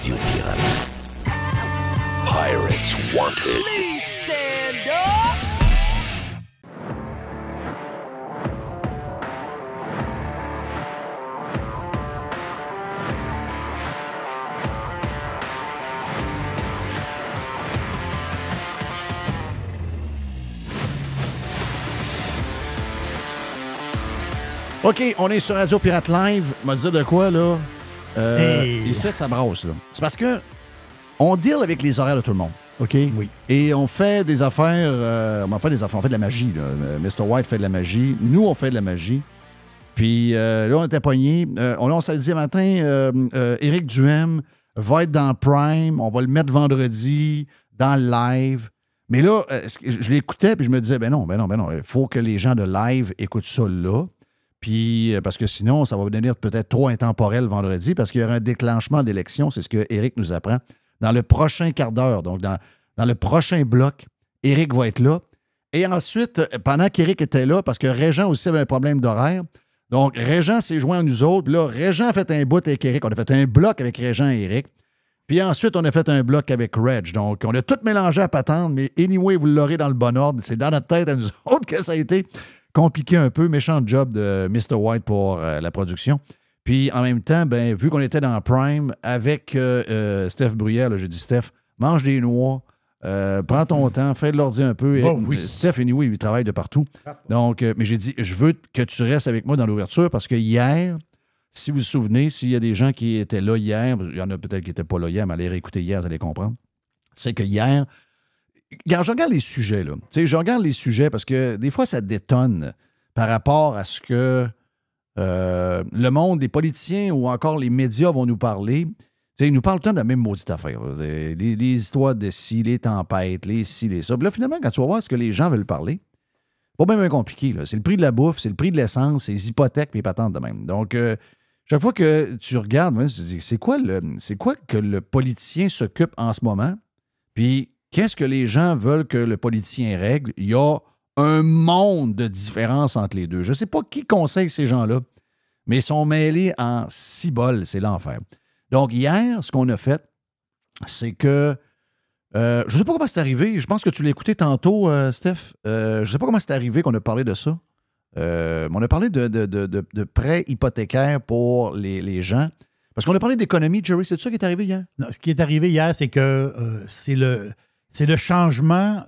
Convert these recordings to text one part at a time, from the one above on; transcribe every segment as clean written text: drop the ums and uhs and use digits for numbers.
Radio Pirate. Pirates Wanted. Please stand up! OK, on est sur Radio Pirate Live. On va dire de quoi, là? Ici, ça brasse, là. C'est parce que on deal avec les horaires de tout le monde, OK? Oui. Et on fait des affaires... on fait de la magie, là. Mr. White fait de la magie. Nous, on fait de la magie. Puis là, on était pognés. On s'est dit matin, Éric Duhem va être dans Prime. On va le mettre vendredi dans le live. Mais là, je l'écoutais puis je me disais, ben non. Il faut que les gens de live écoutent ça là. Puis, parce que sinon, ça va devenir peut-être trop intemporel vendredi parce qu'il y aura un déclenchement d'élection. C'est ce que Éric nous apprend. Dans le prochain quart d'heure, donc dans le prochain bloc, Éric va être là. Et ensuite, pendant qu'Éric était là, parce que Régent aussi avait un problème d'horaire, donc Régent s'est joint à nous autres. Là, Régent a fait un bout avec Éric. On a fait un bloc avec Régent et Éric. Puis ensuite, on a fait un bloc avec Reg. Donc, on a tout mélangé à patente, mais anyway, vous l'aurez dans le bon ordre. C'est dans notre tête à nous autres que ça a été compliqué un peu. Méchant job de Mr. White pour la production. Puis en même temps, ben, vu qu'on était dans Prime avec Steph Bruyère, là, j'ai dit Steph, mange des noix, prends ton temps, fais de l'ordi un peu. Oh, oui. Steph, anyway, il travaille de partout. Donc, mais j'ai dit, je veux que tu restes avec moi dans l'ouverture parce que hier, si vous vous souvenez, s'il y a des gens qui étaient là hier, il y en a peut-être qui n'étaient pas là hier, mais allez réécouter hier, vous allez comprendre. C'est que hier, je regarde les sujets, là. Tu sais, je regarde les sujets parce que des fois, ça détonne par rapport à ce que le monde, les politiciens ou encore les médias vont nous parler. Tu sais, ils nous parlent tout le temps de la même maudite affaire. Les histoires de ci, les tempêtes, les ci, les ça. Puis là, finalement, quand tu vas voir ce que les gens veulent parler, c'est pas bien compliqué. C'est le prix de la bouffe, c'est le prix de l'essence, c'est les hypothèques et les patentes de même. Donc, chaque fois que tu regardes, tu te dis, c'est quoi que le politicien s'occupe en ce moment? Puis, qu'est-ce que les gens veulent que le politicien règle? Il y a un monde de différence entre les deux. Je ne sais pas qui conseille ces gens-là, mais ils sont mêlés en ciboles. C'est l'enfer. Donc, hier, ce qu'on a fait, c'est que je ne sais pas comment c'est arrivé. Je pense que tu l'as écouté tantôt, Steph. Je ne sais pas comment c'est arrivé qu'on a parlé de ça. On a parlé de prêts hypothécaires pour les gens. Parce qu'on a parlé d'économie, Jerry. C'est ça qui est arrivé hier? Non, ce qui est arrivé hier, c'est que c'est le changement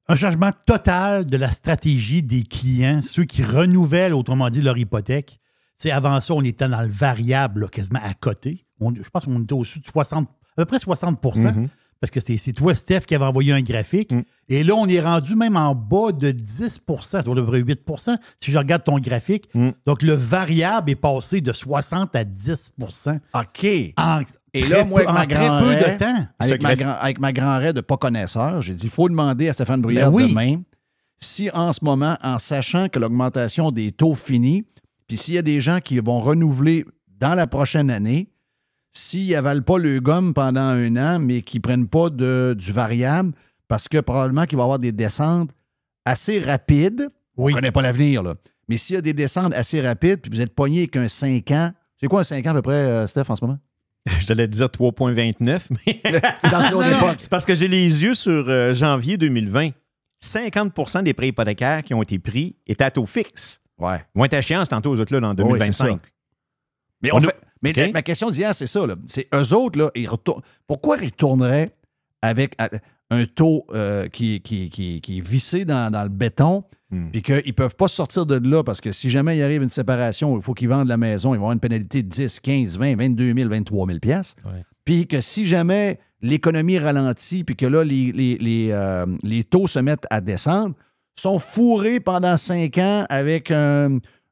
un changement total de la stratégie des clients, ceux qui renouvellent, autrement dit, leur hypothèque. Avant ça, on était dans le variable, là, quasiment à côté. Je pense qu'on était au-dessus de 60, à peu près 60 parce que c'est toi, Steph, qui avait envoyé un graphique. Et là, on est rendu même en bas de 10 c'est à peu près 8 si je regarde ton graphique. Donc, le variable est passé de 60 à 10 OK. Et là, moi, avec très peu de temps. Avec ma grand-raie de pas connaisseur, j'ai dit, il faut demander à Stéphane Bruyère demain si en ce moment, en sachant que l'augmentation des taux finit, puis s'il y a des gens qui vont renouveler dans la prochaine année, s'ils n'avalent pas le gomme pendant un an, mais qu'ils ne prennent pas du variable, parce que probablement qu'il va y avoir des descentes assez rapides. On ne connaît pas l'avenir, là. Mais s'il y a des descentes assez rapides, puis vous êtes pogné avec un 5 ans, c'est quoi un 5 ans à peu près, Steph, en ce moment? Je t'allais te dire 3,29, mais c'est parce que j'ai les yeux sur janvier 2020. 50 des prêts hypothécaires qui ont été pris étaient à taux fixe. Ouais. Ils vont être à échéance tantôt aux autres là, en 2025. Mais ma question d'hier, c'est ça. Là. C'est eux autres, là, pourquoi ils retourneraient avec un taux qui est vissé dans le béton, puis qu'ils ne peuvent pas sortir de là parce que si jamais il arrive une séparation, il faut qu'ils vendent la maison, ils vont avoir une pénalité de 10, 15, 20, 22 000, 23 000 piastres. Puis que si jamais l'économie ralentit, puis que là, les taux se mettent à descendre, sont fourrés pendant 5 ans avec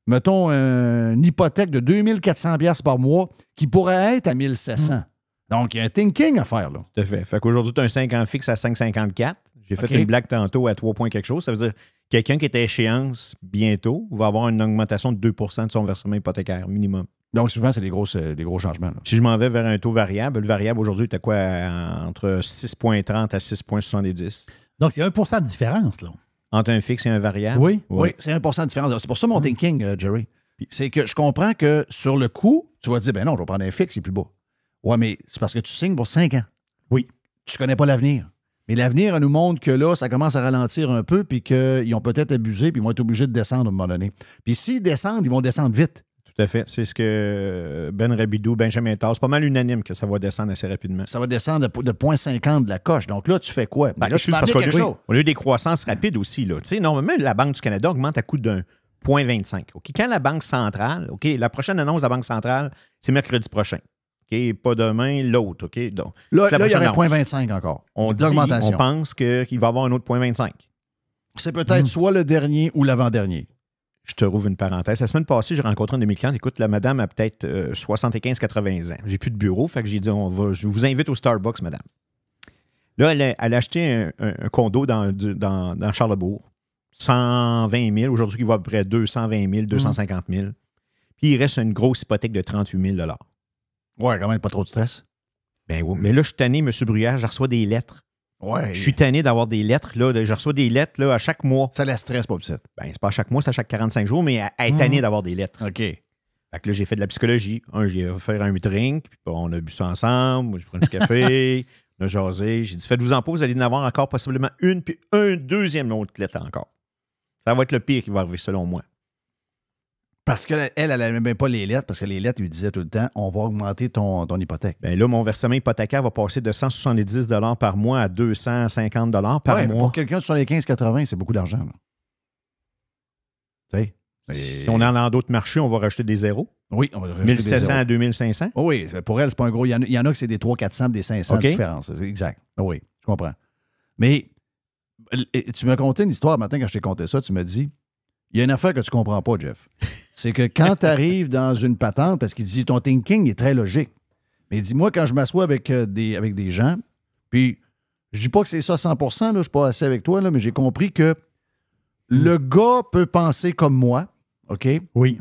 mettons, une hypothèque de 2400 piastres par mois qui pourrait être à 1700. Donc, il y a un thinking à faire, là. Tout à fait. Fait qu'aujourd'hui, tu as un 5 ans fixe à 5,54. J'ai fait une blague tantôt à 3 points quelque chose. Ça veut dire quelqu'un qui est à échéance bientôt va avoir une augmentation de 2 de son versement hypothécaire minimum. Donc, souvent, c'est des gros changements. Là. Si je m'en vais vers un taux variable, le variable aujourd'hui est à quoi? Entre 6,30 à 6,70. Donc, c'est 1 de différence, là. Entre un fixe et un variable? Oui, c'est 1 de différence. C'est pour ça mon thinking, Jerry. C'est que je comprends que sur le coup, tu vas te dire, ben non, je vais prendre un fixe, c'est plus bas. Ouais, mais c'est parce que tu signes pour 5 ans. Oui. Tu connais pas l'avenir. Mais l'avenir, elle nous montre que là, ça commence à ralentir un peu, puis qu'ils ont peut-être abusé, puis ils vont être obligés de descendre à un moment donné. Puis s'ils descendent, ils vont descendre vite. Tout à fait. C'est ce que Ben Rabidou, Benjamin Tass, c'est pas mal unanime que ça va descendre assez rapidement. Ça va descendre de 0,50 de la coche. Donc là, tu fais quoi? Ben, là, tu parce quelque chose. on a eu des croissances rapides aussi. Là. Tu sais, normalement, la Banque du Canada augmente à coût d'un 0,25. OK? Quand la Banque centrale, OK, la prochaine annonce de la Banque centrale, c'est mercredi prochain. OK? Pas demain, l'autre. OK? Donc, Là, il y aurait 0,25 encore. On pense qu'il va y avoir un autre 0,25. C'est peut-être soit le dernier ou l'avant-dernier. Je te rouvre une parenthèse. La semaine passée, j'ai rencontré une de mes clientes. Écoute, la madame a peut-être 75-80 ans. J'ai plus de bureau, fait que j'ai dit, je vous invite au Starbucks, madame. Là, elle a acheté un condo dans Charlebourg. 120 000. Aujourd'hui, il va à peu près 220 000, 250 000. Puis il reste une grosse hypothèque de 38 000 Ouais, quand même, pas trop de stress. Ben oui. Mais là, je suis tanné, M. Bruyère, je reçois des lettres. Ouais. Je suis tanné d'avoir des lettres. Là, je reçois des lettres là, à chaque mois. Ça la stresse, pas petit. Ben, c'est pas à chaque mois, c'est à chaque 45 jours, mais elle est tannée d'avoir des lettres. OK. Fait que là, j'ai fait de la psychologie. J'ai offert un drink, puis on a bu ça ensemble. Moi, je prends du café, on a jasé. J'ai dit, faites-vous en pas, vous allez en avoir encore possiblement une, puis un deuxième autre lettre encore. Ça va être le pire qui va arriver, selon moi. Parce qu'elle, elle n'aimait pas les lettres, parce que les lettres lui disaient tout le temps, on va augmenter ton hypothèque. Ben là, mon versement hypothécaire va passer de 170 $ par mois à 250 $ par mois. Pour quelqu'un sur les 15-80, c'est beaucoup d'argent. Tu sais? Si on est dans d'autres marchés, on va rajouter des zéros. Oui, on va rajouter 1700 à 2500. Oh oui, pour elle, c'est pas un gros. Il y en a que c'est des 300-400, des 500 de différence. C'est exact. Oh oui, je comprends. Mais tu m'as conté une histoire matin quand je t'ai conté ça. Tu m'as dit, il y a une affaire que tu comprends pas, Jeff. C'est que quand tu arrives dans une patente, parce qu'il dit, ton thinking est très logique. Mais dis-moi, quand je m'assois avec des gens, puis je dis pas que c'est ça 100%, là, je suis pas assez avec toi, là, mais j'ai compris que le gars peut penser comme moi, OK? Oui.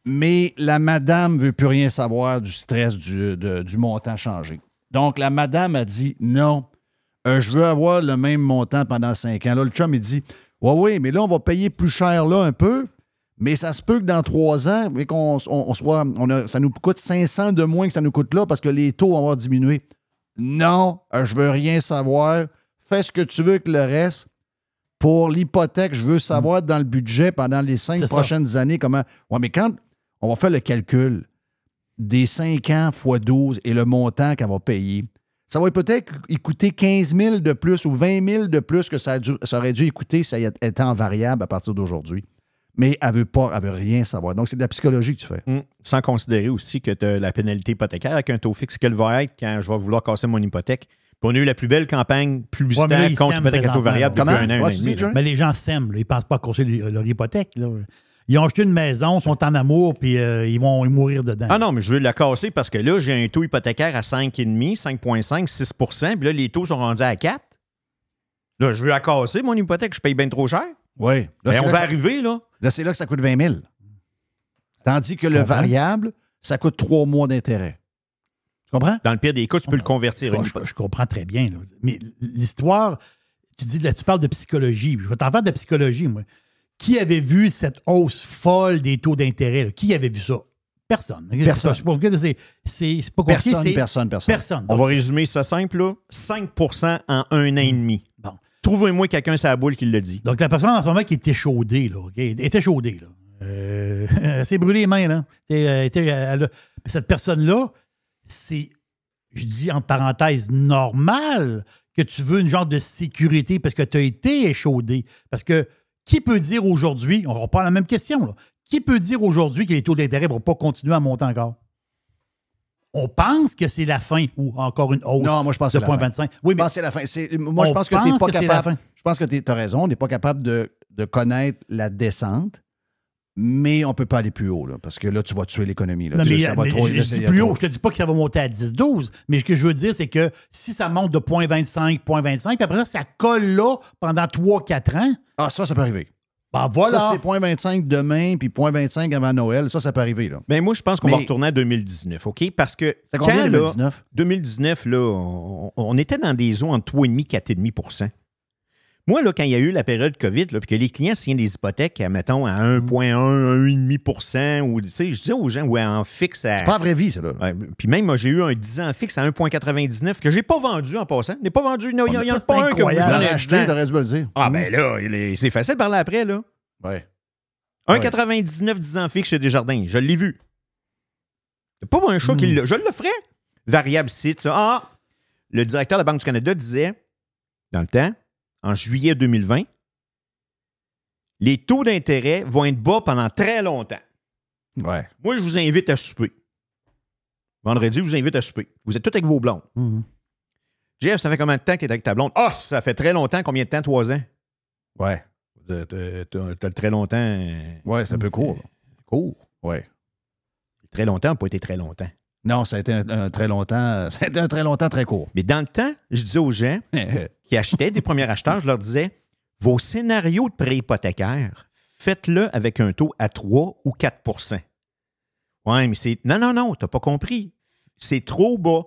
Mais la madame ne veut plus rien savoir du stress du montant changé. Donc, la madame a dit non, je veux avoir le même montant pendant 5 ans. Là, le chum, il dit oui, mais là, on va payer plus cher là un peu, mais ça se peut que dans 3 ans, mais ça nous coûte 500 de moins que ça nous coûte là parce que les taux vont avoir diminué. Non, je veux rien savoir. Fais ce que tu veux avec le reste. Pour l'hypothèque, je veux savoir dans le budget pendant les 5 prochaines années comment. Ouais, mais quand on va faire le calcul des 5 ans x 12 et le montant qu'elle va payer, ça va peut-être y coûter 15 000 de plus ou 20 000 de plus que ça aurait dû y coûter si ça était en variable à partir d'aujourd'hui. Mais elle veut rien savoir. Donc, c'est de la psychologie que tu fais. Sans considérer aussi que tu as la pénalité hypothécaire avec un taux fixe. Quelle va être quand je vais vouloir casser mon hypothèque? Puis on a eu la plus belle campagne publicitaire contre l'hypothèque à taux variable depuis un an et demi. Mais les gens s'aiment. Ils ne pensent pas à casser leur hypothèque. Là. Ils ont acheté une maison, sont en amour, puis ils vont mourir dedans. Ah non, mais je veux la casser parce que là, j'ai un taux hypothécaire à 5,5, 5,5, 6 %, puis là, les taux sont rendus à 4. Là, je veux la casser, mon hypothèque, je paye bien trop cher. Oui. On va arriver, là. Là, c'est là que ça coûte 20 000. Tandis que le variable, ça coûte 3 mois d'intérêt. Tu comprends? Dans le pire des cas, tu peux le convertir. Je comprends très bien. Là. Mais l'histoire, tu parles de psychologie. Je vais t'en faire de la psychologie, moi. Qui avait vu cette hausse folle des taux d'intérêt? Là? Qui avait vu ça? Personne. Personne. C'est pas compliqué. Personne. On va résumer ça simple, là. 5 % en un an et demi. Bon. Trouvez-moi quelqu'un sur la boule qui l'a dit. Donc, la personne en ce moment qui est échaudée, là, okay? Était chaudée, là. Elle s'est brûlée les mains, là. Cette personne-là, c'est, je dis en parenthèse, normal que tu veux une genre de sécurité parce que tu as été échaudé. Parce que qui peut dire aujourd'hui, on reprend la même question, là, qui peut dire aujourd'hui que les taux d'intérêt ne vont pas continuer à monter encore? On pense que c'est la fin ou encore une hausse. Non, moi, je pense de que c'est la 0,25. Oui, mais c'est la fin. Moi, je pense que tu n'es pas capable. Je pense que tu as raison. On n'est pas capable de connaître la descente, mais on ne peut pas aller plus haut, là, parce que là, tu vas tuer l'économie. Là. Non, mais, ça va trop, je dis plus haut. Je ne te dis pas que ça va monter à 10-12, mais ce que je veux dire, c'est que si ça monte de 0,25, 0,25, puis après ça, ça colle là pendant 3-4 ans. Ah, ça peut arriver. Ben voilà. Ça, c'est 0,25 demain, puis 0,25 avant Noël. Ça peut arriver, là. Ben moi, je pense qu'on va retourner à 2019, OK? Parce que c'est combien, 2019? 2019, là, on était dans des zones entre 3,5 et 4,5 %. Moi, là, quand il y a eu la période COVID, là, puis que les clients signent des hypothèques, mettons, à 1,1, 1,5 ou, tu sais, je disais aux gens, ouais, en fixe à... C'est pas la vraie vie, ça, là. Ouais, puis même, moi, j'ai eu un 10 ans fixe à 1,99 que j'ai pas vendu en passant. Je n'ai pas vendu. Il n'y en a Ça, pas c'est un que vous incroyable. T'aurais prenez à 10 ans. acheté, t'aurais dû me le dire. Ah, ben là, c'est facile de parler après, là. Ouais. 1,99 10 ans fixe chez Desjardins. Je l'ai vu. C'est pas un choix qui l'a. Je le ferais. Variable site, ça. Ah! Le directeur de la Banque du Canada disait, dans le temps, en juillet 2020, les taux d'intérêt vont être bas pendant très longtemps. Ouais. Moi, je vous invite à souper. Vendredi, je vous invite à souper. Vous êtes tous avec vos blondes. Jeff, ça fait combien de temps que tu es avec ta blonde? Ah, ça fait très longtemps. Combien de temps? 3 ans? Ouais. T'as très longtemps. Ouais, c'est un peu court. là. Court. Ouais. Très longtemps n'a pas été très longtemps. Non, ça a été un très longtemps. Ça a été un très longtemps très court. Mais dans le temps, je disais aux gens qui achetaient, des premiers acheteurs, je leur disais, vos scénarios de prêt hypothécaire, faites-le avec un taux à 3 ou 4 %. Ouais, mais c'est... Non, t'as pas compris. C'est trop bas.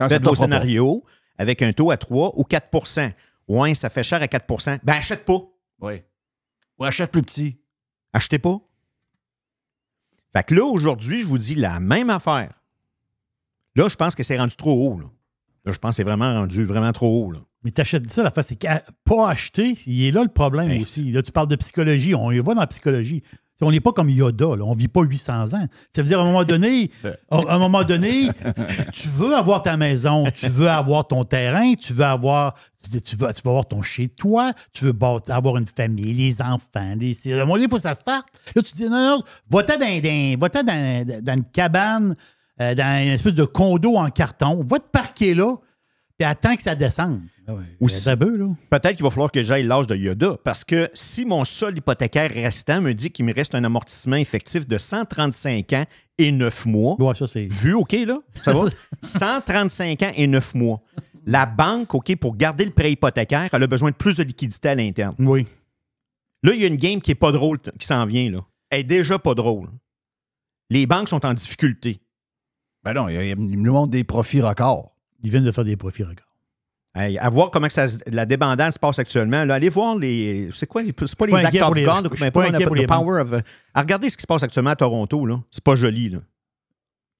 Faites vos scénarios avec un taux à 3 ou 4 %. Ouais, ça fait cher à 4 %. Ben, achète pas. Oui. Ou achète plus petit. Achetez pas. Fait que là, aujourd'hui, je vous dis la même affaire. Là, je pense que c'est rendu trop haut. Là, je pense que c'est vraiment rendu vraiment trop haut. Là. Mais t'achètes ça, la face, c'est qu'à pas acheter, il est là le problème aussi. Là, tu parles de psychologie, on y va dans la psychologie. T'sais, on n'est pas comme Yoda, là. On ne vit pas 800 ans. Ça veut dire, à un moment donné, tu veux avoir ta maison, tu veux avoir ton terrain, tu veux avoir ton chez-toi, tu veux avoir une famille, les enfants. À un moment donné, il faut que ça se starte. Là, tu dis, non, va-t'en dans une cabane, dans une espèce de condo en carton, va te parquer là, puis attends que ça descende. Ou peut-être qu'il va falloir que j'aille l'âge de Yoda, parce que si mon sol hypothécaire restant me dit qu'il me reste un amortissement effectif de 135 ans et 9 mois, ouais, ça, c'est... vu, OK, là, ça va? 135 ans et 9 mois. La banque, OK, pour garder le prêt hypothécaire, elle a besoin de plus de liquidité à l'interne. Oui. Là, il y a une game qui n'est pas drôle qui s'en vient, là. Elle est déjà pas drôle. Les banques sont en difficulté. Ben non, ils nous montrent des profits records. Ils viennent de faire des profits records. Hey, à voir comment la débandade se passe actuellement. Là, allez voir les. C'est quoi? C'est pas les Act of God, mais pas le Power of. Regardez ce qui se passe actuellement à Toronto. Là. C'est pas joli. Là.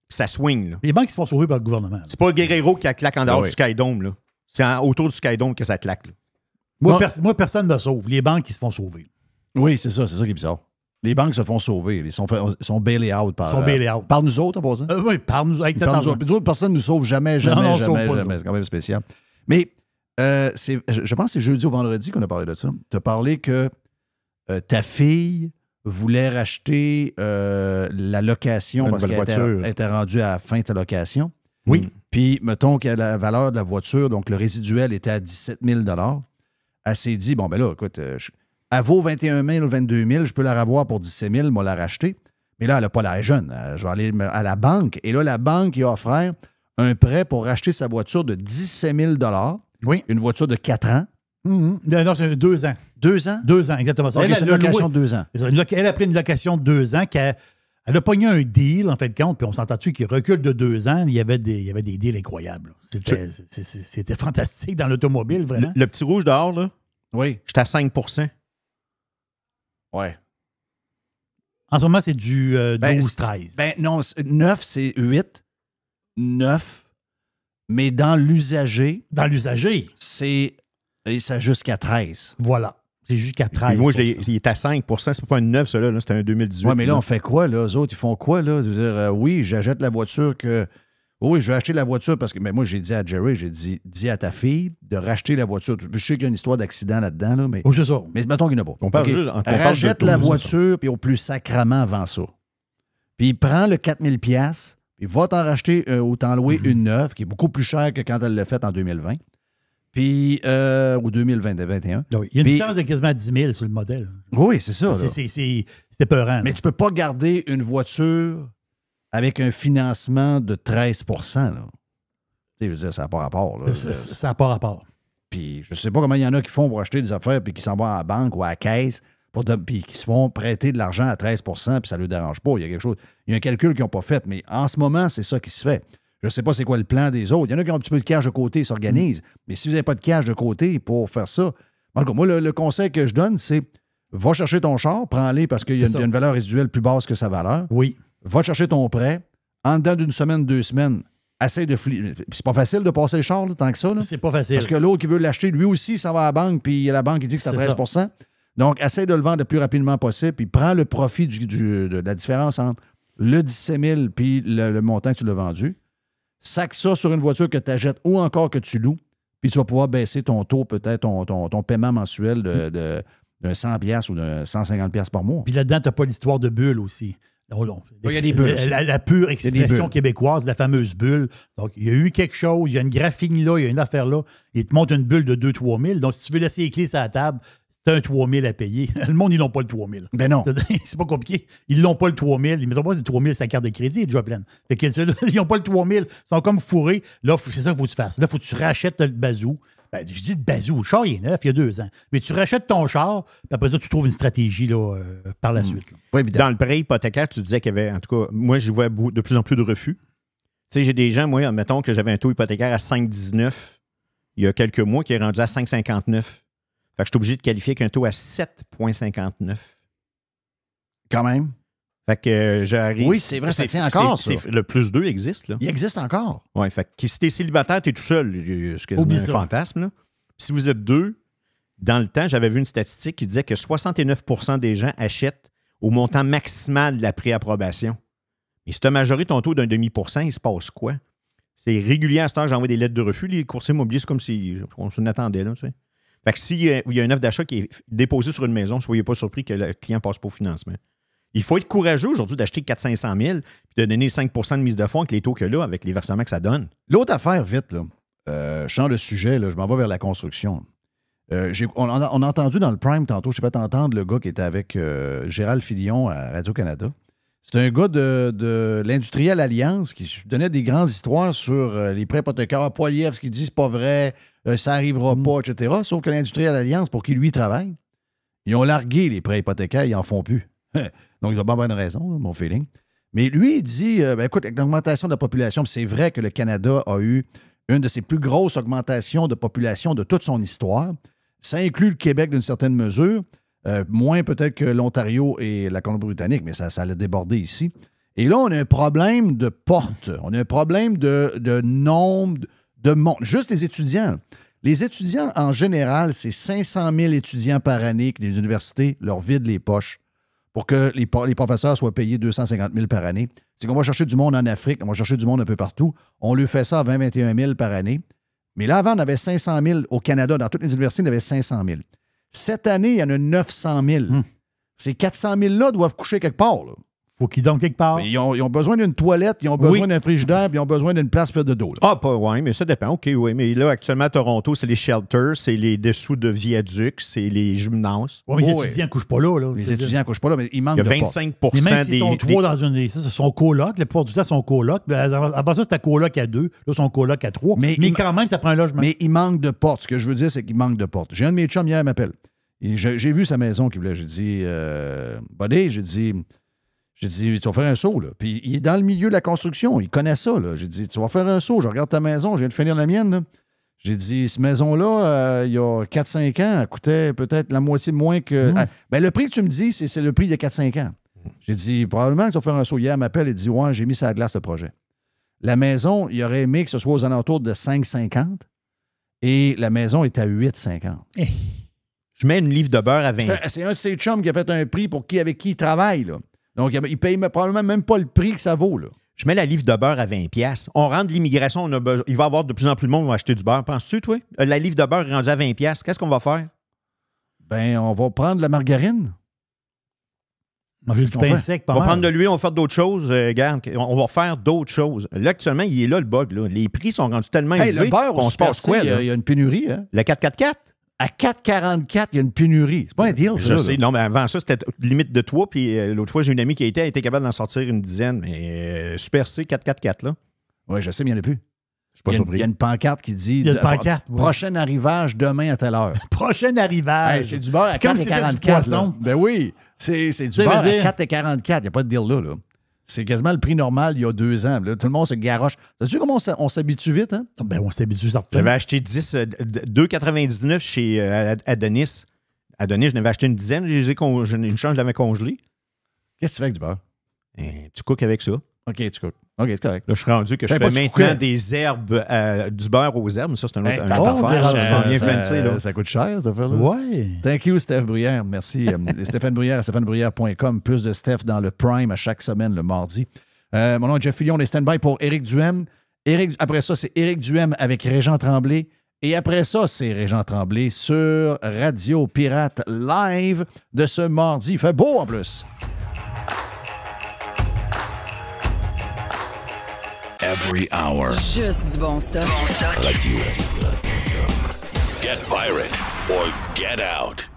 Ça swing. Là. Les banques qui se font sauver par le gouvernement. Là. C'est pas Guerrero qui claque en dehors du Skydome. Là. C'est autour du Skydome que ça claque. Là. Moi, personne ne me sauve. Les banques qui se font sauver. Oui, c'est ça qui est bizarre. Les banques se font sauver. Ils sont bailés out par nous autres, en passant. Oui, par nous autres. Puis personne ne nous sauve jamais. C'est quand même spécial. Mais je pense que c'est jeudi ou vendredi qu'on a parlé de ça. Tu as parlé que ta fille voulait racheter la location parce qu'elle était rendue à la fin de sa location. Oui. Puis, mettons que la valeur de la voiture, donc le résiduel était à 17 000 $. Elle s'est dit, bon, ben là, écoute, elle vaut 21 000 ou 22 000, je peux la revoir pour 17 000, moi la racheter. Mais là, elle n'a pas l'air jeune. Je vais aller à la banque. Et là, la banque il a offert un prêt pour racheter sa voiture de 17 000 $. Oui. Une voiture de 4 ans. Non, c'est 2 ans. 2 ans? 2 ans, exactement ça. Okay, c'est une location de 2 ans. Elle a pris une location de 2 ans. Elle a pogné un deal, en fait de compte, puis on s'entend-tu qu'il recule de 2 ans. Il y avait des deals incroyables. C'était fantastique dans l'automobile, vraiment. Le petit rouge dehors, là, oui. J'étais à 5 %. Ouais. En ce moment, c'est du 12-13. Ben non, 9, c'est 8. 9. Mais dans l'usager. Dans l'usager. C'est jusqu'à 13. Voilà. C'est jusqu'à 13. Moi, il est à 5 %. C'est pas un 9, celui-là. C'était un 2018. Oui, mais là, on fait quoi, là? Eux autres, ils font quoi, là? C'est-à-dire, oui, j'achète la voiture que. Oui, je vais acheter la voiture parce que. Mais moi, j'ai dit à Jerry, dis à ta fille de racheter la voiture. Je sais qu'il y a une histoire d'accident là-dedans, là, mais. Oui, c'est ça. Mais mettons qu'il n'y en a pas. On parle juste. Rachète la voiture, puis au plus sacrement avant ça. Puis il prend le 4 000 $, puis va t'en racheter ou t'en louer une neuve, qui est beaucoup plus chère que quand elle l'a faite en 2020. Puis, ou 2021. Oui, il y a une différence de quasiment 10 000 sur le modèle. Oui, c'est ça. C'est peurant. Mais tu peux pas garder une voiture avec un financement de 13 %. Là. Tu sais, je veux dire, ça n'a pas rapport. Là. Ça n'a pas rapport. Puis, je sais pas comment il y en a qui font pour acheter des affaires puis qui s'en vont à la banque ou à la caisse puis qui se font prêter de l'argent à 13 % puis ça ne leur dérange pas. Il y a quelque chose. Il y a un calcul qu'ils n'ont pas fait. Mais en ce moment, c'est ça qui se fait. Je ne sais pas c'est quoi le plan des autres. Il y en a qui ont un petit peu de cash de côté, ils s'organisent. Mais si vous n'avez pas de cash de côté pour faire ça, En tout cas, moi, le conseil que je donne, c'est va chercher ton char, prends-les parce qu'il y a une valeur résiduelle plus basse que sa valeur. Oui. Va chercher ton prêt. En dedans d'une semaine, 2 semaines, essaye de c'est pas facile de passer le char, là, tant que ça. Là. C'est pas facile. Parce que l'autre qui veut l'acheter, lui aussi, ça va à la banque, puis la banque, il dit que c'est à 13 %. Donc, essaye de le vendre le plus rapidement possible, puis prends le profit de la différence entre le 17 000 puis le montant que tu l'as vendu. Sac ça sur une voiture que tu achètes ou encore que tu loues, puis tu vas pouvoir baisser ton taux, peut-être ton paiement mensuel de 100$ ou de 150$ par mois. Puis là-dedans, tu n'as pas l'histoire de bulle aussi. Il y a des bulles. La pure expression québécoise, la fameuse bulle. Donc, il y a eu quelque chose, il y a une graphine là, il y a une affaire là. Il te montre une bulle de 2-3 000. Donc, si tu veux laisser les clés sur la table, c'est un 3 000 à payer. Le monde, ils n'ont pas le 3 000. Ben non. C'est pas compliqué. Ils n'ont pas le 3 000. Ils ne mettent pas le 3 000 sa carte de crédit, elle est déjà pleine. Fait que ils n'ont pas le 3 000. Ils sont comme fourrés. Là, c'est ça qu'il faut que tu fasses. Là, il faut que tu rachètes le bazou. Ben, je dis le bazou. Le char, il est neuf, il y a 2 ans. Mais tu rachètes ton char, puis après ça, tu trouves une stratégie là, par la suite. Là. Pas évident. Dans le prêt hypothécaire, tu disais qu'il y avait, en tout cas, moi, je vois de plus en plus de refus. Tu sais, j'ai des gens, moi, admettons que j'avais un taux hypothécaire à 5,19 il y a quelques mois, qui est rendu à 5,59. Fait que je suis obligé de qualifier avec un taux à 7,59. Quand même. Fait que j'arrive. Oui, c'est vrai, ça tient encore, ça. Le plus 2 existe, là. Il existe encore. Oui, fait que si t'es célibataire, t'es tout seul. C'est quasiment un fantasme, là. Puis si vous êtes 2, dans le temps, j'avais vu une statistique qui disait que 69 % des gens achètent au montant maximal de la préapprobation. Et si tu as majoré ton taux d'un demi%, il se passe quoi? C'est régulier à ce temps, j'envoie des lettres de refus. Les courtiers immobiliers, c'est comme si on s'en attendait, là, tu sais. Fait que s'il y a une offre d'achat qui est déposée sur une maison, ne soyez pas surpris que le client ne passe pas au financement. Il faut être courageux aujourd'hui d'acheter 400-500 000 puis de donner 5 % de mise de fonds avec les taux que là, avec les versements que ça donne. L'autre affaire, vite, là, je change de sujet, là, je m'en vais vers la construction. On a entendu dans le Prime tantôt, je t'ai fait entendre le gars qui était avec Gérald Filion à Radio-Canada. C'est un gars de l'Industriel Alliance qui donnait des grandes histoires sur les prêts hypothécaires. Poilievre, ce qu'il dit, c'est pas vrai, ça n'arrivera pas, etc. Sauf que l'Industriel Alliance, pour qui lui travaille, ils ont largué les prêts hypothécaires, ils n'en font plus. Donc, il a pas bonne raison, mon feeling. Mais lui, il dit, écoute, avec l'augmentation de la population, c'est vrai que le Canada a eu une de ses plus grosses augmentations de population de toute son histoire. Ça inclut le Québec d'une certaine mesure. Moins peut-être que l'Ontario et la Colombie-Britannique, mais ça l'a débordé ici. Et là, on a un problème de porte. On a un problème de nombre de monde. Juste les étudiants. Les étudiants, en général, c'est 500 000 étudiants par année que les universités leur vident les poches pour que les professeurs soient payés 250 000 par année. C'est qu'on va chercher du monde en Afrique, on va chercher du monde un peu partout. On lui fait ça à 20-21 000 par année. Mais là, avant, on avait 500 000 au Canada. Dans toutes les universités, on avait 500 000. Cette année, il y en a 900 000. Ces 400 000-là doivent coucher quelque part. Là. Faut qu'ils dorment quelque part. Ils ont besoin d'une toilette, ils ont besoin d'un frigidaire, puis ils ont besoin d'une place faite de dos. Là. Ah, pas, oui, mais ça dépend. OK, oui. Mais là, actuellement, à Toronto, c'est les shelters, c'est les dessous de viaducs, c'est les gymnases. Oui, mais les étudiants ne couchent pas là. Les étudiants ne couchent pas là, mais il manque de porte. Il y a 25 mais même s'ils sont des... trois dans une... Ça, c'est son coloc. La plupart du temps, son coloc. Avant ça, c'était coloc à 2. Là, son coloc à 3. Mais quand même, ça prend un logement. Mais il manque de porte. Ce que je veux dire, c'est qu'il manque de porte. J'ai un de mes chums hier, il m'appelle. J'ai vu sa maison qu'il voulait. J'ai dit, Buddy, j'ai dit, tu vas faire un saut, là. Puis il est dans le milieu de la construction. Il connaît ça, là. J'ai dit, tu vas faire un saut. Je regarde ta maison. Je viens de finir la mienne, là. J'ai dit, cette maison-là, il y a 4-5 ans, elle coûtait peut-être la moitié moins que... Ben, le prix que tu me dis, c'est le prix il y a 4-5 ans. J'ai dit, probablement que tu vas faire un saut. Hier, elle m'appelle et dit, ouais, j'ai mis ça à la glace, le projet. La maison, il aurait aimé que ce soit aux alentours de 5,50 et la maison est à 8,50. Je mets une livre de beurre à 20. C'est un de ses chums qui a fait un prix avec qui il travaille, là. Donc, il paye probablement même pas le prix que ça vaut, là. Je mets la livre de beurre à 20$. On rentre de l'immigration, il va y avoir de plus en plus de monde qui va acheter du beurre. Penses-tu, toi? La livre de beurre est rendue à 20$. Qu'est-ce qu'on va faire? Ben, on va prendre la margarine. Manger du pain sec, pas mal. On va prendre de l'huile, on va faire d'autres choses. Regarde, on va faire d'autres choses. Là, actuellement, il est là, le bug. Là. Les prix sont rendus tellement élevés. Le beurre, on se passe quoi? Il y a une pénurie. Hein? Le 4,44? À 4,44, il y a une pénurie. C'est pas un deal, ça. Je sais. Non, mais avant ça, c'était limite de 3. Puis l'autre fois, j'ai une amie qui a été capable d'en sortir une dizaine. Mais Super C, 4,44, là. Oui, je sais, mais il n'y en a plus. Je suis pas surpris. Il y a une pancarte qui dit prochain arrivage demain à telle heure. Prochain arrivage. Hey, c'est du beurre à 4,44. Ben oui, c'est du beurre à 4,44. Il n'y a pas de deal là. C'est quasiment le prix normal il y a 2 ans. Là, tout le monde se garoche. Sais-tu comment on s'habitue vite, hein? Ben, on s'habitue certainement. J'avais acheté 2,99 chez Adonis. Adonis, je n'avais acheté une dizaine. Une chance, je l'avais congelé. Qu'est-ce que tu fais avec du beurre? Tu cookes avec ça. OK, tu cookes. OK, c'est correct. Là, je suis rendu que je fais maintenant des herbes, du beurre aux herbes. Ça, c'est un autre affaire. Ça coûte cher, cette affaire-là. Ouais. Thank you, Steph Bruyère. Merci. Stéphane Bruyère à stéphanebruyère.com. Plus de Steph dans le Prime à chaque semaine, le mardi. Mon nom est Jeff Fillion. On est stand-by pour Éric Duhem. Après ça, c'est Éric Duhem avec Régent Tremblay. Et après ça, c'est Régent Tremblay sur Radio Pirate Live de ce mardi. Il fait beau en plus. Every hour. Juste du bon stock. Get pirate or get out.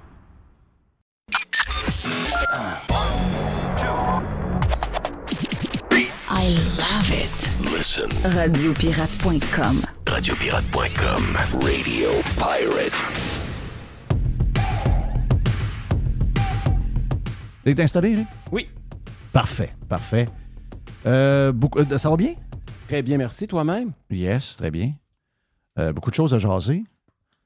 I love it. Listen. Radiopirate.com. Radiopirate.com. Radio Pirate. T'es installé, Eric? Oui. Parfait. Ça va bien? Très bien, merci. Toi-même? Yes, très bien. Beaucoup de choses à jaser.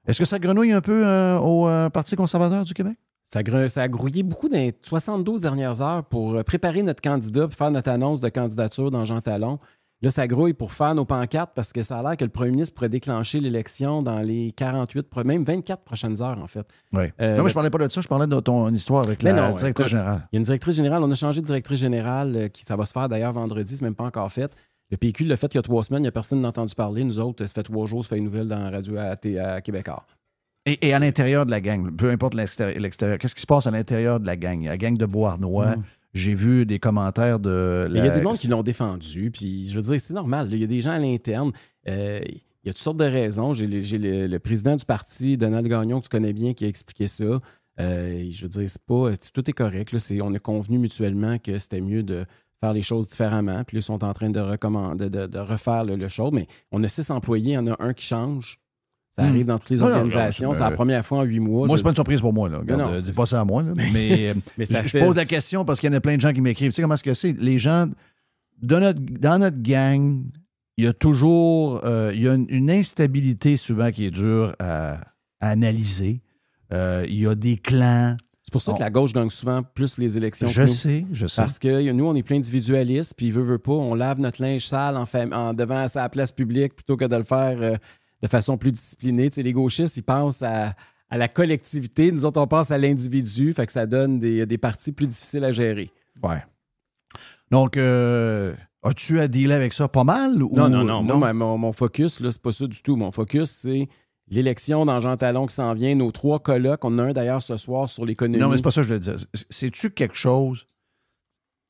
Est-ce que ça grenouille un peu au Parti conservateur du Québec? Ça a grouillé beaucoup dans les 72 dernières heures pour préparer notre candidat, pour faire notre annonce de candidature dans Jean Talon. Là, ça grouille pour faire nos pancartes parce que ça a l'air que le premier ministre pourrait déclencher l'élection dans les 48, même 24 prochaines heures, en fait. Oui. Non, mais je parlais pas de ça, je parlais de ton histoire avec la directrice générale. Il y a une directrice générale. On a changé de directrice générale, ça va se faire d'ailleurs vendredi, c'est même pas encore fait. Le PQ l'a fait il y a 3 semaines, il n'y a personne qui n'a entendu parler. Nous autres, ça fait 3 jours, ça fait une nouvelle dans la radio à Québécois. Et à l'intérieur de la gang, peu importe l'extérieur, qu'est-ce qui se passe à l'intérieur de la gang? La gang de Beauharnois, j'ai vu des commentaires de... Il y a des gens qui l'ont défendu, puis je veux dire, c'est normal. Il y a des gens à l'interne. Il y a toutes sortes de raisons. J'ai le président du parti, Donald Gagnon, que tu connais bien, qui a expliqué ça. Je veux dire, tout est correct. Là. On a convenu mutuellement que c'était mieux de faire les choses différemment. Puis là, ils sont en train de refaire le show. Mais on a 6 employés, il y en a un qui change. Ça arrive dans toutes les organisations. C'est la première fois en 8 mois. Moi, c'est pas une surprise pour moi. Là. Regarde, dis pas ça à moi. Là. Mais, je pose la question parce qu'il y en a plein de gens qui m'écrivent. Tu sais comment est-ce que c'est? Les gens, dans notre gang, il y a toujours il y a une instabilité souvent qui est dure à analyser. Il y a des clans. C'est pour ça que la gauche gagne souvent plus les élections je que nous. Je sais. Parce que nous, on est plein d'individualistes, puis veut pas, on lave notre linge sale devant sa place publique plutôt que de le faire de façon plus disciplinée. Tu sais, les gauchistes, ils pensent à la collectivité. Nous autres, on pense à l'individu. Fait que ça donne des partis plus difficiles à gérer. Ouais. Donc, as-tu à dealer avec ça pas mal? Non. Moi, mon focus, là, c'est pas ça du tout. Mon focus, c'est l'élection dans Jean Talon qui s'en vient. Nos 3 colloques. On en a un d'ailleurs ce soir sur l'économie. Non, mais c'est pas ça que je veux dire. C'est-tu quelque chose...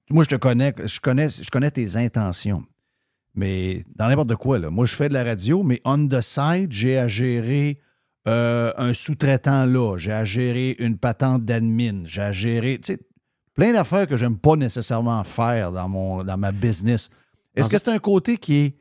Moi, je te connais. Je connais tes intentions. Mais dans n'importe quoi, là. Moi, je fais de la radio, mais on the side, j'ai à gérer un sous-traitant là, j'ai à gérer une patente d'admin, j'ai à gérer, tu sais, plein d'affaires que j'aime pas nécessairement faire dans ma business. Est-ce que c'est un côté qui est...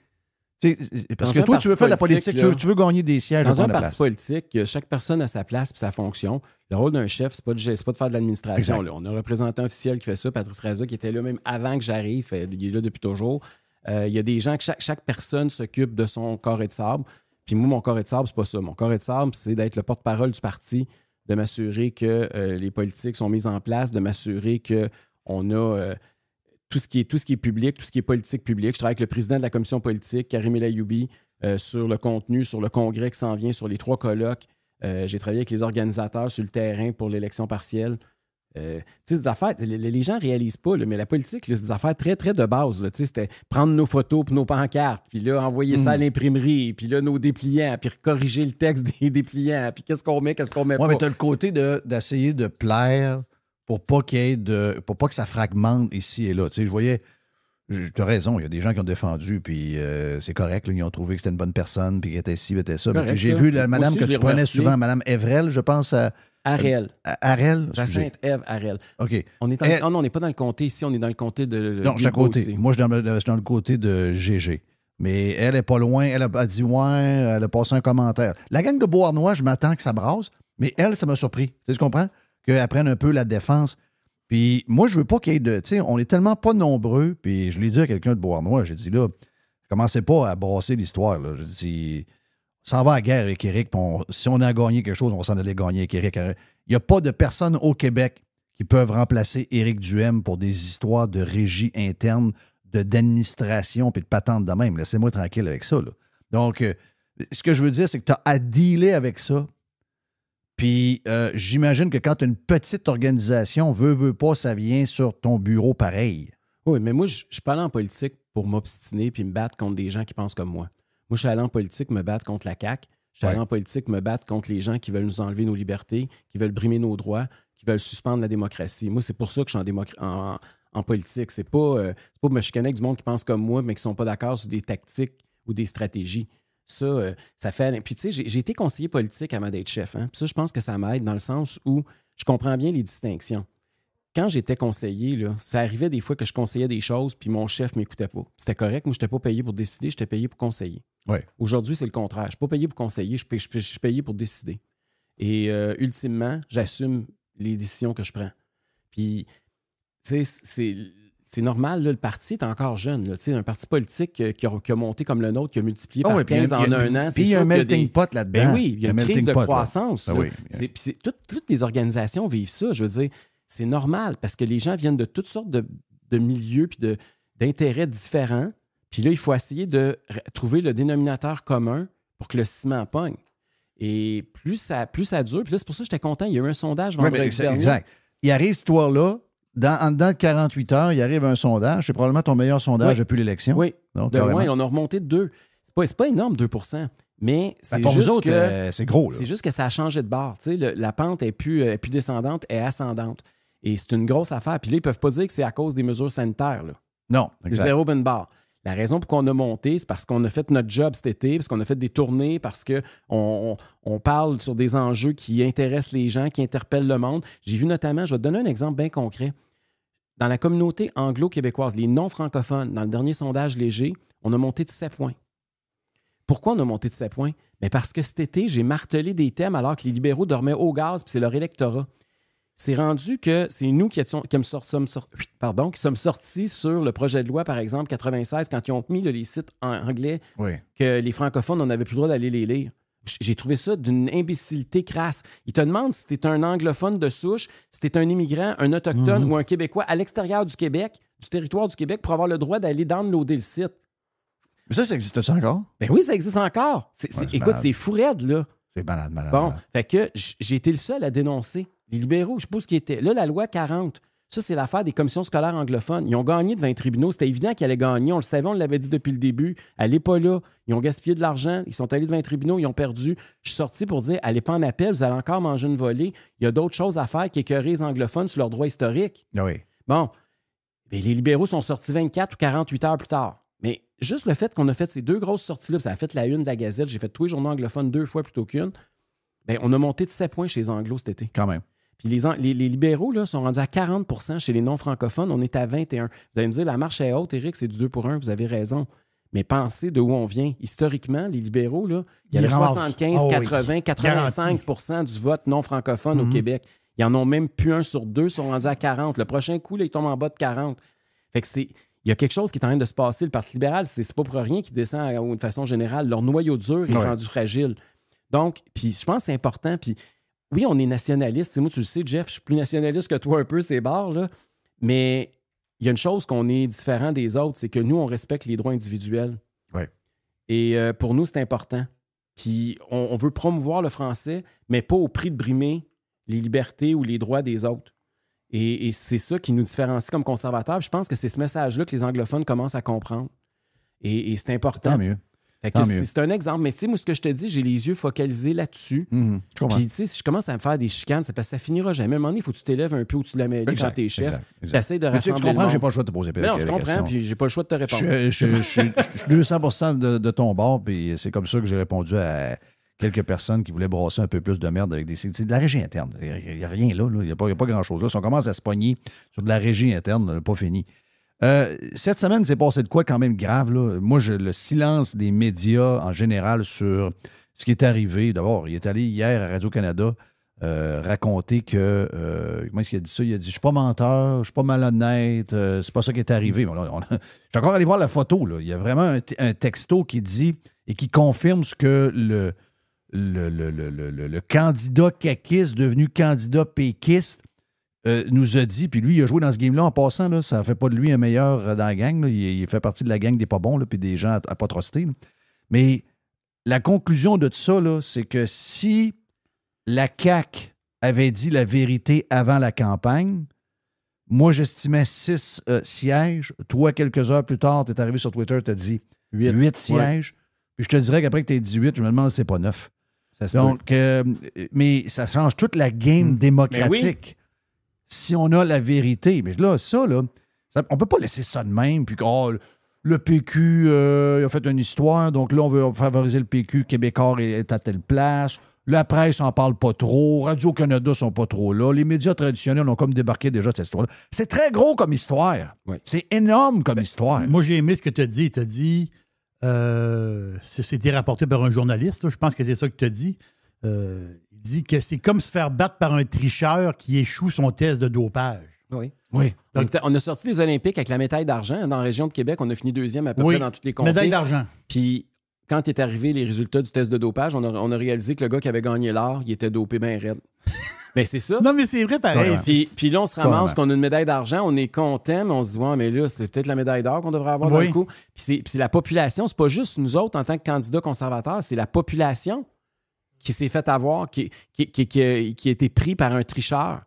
Parce que toi, tu veux faire de la politique, tu veux gagner des sièges. Dans un parti politique, chaque personne a sa place et sa fonction. Le rôle d'un chef, c'est pas de faire de l'administration. Là. On a un représentant officiel qui fait ça, Patrice Raza, qui était là même avant que j'arrive, il est là depuis toujours. Il y a des gens que chaque personne s'occupe de son carré de sable. Puis moi, mon carré de sable, c'est pas ça. Mon carré de sable, c'est d'être le porte-parole du parti, de m'assurer que les politiques sont mises en place, de m'assurer qu'on a tout ce qui est public, tout ce qui est politique publique. Je travaille avec le président de la commission politique, Karim El Ayoubi, sur le contenu, sur le congrès qui s'en vient, sur les 3 colloques. J'ai travaillé avec les organisateurs sur le terrain pour l'élection partielle. Tu sais, des affaires, les gens ne réalisent pas, là, mais la politique, là, c'est des affaires très, très de base. Là, c'était prendre nos photos puis nos pancartes, puis là, envoyer ça à l'imprimerie, puis là, nos dépliants, puis corriger le texte des dépliants, puis qu'est-ce qu'on met pas. Oui, mais tu as le côté d'essayer de plaire pour pas pour pas que ça fragmente ici et là. Tu sais, je voyais, tu as raison, il y a des gens qui ont défendu, puis c'est correct, là, ils ont trouvé que c'était une bonne personne, puis qu'elle était ci, était ça. Correct, j'ai vu la madame que tu prenais souvent, Mme Evrel, je pense à... Ariel. Ariel? Jacinthe-Ève Ariel. OK. On n'est pas dans le comté ici, on est dans le comté de... Non, je suis à côté. Aussi. Moi, je suis dans le côté de GG. Mais elle est pas loin. Elle a dit ouais, elle a passé un commentaire. La gang de Beauharnois, je m'attends que ça brasse, mais elle, ça m'a surpris. Tu comprends? Qu'elle prenne un peu la défense. Puis moi, je veux pas qu'il y ait de... Tu sais, on est tellement pas nombreux, puis je l'ai dit à quelqu'un de Beauharnois, j'ai dit là, commencez pas à brasser l'histoire, là. Je dis, on s'en va à la guerre avec Éric, puis si on a gagné quelque chose, on va s'en aller gagner avec Éric. Il n'y a pas de personnes au Québec qui peuvent remplacer Éric Duhem pour des histoires de régie interne, d'administration, puis de patente de même. Laissez-moi tranquille avec ça, là. Donc, ce que je veux dire, c'est que tu as à dealer avec ça. Puis, j'imagine que quand tu as une petite organisation, veut pas, ça vient sur ton bureau pareil. Oui, mais moi, je suis pas allé en politique pour m'obstiner puis me battre contre des gens qui pensent comme moi. Moi, je suis allé en politique me battre contre la CAQ. Je suis allé en politique me battre contre les gens qui veulent nous enlever nos libertés, qui veulent brimer nos droits, qui veulent suspendre la démocratie. Moi, c'est pour ça que je suis en politique. C'est pas pour me chicaner avec du monde qui pense comme moi, mais qui sont pas d'accord sur des tactiques ou des stratégies. Ça fait... Puis, tu sais, j'ai été conseiller politique avant d'être chef. Hein? Puis ça, je pense que ça m'aide dans le sens où je comprends bien les distinctions. Quand j'étais conseiller, là, ça arrivait des fois que je conseillais des choses puis mon chef ne m'écoutait pas. C'était correct. Moi, je n'étais pas payé pour décider, j'étais payé pour conseiller. Ouais. Aujourd'hui, c'est le contraire. Je ne suis pas payé pour conseiller, je suis payé pour décider. Et ultimement, j'assume les décisions que je prends. Puis, tu sais, c'est normal, là, le parti est encore jeune. Là, un parti politique qui a monté comme le nôtre, qui a multiplié par 15 en un an. Puis il y a un melting pot là-dedans. Ben oui, il y a une crise de croissance. Oui. Toutes les organisations vivent ça. Je veux dire, c'est normal parce que les gens viennent de toutes sortes de milieux puis d'intérêts différents. Puis là, il faut essayer de trouver le dénominateur commun pour que le ciment pogne. Et plus ça dure, puis là, c'est pour ça que j'étais content. Il y a eu un sondage vendredi dernier. Exact. Il arrive cette histoire-là. En dedans de 48 heures, il arrive un sondage. C'est probablement ton meilleur sondage depuis l'élection. Oui. Donc, de loin, on a remonté de 2. C'est pas énorme, 2 %. Mais c'est pour juste vous autres, que c'est gros. Là. C'est juste que ça a changé de bord. La pente n'est plus descendante, elle est ascendante. Et c'est une grosse affaire. Puis là, ils ne peuvent pas dire que c'est à cause des mesures sanitaires. Là. Non, c'est zéro bonne barre. La raison pour qu'on a monté, c'est parce qu'on a fait notre job cet été, parce qu'on a fait des tournées, parce qu'on parle sur des enjeux qui intéressent les gens, qui interpellent le monde. J'ai vu notamment, je vais te donner un exemple bien concret. Dans la communauté anglo-québécoise, les non-francophones, dans le dernier sondage léger, on a monté de 7 points. Pourquoi on a monté de 7 points? Bien parce que cet été, j'ai martelé des thèmes alors que les libéraux dormaient au gaz, puis c'est leur électorat. C'est rendu que c'est nous qui sommes sortis sur le projet de loi, par exemple, 96, quand ils ont mis les sites en anglais, que les francophones, on n'avait plus le droit d'aller les lire. J'ai trouvé ça d'une imbécilité crasse. Ils te demandent si tu es un anglophone de souche, si tu es un immigrant, un autochtone ou un Québécois à l'extérieur du Québec, du territoire du Québec, pour avoir le droit d'aller downloader le site. Mais ça existe-tu encore? Ben oui, ça existe encore. Écoute, c'est fou raide, là. C'est malade. Bon, fait que j'ai été le seul à dénoncer. Les libéraux, je sais pas ce qui était. Là, la loi 40, ça, c'est l'affaire des commissions scolaires anglophones. Ils ont gagné devant les tribunaux. C'était évident qu'ils allaient gagner. On le savait, on l'avait dit depuis le début. Allez pas là. Ils ont gaspillé de l'argent. Ils sont allés devant les tribunaux. Ils ont perdu. Je suis sorti pour dire, allez pas en appel. Vous allez encore manger une volée. Il y a d'autres choses à faire qu'écœurer les anglophones sur leurs droits historiques. Oui. Bon. Mais les libéraux sont sortis 24 ou 48 heures plus tard. Mais juste le fait qu'on a fait ces 2 grosses sorties-là, ça a fait la une de la Gazette. J'ai fait tous les journaux anglophones 2 fois plutôt qu'une. Bien, on a monté de 7 points chez les anglos cet été. Quand même. Puis les libéraux là, sont rendus à 40 % chez les non-francophones. On est à 21 %. Vous allez me dire, la marche est haute, Éric, c'est du 2 pour 1. Vous avez raison. Mais pensez de où on vient. Historiquement, les libéraux, là, il y avait 75, 80, 85 % du vote non-francophone au Québec. Ils n'en ont même plus 1 sur 2, sont rendus à 40. Le prochain coup, là, ils tombent en bas de 40. Fait que il y a quelque chose qui est en train de se passer. Le Parti libéral, c'est pas pour rien qu'il descend de façon générale. Leur noyau dur est rendu fragile. Donc, puis je pense que c'est important. Puis oui, on est nationaliste. Moi, tu le sais, Jeff, je suis plus nationaliste que toi un peu, ces barres, là. Mais il y a une chose qu'on est différent des autres, c'est que nous, on respecte les droits individuels. Oui. Et pour nous, c'est important. Puis on veut promouvoir le français, mais pas au prix de brimer les libertés ou les droits des autres. Et c'est ça qui nous différencie comme conservateurs. Puis je pense que c'est ce message-là que les anglophones commencent à comprendre. Et c'est important. Tant mieux. C'est un exemple. Mais tu sais, moi, ce que je te dis, j'ai les yeux focalisés là-dessus. Je comprends. Puis, tu sais, si je commence à me faire des chicanes, c'est parce que ça finira jamais. À un moment donné, il faut que tu t'élèves un peu au-dessus de la mêlée quand t'es chef. J'essaie de rassembler. Tu comprends que j'ai pas le choix de te poser non, je comprends, puis j'ai pas le choix de te répondre. Je suis 200% de ton bord, puis c'est comme ça que j'ai répondu à quelques personnes qui voulaient brasser un peu plus de merde avec c'est de la régie interne. Il n'y a rien là. Il n'y a pas grand-chose là. Si on commence à se pogner sur de la régie interne, pas fini. Cette semaine, c'est passé de quoi quand même grave, là? Moi, le silence des médias en général sur ce qui est arrivé. D'abord, il est allé hier à Radio-Canada raconter que... comment est-ce qu'il a dit ça? Il a dit, je suis pas menteur, je suis pas malhonnête, c'est pas ça qui est arrivé. Bon, là, je suis encore allé voir la photo. Là. Il y a vraiment un texto qui dit et qui confirme ce que le candidat caquiste devenu candidat péquiste nous a dit. Puis lui, il a joué dans ce game-là en passant. Là, ça ne fait pas de lui un meilleur dans la gang. Là. Il fait partie de la gang des pas bons, là, puis des gens à pas truster. Là. Mais la conclusion de tout ça, là, c'est que si la CAQ avait dit la vérité avant la campagne, moi, j'estimais 6 sièges. Toi, quelques heures plus tard, tu es arrivé sur Twitter, tu as dit 8 sièges. Ouais. Puis je te dirais qu'après que tu aies 18, je me demande si c'est pas 9. Donc, mais ça change toute la game démocratique. Si on a la vérité. Mais là, on peut pas laisser ça de même. Puis le PQ a fait une histoire, donc là, on veut favoriser le PQ. Québécois est à telle place. La presse n'en parle pas trop. Radio-Canada sont pas trop là. Les médias traditionnels ont comme débarqué déjà de cette histoire-là. C'est très gros comme histoire. Oui. C'est énorme comme histoire. Moi, j'ai aimé ce que tu as dit. Tu as dit... c'était rapporté par un journaliste. Là. Je pense que c'est ça que tu as dit. Il dit que c'est comme se faire battre par un tricheur qui échoue son test de dopage. Oui. Donc, on a sorti des Olympiques avec la médaille d'argent. Dans la région de Québec, on a fini 2e à peu près dans toutes les comtés. Médaille d'argent. Puis, quand est arrivé les résultats du test de dopage, on a réalisé que le gars qui avait gagné l'or, il était dopé bien raide. Ben, c'est ça. Non, mais c'est vrai pareil. Puis là, on se ramasse qu'on a une médaille d'argent, on est content, mais on se dit, ouais, mais là, c'était peut-être la médaille d'or qu'on devrait avoir dans le coup. Puis c'est la population, c'est pas juste nous autres en tant que candidats conservateurs, c'est la population qui s'est fait avoir, qui a été pris par un tricheur.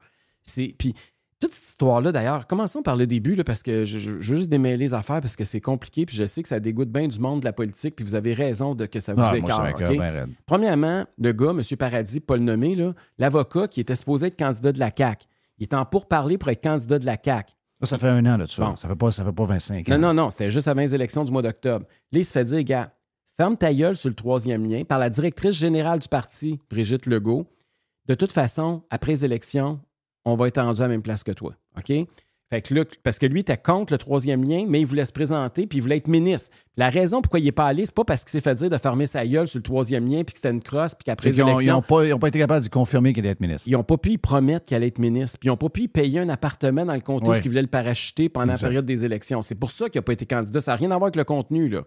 Puis toute cette histoire-là, d'ailleurs, commençons par le début, là, parce que je veux juste démêler les affaires parce que c'est compliqué, puis je sais que ça dégoûte bien du monde de la politique, puis vous avez raison que ça vous écœure. Okay? Premièrement, le gars, M. Paradis, pas le nommer, là, l'avocat qui était supposé être candidat de la CAQ, il est en pourparlers pour être candidat de la CAQ. Ça fait 1 an là, dessus. Bon. Ça fait pas 25 ans. Non, c'était juste avant les élections du mois d'octobre. Là, il se fait dire, gars, ferme ta gueule sur le 3e lien par la directrice générale du parti, Brigitte Legault. De toute façon, après les élections, on va être rendu à la même place que toi. OK? Fait que là, parce que lui, il était contre le 3e lien, mais il voulait se présenter puis il voulait être ministre. Puis la raison pourquoi il n'est pas allé, c'est pas parce qu'il s'est fait dire de fermer sa gueule sur le 3e lien puis que c'était une crosse puis qu'après les élections... Ils n'ont pas été capables de confirmer qu'il allait être ministre. Ils n'ont pas pu y promettre qu'il allait être ministre. Puis ils n'ont pas pu y payer un appartement dans le comté parce qu'ils voulaient le parachuter pendant la période des élections. C'est pour ça qu'il n'a pas été candidat. Ça n'a rien à voir avec le contenu, là.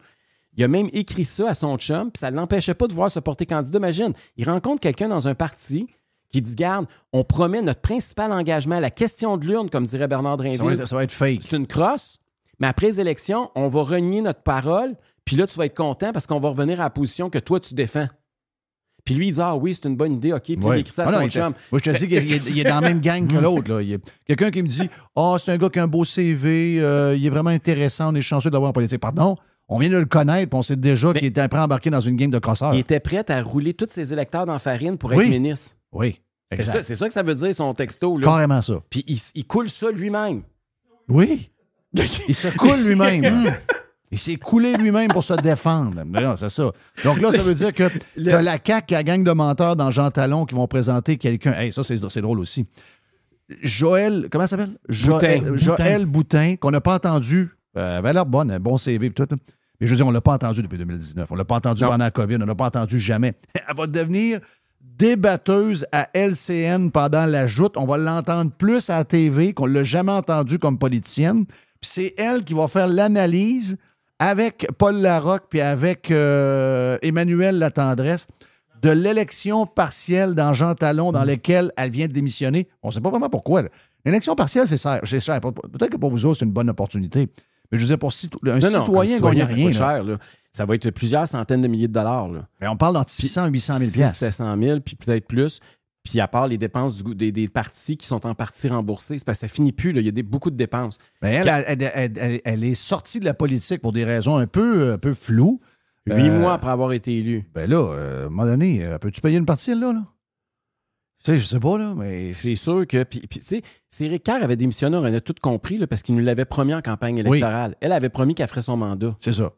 Il a même écrit ça à son chum puis ça ne l'empêchait pas de vouloir se porter candidat. Imagine, il rencontre quelqu'un dans un parti... qui dit, garde, on promet notre principal engagement à la question de l'urne, comme dirait Bernard Drinville. Ça va être fake. C'est une crosse, mais après les élections, on va renier notre parole, puis là, tu vas être content parce qu'on va revenir à la position que toi, tu défends. Puis lui, il dit, ah oui, c'est une bonne idée, OK, puis il écrit ça à son chum. Moi, je te dis qu'il est dans la même gang que l'autre. Là. Il y a quelqu'un qui me dit, c'est un gars qui a un beau CV, il est vraiment intéressant, on est chanceux d'avoir en politique. Pardon? On vient de le connaître, puis on sait déjà qu'il était prêt à embarquer dans une game de crosseurs. Il était prêt à rouler tous ses électeurs dans la farine pour être ministre. Oui. C'est ça que ça veut dire, son texto. Là. Carrément ça. Puis il coule ça lui-même. Oui. Il se coule lui-même. Il s'est coulé lui-même pour se défendre. Non, c'est ça. Donc là, ça veut dire que t'as la CAQ, la gang de menteurs dans Jean Talon qui vont présenter quelqu'un. Hey, ça, c'est drôle aussi. Joël, comment ça s'appelle? Joël Boutin, qu'on n'a pas entendu. Elle avait l'air bonne, un bon CV et tout. Mais je veux dire, on ne l'a pas entendu depuis 2019. On ne l'a pas entendu pendant la COVID. On ne l'a pas entendu jamais. Elle va devenir débatteuse à LCN pendant la joute. On va l'entendre plus à la TV qu'on ne l'a jamais entendu comme politicienne. Puis c'est elle qui va faire l'analyse avec Paul Larocque puis avec Emmanuel Latendresse de l'élection partielle dans Jean Talon dans laquelle elle vient de démissionner. On ne sait pas vraiment pourquoi. L'élection partielle, c'est cher. Peut-être que pour vous autres, c'est une bonne opportunité. Mais je veux dire, pour un citoyen, il n'y a rien. Cher, là. Ça va être plusieurs centaines de milliers de dollars. Là. Mais on parle d'entre 600 et 800 000 $. 700 000, puis peut-être plus. Puis à part les dépenses des partis qui sont en partie remboursés, c'est parce que ça finit plus. Là. Il y a beaucoup de dépenses. Mais elle est sortie de la politique pour des raisons un peu floues. 8 mois après avoir été élue. Ben là, à un moment donné, peux-tu payer une partie, là? Tu sais, je sais pas, là, mais... C'est sûr que... Puis tu sais, si Éric Kerr avait démissionné, on a tout compris, là, parce qu'il nous l'avait promis en campagne électorale. Oui. Elle avait promis qu'elle ferait son mandat. C'est ça.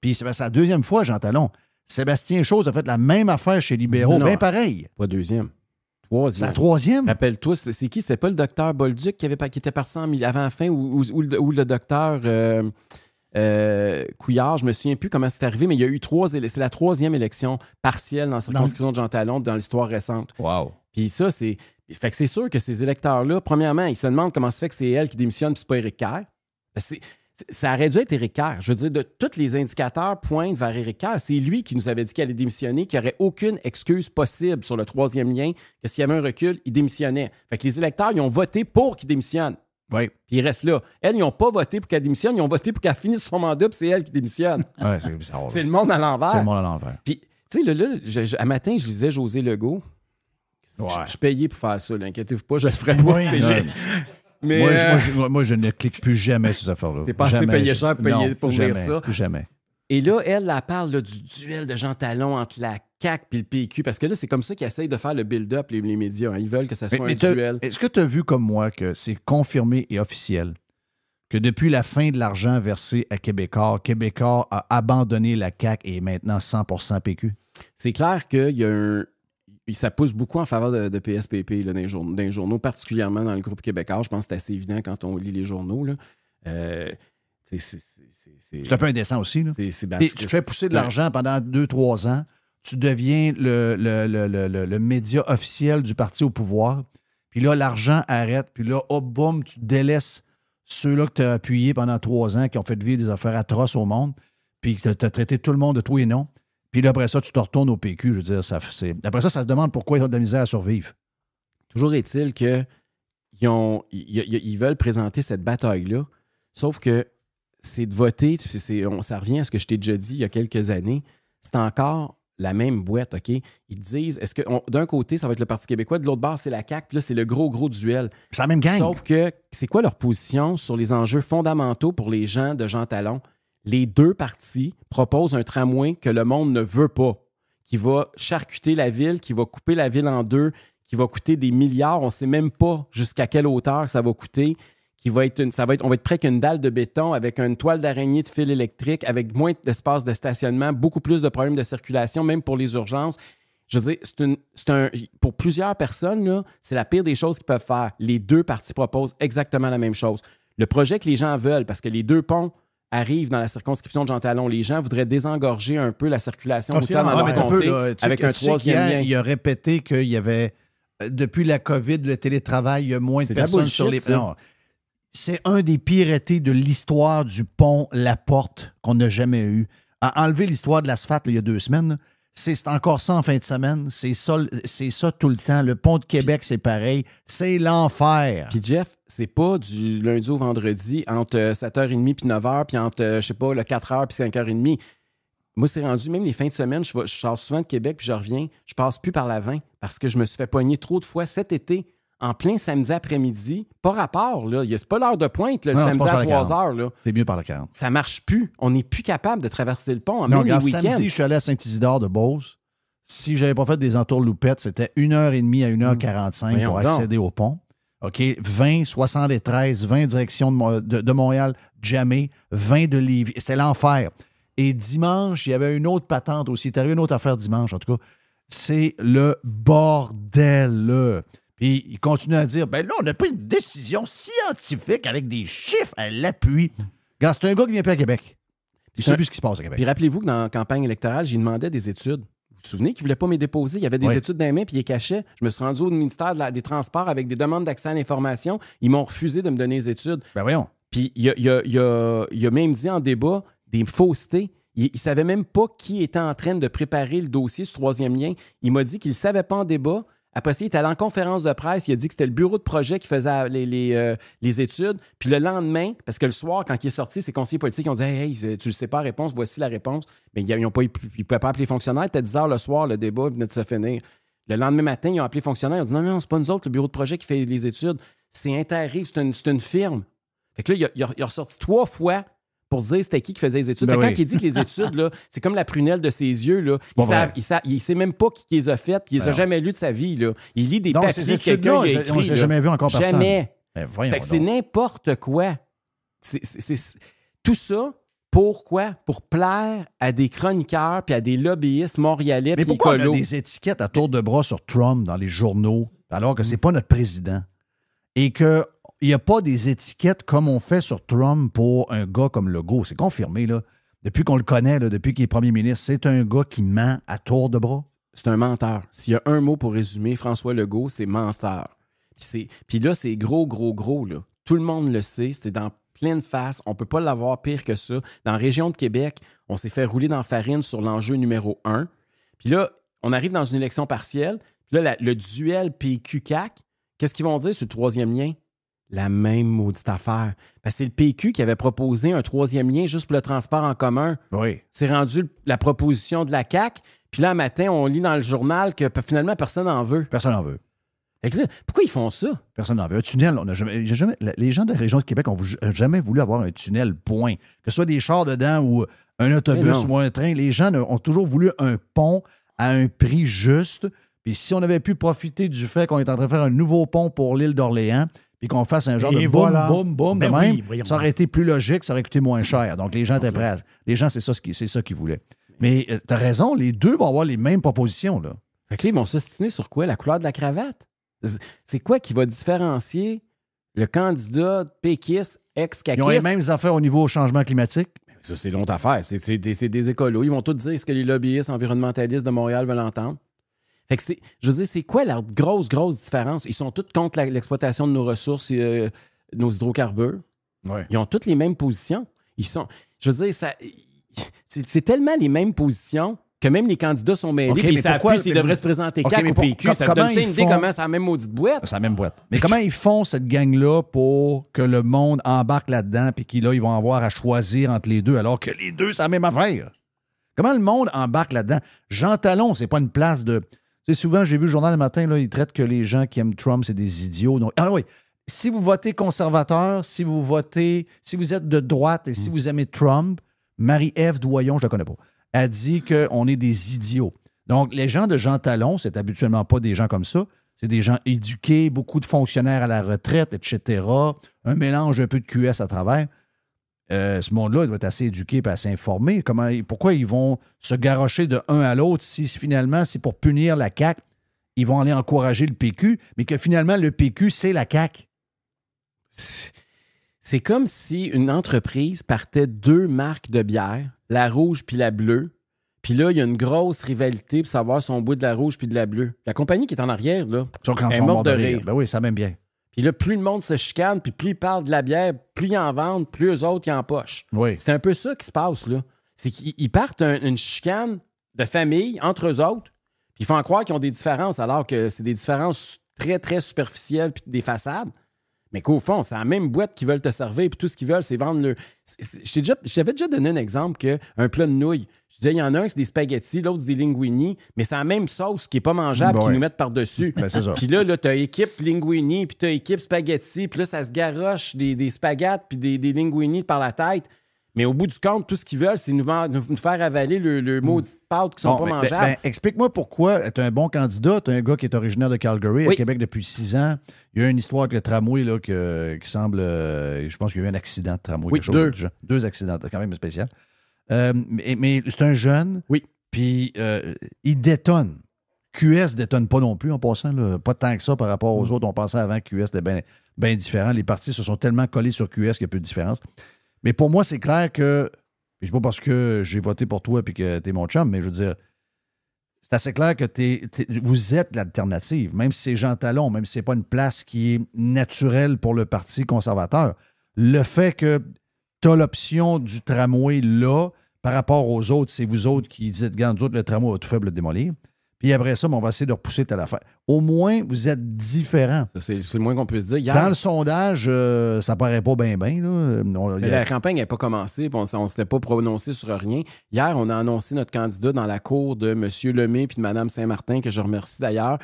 Puis c'est la deuxième fois, Jean Talon. Sébastien Chose a fait la même affaire chez Libéraux, bien pareil. Pas deuxième. Troisième. C'est la troisième? Rappelle-toi, c'est qui? C'était pas le docteur Bolduc qui était parti avant la fin ou le docteur... Couillard, je me souviens plus comment c'est arrivé, mais il y a eu c'est la 3e élection partielle dans la circonscription de Jean Talon dans l'histoire récente. Wow. Puis ça, c'est sûr que ces électeurs-là, premièrement, ils se demandent comment se fait que c'est elle qui démissionne puis c'est pas Éric Kerr. Ça aurait dû être Éric Kerr. Je veux dire, de tous les indicateurs pointent vers Éric Kerr. C'est lui qui nous avait dit qu'il allait démissionner, qu'il n'y aurait aucune excuse possible sur le 3e lien, que s'il y avait un recul, il démissionnait. Fait que les électeurs, ils ont voté pour qu'il démissionne. Oui. Puis il reste là. Elles, ils n'ont pas voté pour qu'elle démissionne, ils ont voté pour qu'elle finisse son mandat, puis c'est elle qui démissionne. Ouais, c'est bizarre. C'est le monde à l'envers. C'est le monde à l'envers. Puis, tu sais, un matin, je lisais José Legault. Ouais. Je payais pour faire ça, là. Inquiétez-vous pas, je le ferai pas. Mais moi, je ne clique plus jamais sur ces affaires-là. T'es pas assez payé cher pour lire ça. Jamais. Et là, elle parle là, du duel de Jean Talon entre la CAQ et le PQ, parce que là, c'est comme ça qu'ils essayent de faire le build-up, les médias. Hein. Ils veulent que ça soit un duel. Est-ce que tu as vu comme moi que c'est confirmé et officiel que depuis la fin de l'argent versé à Québécois a abandonné la CAQ et est maintenant 100% PQ? C'est clair qu'il y a ça pousse beaucoup en faveur de PSPP là, dans les journaux, particulièrement dans le groupe québécois. Je pense que c'est assez évident quand on lit les journaux. Là. C'est un peu indécent aussi. Là. Tu te fais pousser de l'argent pendant 2-3 ans. Tu deviens le média officiel du parti au pouvoir. Puis là, l'argent arrête. Puis là, hop, boum, tu délaisses ceux-là que tu as appuyés pendant 3 ans, qui ont fait vivre des affaires atroces au monde. Puis tu as traité tout le monde de tout et non. Puis là, après ça, tu te retournes au PQ. Je veux dire, après ça se demande pourquoi ils ont de la misère à survivre. Toujours est-il qu'ils veulent présenter cette bataille-là, sauf que c'est de voter, ça revient à ce que je t'ai déjà dit il y a quelques années, c'est encore la même boîte, OK? Ils disent, est-ce que d'un côté, ça va être le Parti québécois, de l'autre bord, c'est la CAQ, puis là, c'est le gros duel. C'est la même gang. Sauf que, c'est quoi leur position sur les enjeux fondamentaux pour les gens de Jean Talon? Les deux partis proposent un tramway que le monde ne veut pas, qui va charcuter la ville, qui va couper la ville en deux, qui va coûter des milliards. On ne sait même pas jusqu'à quelle hauteur ça va coûter. On va être près qu'une dalle de béton avec une toile d'araignée de fil électrique, avec moins d'espace de stationnement, beaucoup plus de problèmes de circulation, même pour les urgences. Je veux dire, pour plusieurs personnes, là, c'est la pire des choses qu'ils peuvent faire. Les deux partis proposent exactement la même chose. Le projet que les gens veulent, parce que les deux ponts arrive dans la circonscription de Jean Talon. Les gens voudraient désengorger un peu la circulation routière dans leur comté avec un troisième lien. Il a répété qu'il y avait, depuis la COVID, le télétravail, il y a moins de personnes sur les... Non, c'est un des pires étés de l'histoire du pont La Porte qu'on n'a jamais eu. À enlever l'histoire de l'asphalte il y a 2 semaines, c'est encore ça en fin de semaine. C'est ça tout le temps. Le pont de Québec, c'est pareil. C'est l'enfer. Puis Jeff, c'est pas du lundi au vendredi entre 7h30 puis 9h, puis entre, je sais pas, le 4h puis 5h30. Moi, c'est rendu, même les fins de semaine, je sors souvent de Québec puis je reviens, je passe plus par la 20 parce que je me suis fait pogner trop de fois cet été, en plein samedi après-midi. Pas rapport, là. C'est pas l'heure de pointe, le samedi à 3h. Là. C'est mieux par la 40. Ça marche plus. On n'est plus capable de traverser le pont, même les week-ends. Samedi, je suis allé à Saint-Isidore de Beauce. Si j'avais pas fait des entourloupettes, c'était 1h30 à 1h45 pour accéder au pont. OK? 20, 73, 20 direction de Montréal, jamais, 20 de Lévis. C'était l'enfer. Et dimanche, il y avait une autre patente aussi. Il est arrivé une autre affaire dimanche, en tout cas. C'est le bordel, là. Puis il continue à dire, ben là, on n'a pas une décision scientifique avec des chiffres à l'appui. Regarde, c'est un gars qui vient pas à Québec. Il ne sait plus ce qui se passe à Québec. Puis rappelez-vous que dans la campagne électorale, j'ai demandé des études. Vous vous souvenez qu'il ne voulait pas me déposer? Il y avait des études dans les mains, puis il les cachait. Je me suis rendu au ministère des Transports avec des demandes d'accès à l'information. Ils m'ont refusé de me donner les études. Ben voyons. Puis il a même dit en débat des faussetés. Il ne savait même pas qui était en train de préparer le dossier sur 3e lien. Il m'a dit qu'il ne savait pas en débat. Après ça, il était allé en conférence de presse. Il a dit que c'était le bureau de projet qui faisait les études. Puis le lendemain, parce que le soir, quand il est sorti, ses conseillers politiques ont dit « Hey, tu ne sais pas la réponse, voici la réponse. » Mais ils ne pouvaient pas appeler les fonctionnaires. C'était 10 heures le soir, le débat venait de se finir. Le lendemain matin, ils ont appelé les fonctionnaires. Ils ont dit « Non, c'est pas nous autres, le bureau de projet qui fait les études. C'est Interrive, c'est une firme. » Fait que là, il a ressorti 3 fois pour dire c'était qui faisait les études. Ben quand il dit que les études, là, c'est comme la prunelle de ses yeux. Là. Il ne sait même pas qui les a faites, puis il ne les a jamais lues de sa vie. Là. Il lit des donc, papiers ces que quelqu'un a écrit. On n'a jamais vu encore personne. Jamais. Ben, fait que c'est n'importe quoi. C'est tout ça, pourquoi? Pour plaire à des chroniqueurs puis à des lobbyistes montréalais. Mais pourquoi on a des étiquettes à tour de bras sur Trump dans les journaux, alors que c'est pas notre président? Et que n'y a pas des étiquettes comme on fait sur Trump pour un gars comme Legault. C'est confirmé, là. Depuis qu'on le connaît, là, depuis qu'il est premier ministre, c'est un gars qui ment à tour de bras. C'est un menteur. S'il y a un mot pour résumer François Legault, c'est menteur. Puis là, c'est gros, là. Tout le monde le sait. C'était dans pleine face. On ne peut pas l'avoir pire que ça. Dans la région de Québec, on s'est fait rouler dans la farine sur l'enjeu numéro 1. Puis là, on arrive dans une élection partielle. Puis là, le duel PQ-CAQ, qu'est-ce qu'ils vont dire sur le troisième lien? La même maudite affaire. Parce que c'est le PQ qui avait proposé un troisième lien juste pour le transport en commun. Oui. C'est rendu la proposition de la CAQ. Puis là, un matin, on lit dans le journal que finalement, personne n'en veut. Personne n'en veut. Fait que là, pourquoi ils font ça? Personne n'en veut. Un tunnel, les gens de la région de Québec n'ont jamais voulu avoir un tunnel, point. Que ce soit des chars dedans ou un autobus ou un train, les gens ont toujours voulu un pont à un prix juste. Puis si on avait pu profiter du fait qu'on est en train de faire un nouveau pont pour l'île d'Orléans, puis qu'on fasse un genre de boum, de même, ça aurait été plus logique, ça aurait coûté moins cher. Donc, les gens étaient prêts. Les gens, c'est ça qu'ils voulaient. Mais tu as raison, les deux vont avoir les mêmes propositions, là. Fait que là, ils vont s'ostiner sur quoi? La couleur de la cravate? C'est quoi qui va différencier le candidat péquiste ex-caquiste? Ils ont les mêmes affaires au niveau changement climatique. Ça, c'est l'autre affaire. C'est des écolos. Ils vont tous dire ce que les lobbyistes environnementalistes de Montréal veulent entendre. Fait que je veux dire, c'est quoi leur grosse différence? Ils sont tous contre l'exploitation de nos ressources, nos hydrocarbures. Ouais. Ils ont toutes les mêmes positions. Je veux dire, c'est tellement les mêmes positions que même les candidats sont mêlés et ils savent plus s'ils devraient se présenter CAQ ou PQ. Ça te donne une idée comment c'est la même maudite boîte? C'est la même boîte. Mais comment ils font, cette gang-là, pour que le monde embarque là-dedans puis qu'ils vont avoir à choisir entre les deux alors que les deux, c'est la même affaire? Comment le monde embarque là-dedans? Jean Talon, c'est pas une place de... Tu sais, souvent, j'ai vu le journal le matin, là, ils traitent que les gens qui aiment Trump, c'est des idiots. Donc, oui, si vous votez conservateur, si vous êtes de droite et si vous aimez Trump, Marie-Ève Doyon, je la connais pas, a dit qu'on est des idiots. Donc, les gens de Jean Talon, c'est habituellement pas des gens comme ça. C'est des gens éduqués, beaucoup de fonctionnaires à la retraite, etc. Un mélange un peu de QS à travers. Ce monde-là, il doit être assez éduqué et assez informé. Pourquoi ils vont se garrocher de un à l'autre si finalement, c'est pour punir la CAQ, ils vont aller encourager le PQ, mais que finalement, le PQ, c'est la CAQ? C'est comme si une entreprise partait 2 marques de bière, la rouge puis la bleue, puis là, il y a une grosse rivalité pour savoir si on boit de la rouge puis de la bleue. La compagnie qui est en arrière, là, elle est morte de rire. Ben oui, ça m'aime bien. Puis là, plus le monde se chicane, puis plus ils parlent de la bière, plus ils en vendent, plus eux autres, ils en pochent. Oui. C'est un peu ça qui se passe, là. C'est qu'ils partent une chicane de famille entre eux autres, puis ils font croire qu'ils ont des différences, alors que c'est des différences très, très superficielles, puis des façades. Mais qu'au fond, c'est la même boîte qu'ils veulent te servir, puis tout ce qu'ils veulent, c'est vendre le... Je t'avais déjà donné un exemple qu'un plat de nouilles. Je disais, il y en a un, c'est des spaghettis, l'autre, c'est des linguini, mais c'est la même sauce qui n'est pas mangeable qu'ils nous mettent par-dessus. Ben, c'est ça. Puis là, tu as équipe linguini, puis tu as équipe spaghetti, puis là, ça se garoche des spaghettes, puis des linguini par la tête. Mais au bout du compte, tout ce qu'ils veulent, c'est nous faire avaler le maudit pâte qui sont pas mangeables. Explique-moi pourquoi tu es un bon candidat. Tu es un gars qui est originaire de Calgary, à Québec depuis 6 ans. Il y a une histoire avec le tramway là, qui semble... je pense qu'il y a eu un accident de tramway. Oui, deux accidents, quand même spécial. Mais c'est un jeune. Oui. Puis il détonne. QS détonne pas non plus en passant. Là. Pas tant que ça par rapport aux autres. On pensait avant que QS était bien différent. Les partis se sont tellement collés sur QS qu'il y a peu de différence. Mais pour moi, c'est clair que, c'est pas parce que j'ai voté pour toi et que t'es mon chum, mais je veux dire, c'est assez clair que vous êtes l'alternative, même si c'est Jean Talon, même si c'est pas une place qui est naturelle pour le Parti conservateur. Le fait que tu as l'option du tramway là, par rapport aux autres, c'est vous autres qui dites, regarde, nous autres, le tramway va tout faible le démolir. Puis après ça, on va essayer de repousser telle affaire. Au moins, vous êtes différents. C'est le moins qu'on puisse dire. Hier, dans le sondage, ça paraît pas bien. La campagne n'a pas commencé, puis on ne s'était pas prononcé sur rien. Hier, on a annoncé notre candidat dans la cour de M. Lemay puis de Mme Saint-Martin, que je remercie d'ailleurs,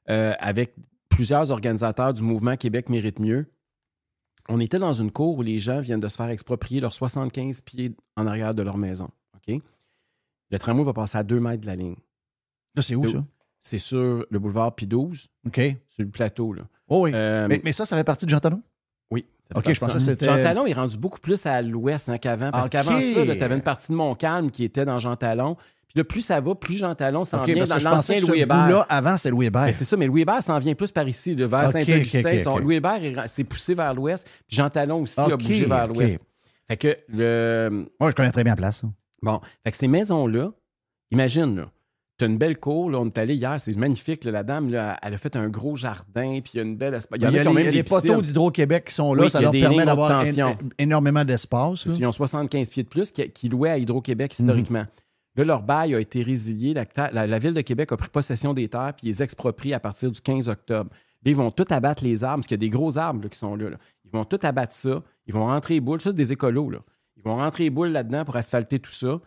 avec plusieurs organisateurs du mouvement Québec mérite mieux. On était dans une cour où les gens viennent de se faire exproprier leurs 75 pieds en arrière de leur maison. OK? Le tramway va passer à 2 mètres de la ligne. Là, c'est où, ça? C'est sur le boulevard Pie-12. OK. Sur le plateau, là. Oh oui. Mais ça fait partie de Jean Talon? Oui. OK, je pensais que c'était... Jean Talon est rendu beaucoup plus à l'ouest qu'avant. Parce qu'avant ça, tu avais une partie de Montcalm qui était dans Jean Talon. Puis là, plus ça va, plus Jean Talon s'en OK, vient parce dans que je pensais l'ancien que Louis ce Hébert. bout-là, avant, c'était Louis Hébert. Ben, c'est ça, mais Louis Hébert s'en vient plus par ici, là, vers OK, Saint-Augustin. OK. Louis Hébert s'est poussé vers l'ouest, puis Jean Talon aussi a OK, bougé vers OK. l'ouest. Fait que Moi, je connais très bien la place. hein. Bon, fait que ces maisons-là, imagine, là, tu as une belle cour, là, on est allé hier, c'est magnifique, là, la dame, là, elle a fait un gros jardin, puis il y a une belle espace. Il y a quand même les des poteaux piscines. d'Hydro-Québec qui sont là, Oui, ça il y a leur des permet lignes d'avoir haute tension. énormément d'espace. là. Ils ont 75 pieds de plus qui louaient à Hydro-Québec historiquement. Là, leur bail a été résilié. La Ville de Québec a pris possession des terres puis les exproprie à partir du 15 octobre. Là, ils vont tout abattre les arbres, parce qu'il y a des gros arbres là, qui sont là. Ils vont tout abattre ça. Ils vont rentrer les boules. Ça, c'est des écolos. Là. Ils vont rentrer les boules là-dedans pour asphalter tout ça.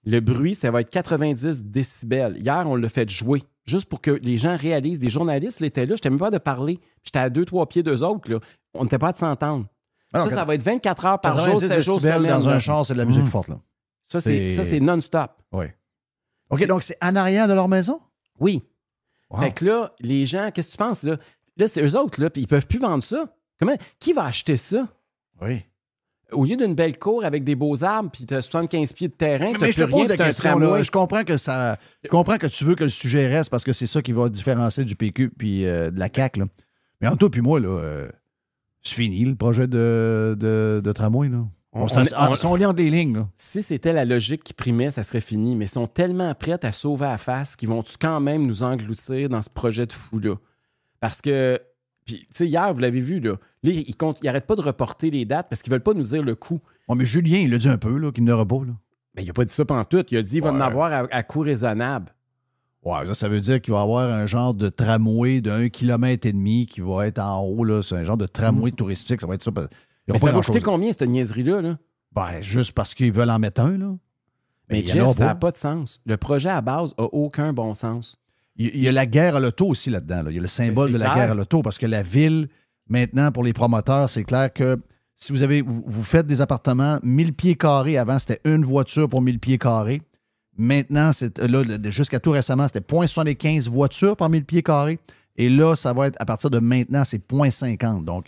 Le bruit, ça va être 90 décibels. Hier, on l'a fait jouer, juste pour que les gens réalisent. Des journalistes étaient là. Je n'étais même pas de parler. J'étais à 2-3 pieds d'eux autres. Là. On n'était pas de s'entendre. Alors, Ça va être 24 heures par jour, 90 7 jours décibels semaine. dans là. un char, c'est de la musique forte. Là. Ça, c'est non-stop. Oui. OK, donc c'est en arrière de leur maison? Oui. Wow. Fait que là, les gens, qu'est-ce que tu penses? Là, c'est eux autres, là, puis ils peuvent plus vendre ça. Qui va acheter ça? Oui. Au lieu d'une belle cour avec des beaux arbres, puis tu as 75 pieds de terrain, tu Mais n'as je te plus pose rien, la tu as un question. Là. tramway. Je comprends que tu veux que le sujet reste parce que c'est ça qui va différencier du PQ puis de la CAQ. Là. Mais entre toi puis moi, là, c'est fini le projet de tramway. Là. Ils sont liés entre les lignes. Là. Si c'était la logique qui primait, ça serait fini. Mais ils sont tellement prêts à sauver la face qu'ils vont-tu quand même nous engloutir dans ce projet de fou-là? Parce que, puis, tu sais, hier, vous l'avez vu, là, ils n'arrêtent pas de reporter les dates parce qu'ils ne veulent pas nous dire le coût. Ouais, mais Julien, il l'a dit un peu, là, qu'il n'aura pas. Là. Mais il n'a pas dit ça pantoute. Il a dit qu'il va en Ouais. avoir à coût raisonnable. Ouais, ça veut dire qu'il va y avoir un genre de tramway de 1,5 km qui va être en haut. Là. C'est un genre de tramway touristique. Ça va être ça. Il y Mais aura ça pas va grand-chose. coûter combien, cette niaiserie-là? Là? Ben, juste parce qu'ils veulent en mettre un. Là. Mais il y en aura Jeff, ça n'a pas. pas de sens. Le projet à base n'a aucun bon sens. Il y a la guerre à l'auto aussi là-dedans. Là. Il y a le symbole c'est de la clair. guerre à l'auto parce que la ville, maintenant, pour les promoteurs, c'est clair que si vous faites des appartements 1000 pieds carrés, avant, c'était une voiture pour 1000 pieds carrés. Maintenant, jusqu'à tout récemment, c'était 0,75 voitures par 1000 pieds carrés. Et là, ça va être, à partir de maintenant, c'est 0,50. Donc,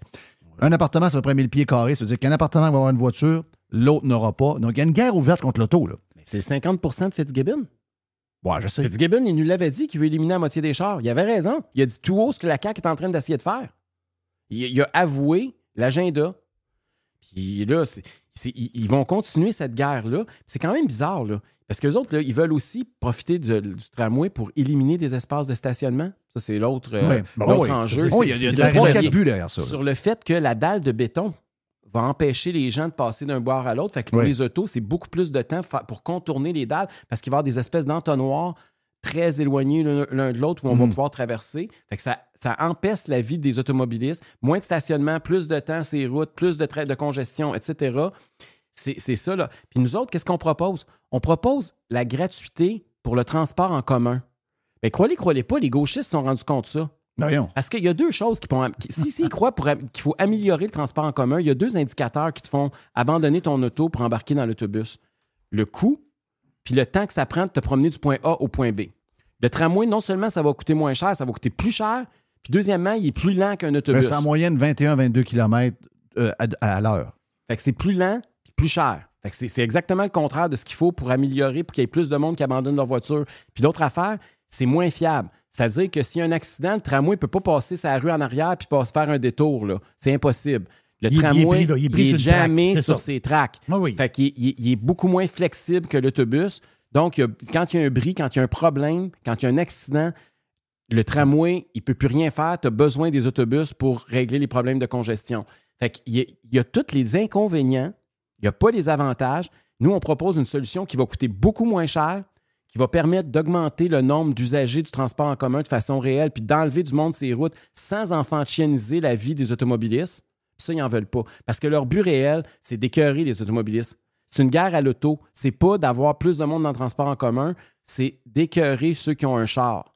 un appartement, c'est à peu près 1000 pieds carrés. Ça veut dire qu'un appartement va avoir une voiture, l'autre n'aura pas. Donc, il y a une guerre ouverte contre l'auto. Là. Mais c'est 50 de Fitzgibbon. Ouais, je sais. Fitzgibbon, il nous l'avait dit qu'il veut éliminer la moitié des chars. Il avait raison. Il a dit tout haut ce que la CAQ est en train d'essayer de faire. Il a avoué l'agenda. Puis là, ils vont continuer cette guerre-là. C'est quand même bizarre, là. Parce qu'eux autres, là, ils veulent aussi profiter du tramway pour éliminer des espaces de stationnement. Ça, c'est l'autre enjeu. Il y a C'est 3-4 buts derrière ça. sur le fait que la dalle de béton va empêcher les gens de passer d'un boire à l'autre. Fait que pour les autos, c'est beaucoup plus de temps pour contourner les dalles parce qu'il va y avoir des espèces d'entonnoirs très éloignés l'un de l'autre où on va pouvoir traverser. Fait que ça empêche la vie des automobilistes. Moins de stationnement, plus de temps sur les routes, plus de congestion, etc. C'est ça, là. Puis nous autres, qu'est-ce qu'on propose? On propose la gratuité pour le transport en commun. Mais croyez pas, les gauchistes se sont rendus compte de ça. Voyons. Parce qu'il y a deux choses qui pourront... S'ils croient qu'il faut améliorer le transport en commun, il y a deux indicateurs qui te font abandonner ton auto pour embarquer dans l'autobus. Le coût, puis le temps que ça prend de te promener du point A au point B. Le tramway, non seulement ça va coûter moins cher, ça va coûter plus cher, puis deuxièmement, il est plus lent qu'un autobus. C'est en moyenne 21-22 km à l'heure. Fait que c'est plus lent puis plus cher. Fait que c'est exactement le contraire de ce qu'il faut pour améliorer, pour qu'il y ait plus de monde qui abandonne leur voiture. Puis l'autre affaire, c'est moins fiable. C'est-à-dire que s'il y a un accident, le tramway ne peut pas passer sa rue en arrière puis faire un détour. Là. C'est impossible. Le tramway, il est jamais sur ses tracks. Oui. Fait qu'il est beaucoup moins flexible que l'autobus. Donc, quand il y a un bris, quand il y a un problème, quand il y a un accident, le tramway, il ne peut plus rien faire. Tu as besoin des autobus pour régler les problèmes de congestion. Fait qu'il y a tous les inconvénients. Il n'y a pas les avantages. Nous, on propose une solution qui va coûter beaucoup moins cher, qui va permettre d'augmenter le nombre d'usagers du transport en commun de façon réelle, puis d'enlever du monde ces routes sans enfantianiser la vie des automobilistes. Puis ça, ils n'en veulent pas. Parce que leur but réel, c'est d'écœurer les automobilistes. C'est une guerre à l'auto. C'est pas d'avoir plus de monde dans le transport en commun, c'est d'écœurer ceux qui ont un char.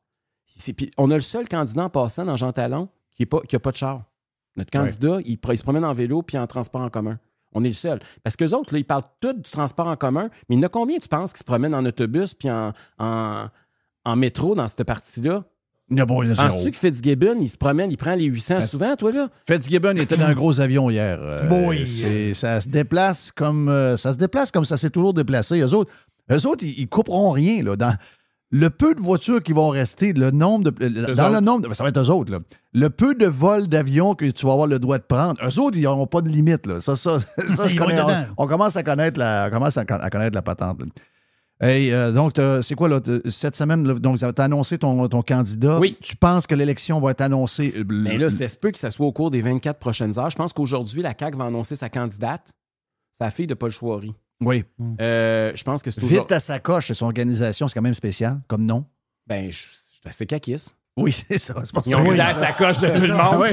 Puis on a le seul candidat en passant dans Jean Talon qui n'a pas de char. Notre candidat, il se promène en vélo puis en transport en commun. On est le seul. Parce qu'eux autres, là, ils parlent tous du transport en commun, mais il y en a combien, tu penses, qui se promènent en autobus puis en métro dans cette partie-là? Il y a zéro. Penses-tu que Fitzgibbon, il se promène, il prend les 800 souvent, toi, là? Fitzgibbon était dans un gros avion hier. Oui. Ça se déplace comme ça s'est toujours déplacé. Eux autres, Eux autres, ils couperont rien, là. Dans le peu de voitures qui vont rester, le nombre de... le nombre... Ça va être eux autres, là. Le peu de vols d'avion que tu vas avoir le droit de prendre, eux autres, ils n'auront pas de limite, là. Ça je connais. On commence à connaître la patente, là. Hey, donc, c'est quoi, là, cette semaine, là, donc, tu as annoncé ton candidat. Oui. Tu penses que l'élection va être annoncée? Mais là, ça se peut que ça soit au cours des 24 prochaines heures. Je pense qu'aujourd'hui, la CAQ va annoncer sa candidate, sa fille de Paul Chouari. Oui. Je pense que c'est Vite à sa coche, c'est son organisation, c'est quand même spécial, comme nom. Ben, je suis assez caquiste. Oui, c'est ça. C'est pour Ils ont mis la sacoche de tout le monde. Oui.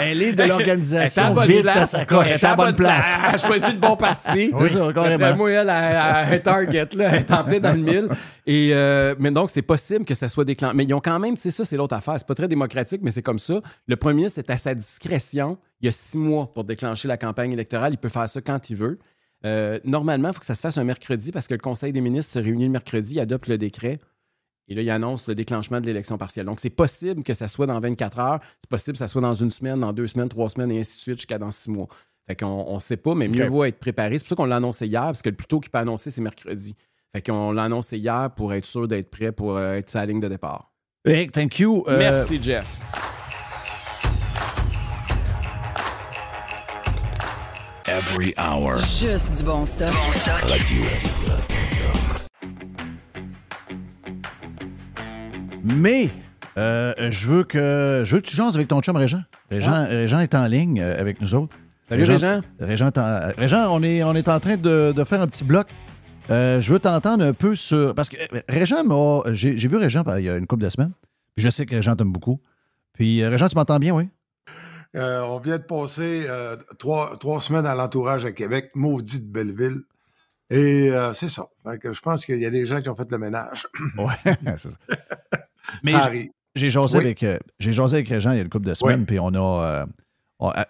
Elle est de l'organisation. Elle est à bonne Vite place. à sacoche. Elle est à bonne place. Elle a choisi le bon parti. C'est ça, carrément. Après moi, elle a target, là, elle est en plein dans le mille. Et, mais donc, c'est possible que ça soit déclenché. Mais ils ont quand même, c'est ça, c'est l'autre affaire. C'est pas très démocratique, mais c'est comme ça. Le premier ministre est à sa discrétion. Il y a 6 mois pour déclencher la campagne électorale. Il peut faire ça quand il veut. Normalement, il faut que ça se fasse un mercredi parce que le Conseil des ministres se réunit le mercredi, il adopte le décret. Et là, il annonce le déclenchement de l'élection partielle. Donc, c'est possible que ça soit dans 24 heures. C'est possible que ça soit dans 1 semaine, dans 2 semaines, 3 semaines, et ainsi de suite, jusqu'à dans 6 mois. Fait qu'on ne sait pas, mais mieux vaut être préparé. C'est pour ça qu'on l'a annoncé hier, parce que le plus tôt qu'il peut annoncer, c'est mercredi. Fait qu'on l'a annoncé hier pour être sûr d'être prêt pour être sa ligne de départ. Hey, thank you. Merci, Jeff. Every hour. Juste du bon stock. Mais je veux que tu jases avec ton chum Régent. Régent est en ligne avec nous autres. Salut, Régent. Régent, on est en train de faire un petit bloc. Je veux t'entendre un peu sur... Parce que Régent j'ai vu Régent il y a une couple de semaines. Puis je sais que Régent t'aime beaucoup. Puis Régent, tu m'entends bien, oui? On vient de passer 3 semaines à l'entourage à Québec, maudite Belleville. Et c'est ça. Donc, je pense qu'il y a des gens qui ont fait le ménage. Ouais, c'est ça. Mais ça arrive. J'ai jasé avec Régent il y a une couple de semaines, puis on a...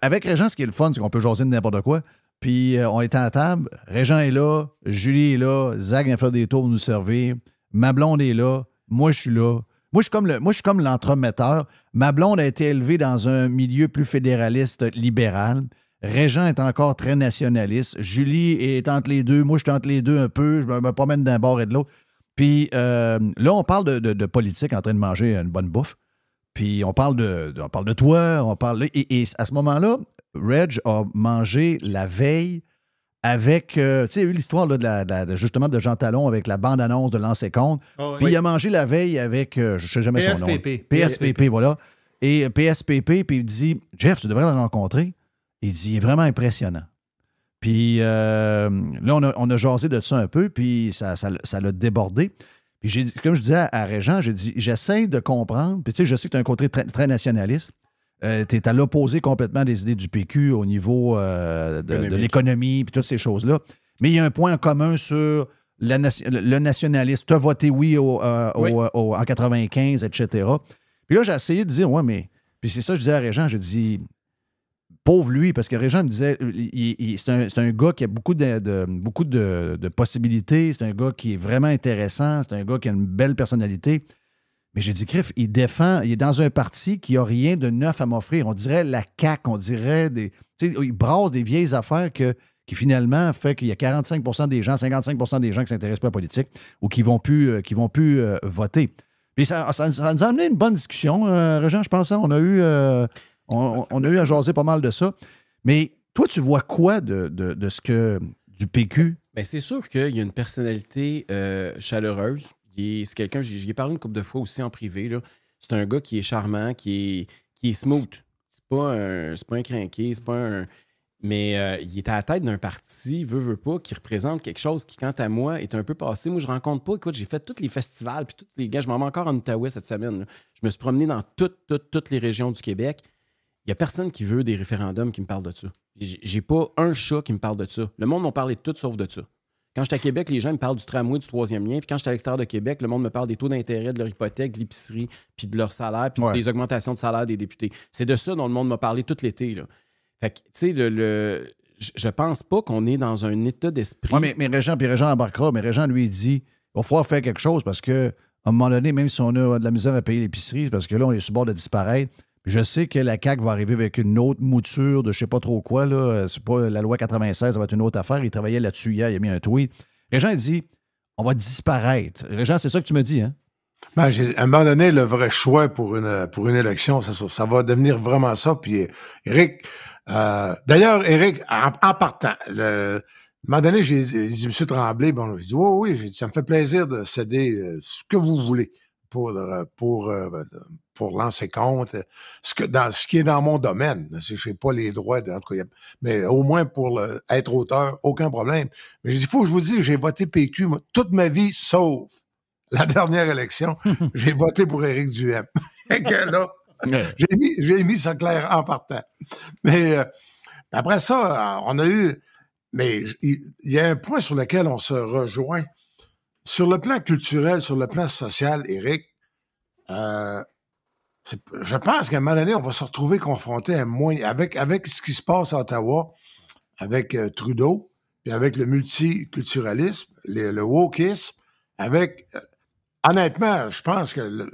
avec Régent, ce qui est le fun, c'est qu'on peut jaser de n'importe quoi. Puis on était à la table, Régent est là, Julie est là, Zach vient faire des tours pour nous servir, ma blonde est là, moi je suis là. Moi, je suis comme l'entremetteur. Ma blonde a été élevée dans un milieu plus fédéraliste libéral. Régent est encore très nationaliste. Julie est entre les deux. Moi, je suis entre les deux un peu. Je me promène d'un bord et de l'autre. Puis là, on parle de politique en train de manger une bonne bouffe. Puis on parle de toi. Et à ce moment-là, Reg a mangé la veille avec, tu sais, il y a eu l'histoire là, justement de Jean Talon avec la bande-annonce de Lancer Compte. Puis il a mangé la veille avec, je ne sais jamais son nom. PSPP, voilà. Et PSPP, puis il dit, Jeff, tu devrais le rencontrer. Il dit, il est vraiment impressionnant. Puis là, on a jasé de ça un peu, puis ça l'a débordé. Puis comme je disais à Régent, j'ai dit, j'essaie de comprendre, puis tu sais, je sais que tu as un côté très, très nationaliste. Tu es à l'opposé complètement des idées du PQ au niveau de l'économie puis toutes ces choses-là. Mais il y a un point en commun sur le nationalisme. Tu as voté oui en 95, etc. Puis là, j'ai essayé de dire, ouais, mais... Puis c'est ça que je disais à Régent, j'ai dit, pauvre lui, parce que Régent me disait, c'est un gars qui a beaucoup de possibilités, c'est un gars qui est vraiment intéressant, c'est un gars qui a une belle personnalité. Mais j'ai dit, Criff, il est dans un parti qui n'a rien de neuf à m'offrir. On dirait la CAQ, on dirait il brasse des vieilles affaires qui finalement fait qu'il y a 45 des gens, 55 des gens qui ne s'intéressent pas à la politique ou qui ne vont plus voter. Puis ça nous a amené une bonne discussion, Régent, je pense. Hein? On a eu à jaser pas mal de ça. Mais toi, tu vois quoi de ce que du PQ? Bien, c'est sûr qu'il y a une personnalité chaleureuse. C'est quelqu'un, j'y ai parlé une couple de fois aussi en privé. Là. C'est un gars qui est charmant, qui est smooth. C'est pas un crinqué, c'est pas un... Mais il est à la tête d'un parti, veut pas, qui représente quelque chose qui, quant à moi, est un peu passé. Moi, je rencontre pas. Écoute, j'ai fait tous les festivals, puis tous les gars. Je m'en vais encore en Outaouais cette semaine. Là. Je me suis promené dans toutes les régions du Québec. Il n'y a personne qui veut des référendums qui me parle de ça. J'ai pas un chat qui me parle de ça. Le monde m'a parlé de tout sauf de ça. Quand j'étais à Québec, les gens me parlent du tramway, du 3e lien. Puis quand j'étais à l'extérieur de Québec, le monde me parle des taux d'intérêt, de leur hypothèque, de l'épicerie, puis de leur salaire, puis des augmentations de salaire des députés. C'est de ça dont le monde m'a parlé tout l'été. Là. Fait que, tu sais, je pense pas qu'on est dans un état d'esprit. Oui, mais Régent embarquera. Mais Régent, lui, il dit, il va falloir faire quelque chose parce qu'à un moment donné, même si on a de la misère à payer l'épicerie, parce que là, on est sur le bord de disparaître. Je sais que la CAQ va arriver avec une autre mouture de je sais pas trop quoi. Là. C'est pas la loi 96, ça va être une autre affaire. Il travaillait là-dessus hier, il a mis un tweet. Régent, il dit, on va disparaître. Régent, c'est ça que tu me dis, hein? Ben, à un moment donné, le vrai choix pour une élection, ça va devenir vraiment ça. Puis Éric, d'ailleurs, Éric, en partant, un moment donné, j'ai dit, M. Tremblay, bon, j'ai dit, oui, j'ai dit, ça me fait plaisir de céder ce que vous voulez pour lancer compte, ce qui est dans mon domaine. Je sais pas les droits, en tout cas, mais au moins pour être auteur, aucun problème. Mais j'ai dit, il faut que je vous dise, j'ai voté PQ toute ma vie, sauf la dernière élection, j'ai voté pour Éric Duhem. Là, j'ai mis ça clair en partant. Mais après ça, on a eu... Mais il y a un point sur lequel on se rejoint. Sur le plan culturel, sur le plan social, Éric, je pense qu'à un moment donné, on va se retrouver confronté avec ce qui se passe à Ottawa, avec Trudeau, puis avec le multiculturalisme, le wokisme, avec... honnêtement, je pense que le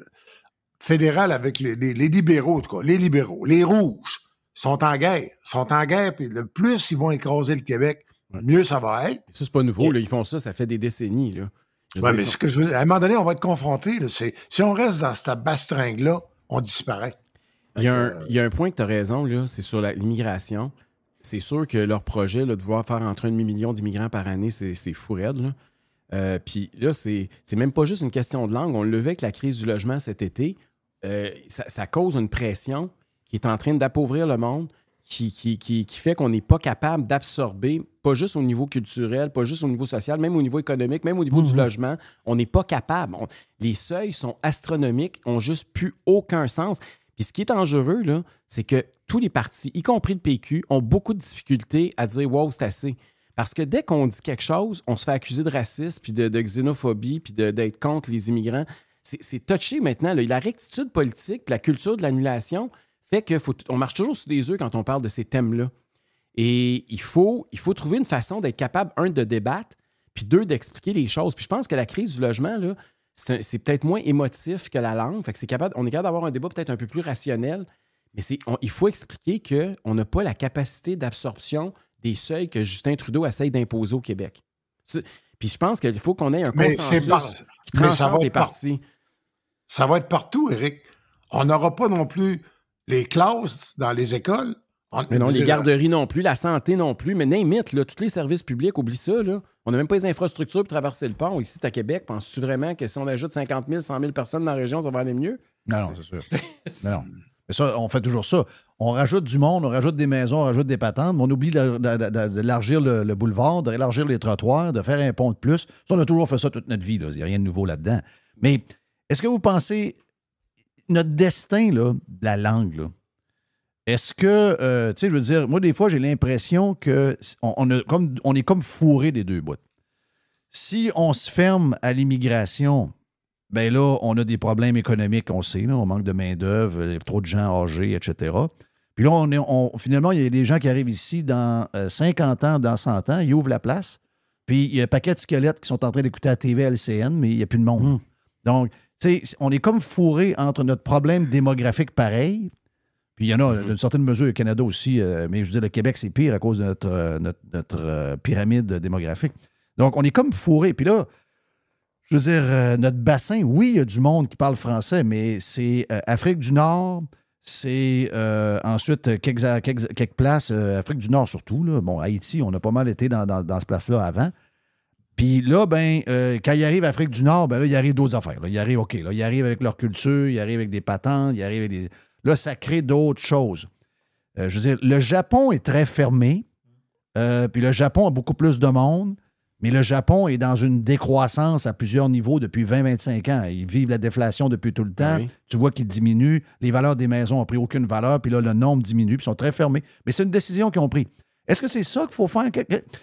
fédéral avec les libéraux, en tout cas, les libéraux, les rouges, sont en guerre, puis le plus ils vont écraser le Québec, mieux ça va être. Ça, c'est pas nouveau, là, ils font ça fait des décennies, là. Oui, mais à un moment donné, on va être confronté, là, si on reste dans cette bastringue-là, on disparaît. Il y a un point que tu as raison, là, c'est sur l'immigration. C'est sûr que leur projet, là, de vouloir faire entre 1 demi-million d'immigrants par année, c'est fou raide, là. Puis là, c'est même pas juste une question de langue. On le vit avec la crise du logement cet été. Ça cause une pression qui est en train d'appauvrir le monde, qui fait qu'on n'est pas capable d'absorber, pas juste au niveau culturel, pas juste au niveau social, même au niveau économique, même au niveau du logement. On n'est pas capable. Les seuils sont astronomiques, ont juste plus aucun sens. Puis ce qui est dangereux, là, c'est que tous les partis, y compris le PQ, ont beaucoup de difficultés à dire « wow, c'est assez ». Parce que dès qu'on dit quelque chose, on se fait accuser de racisme, puis de xénophobie, puis d'être contre les immigrants. C'est touché maintenant. Là. La rectitude politique, la culture de l'annulation fait qu'on marche toujours sur des œufs quand on parle de ces thèmes-là. Et il faut trouver une façon d'être capable, un, de débattre, puis deux, d'expliquer les choses. Puis je pense que la crise du logement, là, c'est peut-être moins émotif que la langue. Fait que on est capable d'avoir un débat peut-être un peu plus rationnel, mais il faut expliquer qu'on n'a pas la capacité d'absorption des seuils que Justin Trudeau essaye d'imposer au Québec. Puis je pense qu'il faut qu'on ait un consensus qui transcende les partis. Ça va être partout, Éric. On n'aura pas non plus les classes dans les écoles. Mais non, les garderies non plus, la santé non plus, mais name it, là, tous les services publics, oublie ça. Là. On n'a même pas les infrastructures pour traverser le pont ici à Québec. Penses-tu vraiment que si on ajoute 50 000, 100 000 personnes dans la région, ça va aller mieux? Non, c'est sûr. Non. Mais ça, on fait toujours ça. On rajoute du monde, on rajoute des maisons, on rajoute des patentes, mais on oublie d'élargir le boulevard, d'élargir les trottoirs, de faire un pont de plus. Ça, on a toujours fait ça toute notre vie. Il n'y a rien de nouveau là-dedans. Mais est-ce que vous pensez, notre destin, là, de la langue, là, est-ce que, tu sais, je veux dire, moi, des fois, j'ai l'impression qu'on est comme fourré des deux bouts. Si on se ferme à l'immigration, bien là, on a des problèmes économiques, on sait, là, on manque de main-d'œuvre, il y a trop de gens âgés, etc. Puis là, finalement, il y a des gens qui arrivent ici dans 50 ans, dans 100 ans, ils ouvrent la place, puis il y a un paquet de squelettes qui sont en train d'écouter la TV à LCN, mais il n'y a plus de monde. Donc, tu sais, on est comme fourré entre notre problème démographique pareil. Puis il y en a d'une certaine mesure au Canada aussi, mais je veux dire, le Québec, c'est pire à cause de notre pyramide démographique. Donc, on est comme fourré. Puis là, je veux dire, notre bassin, oui, il y a du monde qui parle français, mais c'est Afrique du Nord, c'est ensuite quelques places, Afrique du Nord surtout. Là. Bon, Haïti, on a pas mal été dans ce place-là avant. Puis là, quand ils arrivent à Afrique du Nord, là, il arrive d'autres affaires. Là. Ils arrivent, OK, là, ils arrivent avec leur culture, ils arrivent avec des patentes, ils arrivent avec des... Là, ça crée d'autres choses. Je veux dire, le Japon est très fermé, puis le Japon a beaucoup plus de monde, mais le Japon est dans une décroissance à plusieurs niveaux depuis 20-25 ans. Ils vivent la déflation depuis tout le temps. Oui. Tu vois qu'ils diminuent. Les valeurs des maisons n'ont pris aucune valeur, puis là, le nombre diminue, puis ils sont très fermés. Mais c'est une décision qu'ils ont prise. Est-ce que c'est ça qu'il faut faire?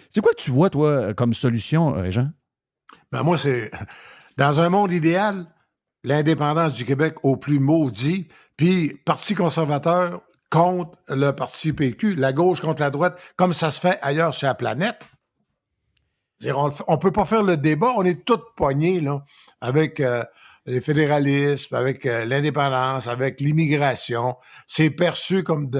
C'est quoi que tu vois, toi, comme solution, Régent? Ben moi, c'est... Dans un monde idéal, l'indépendance du Québec au plus maudit, puis Parti conservateur contre le Parti PQ, la gauche contre la droite, comme ça se fait ailleurs sur la planète. On ne peut pas faire le débat, on est tous pognés là, avec les fédéralismes, avec l'indépendance, avec l'immigration. C'est perçu comme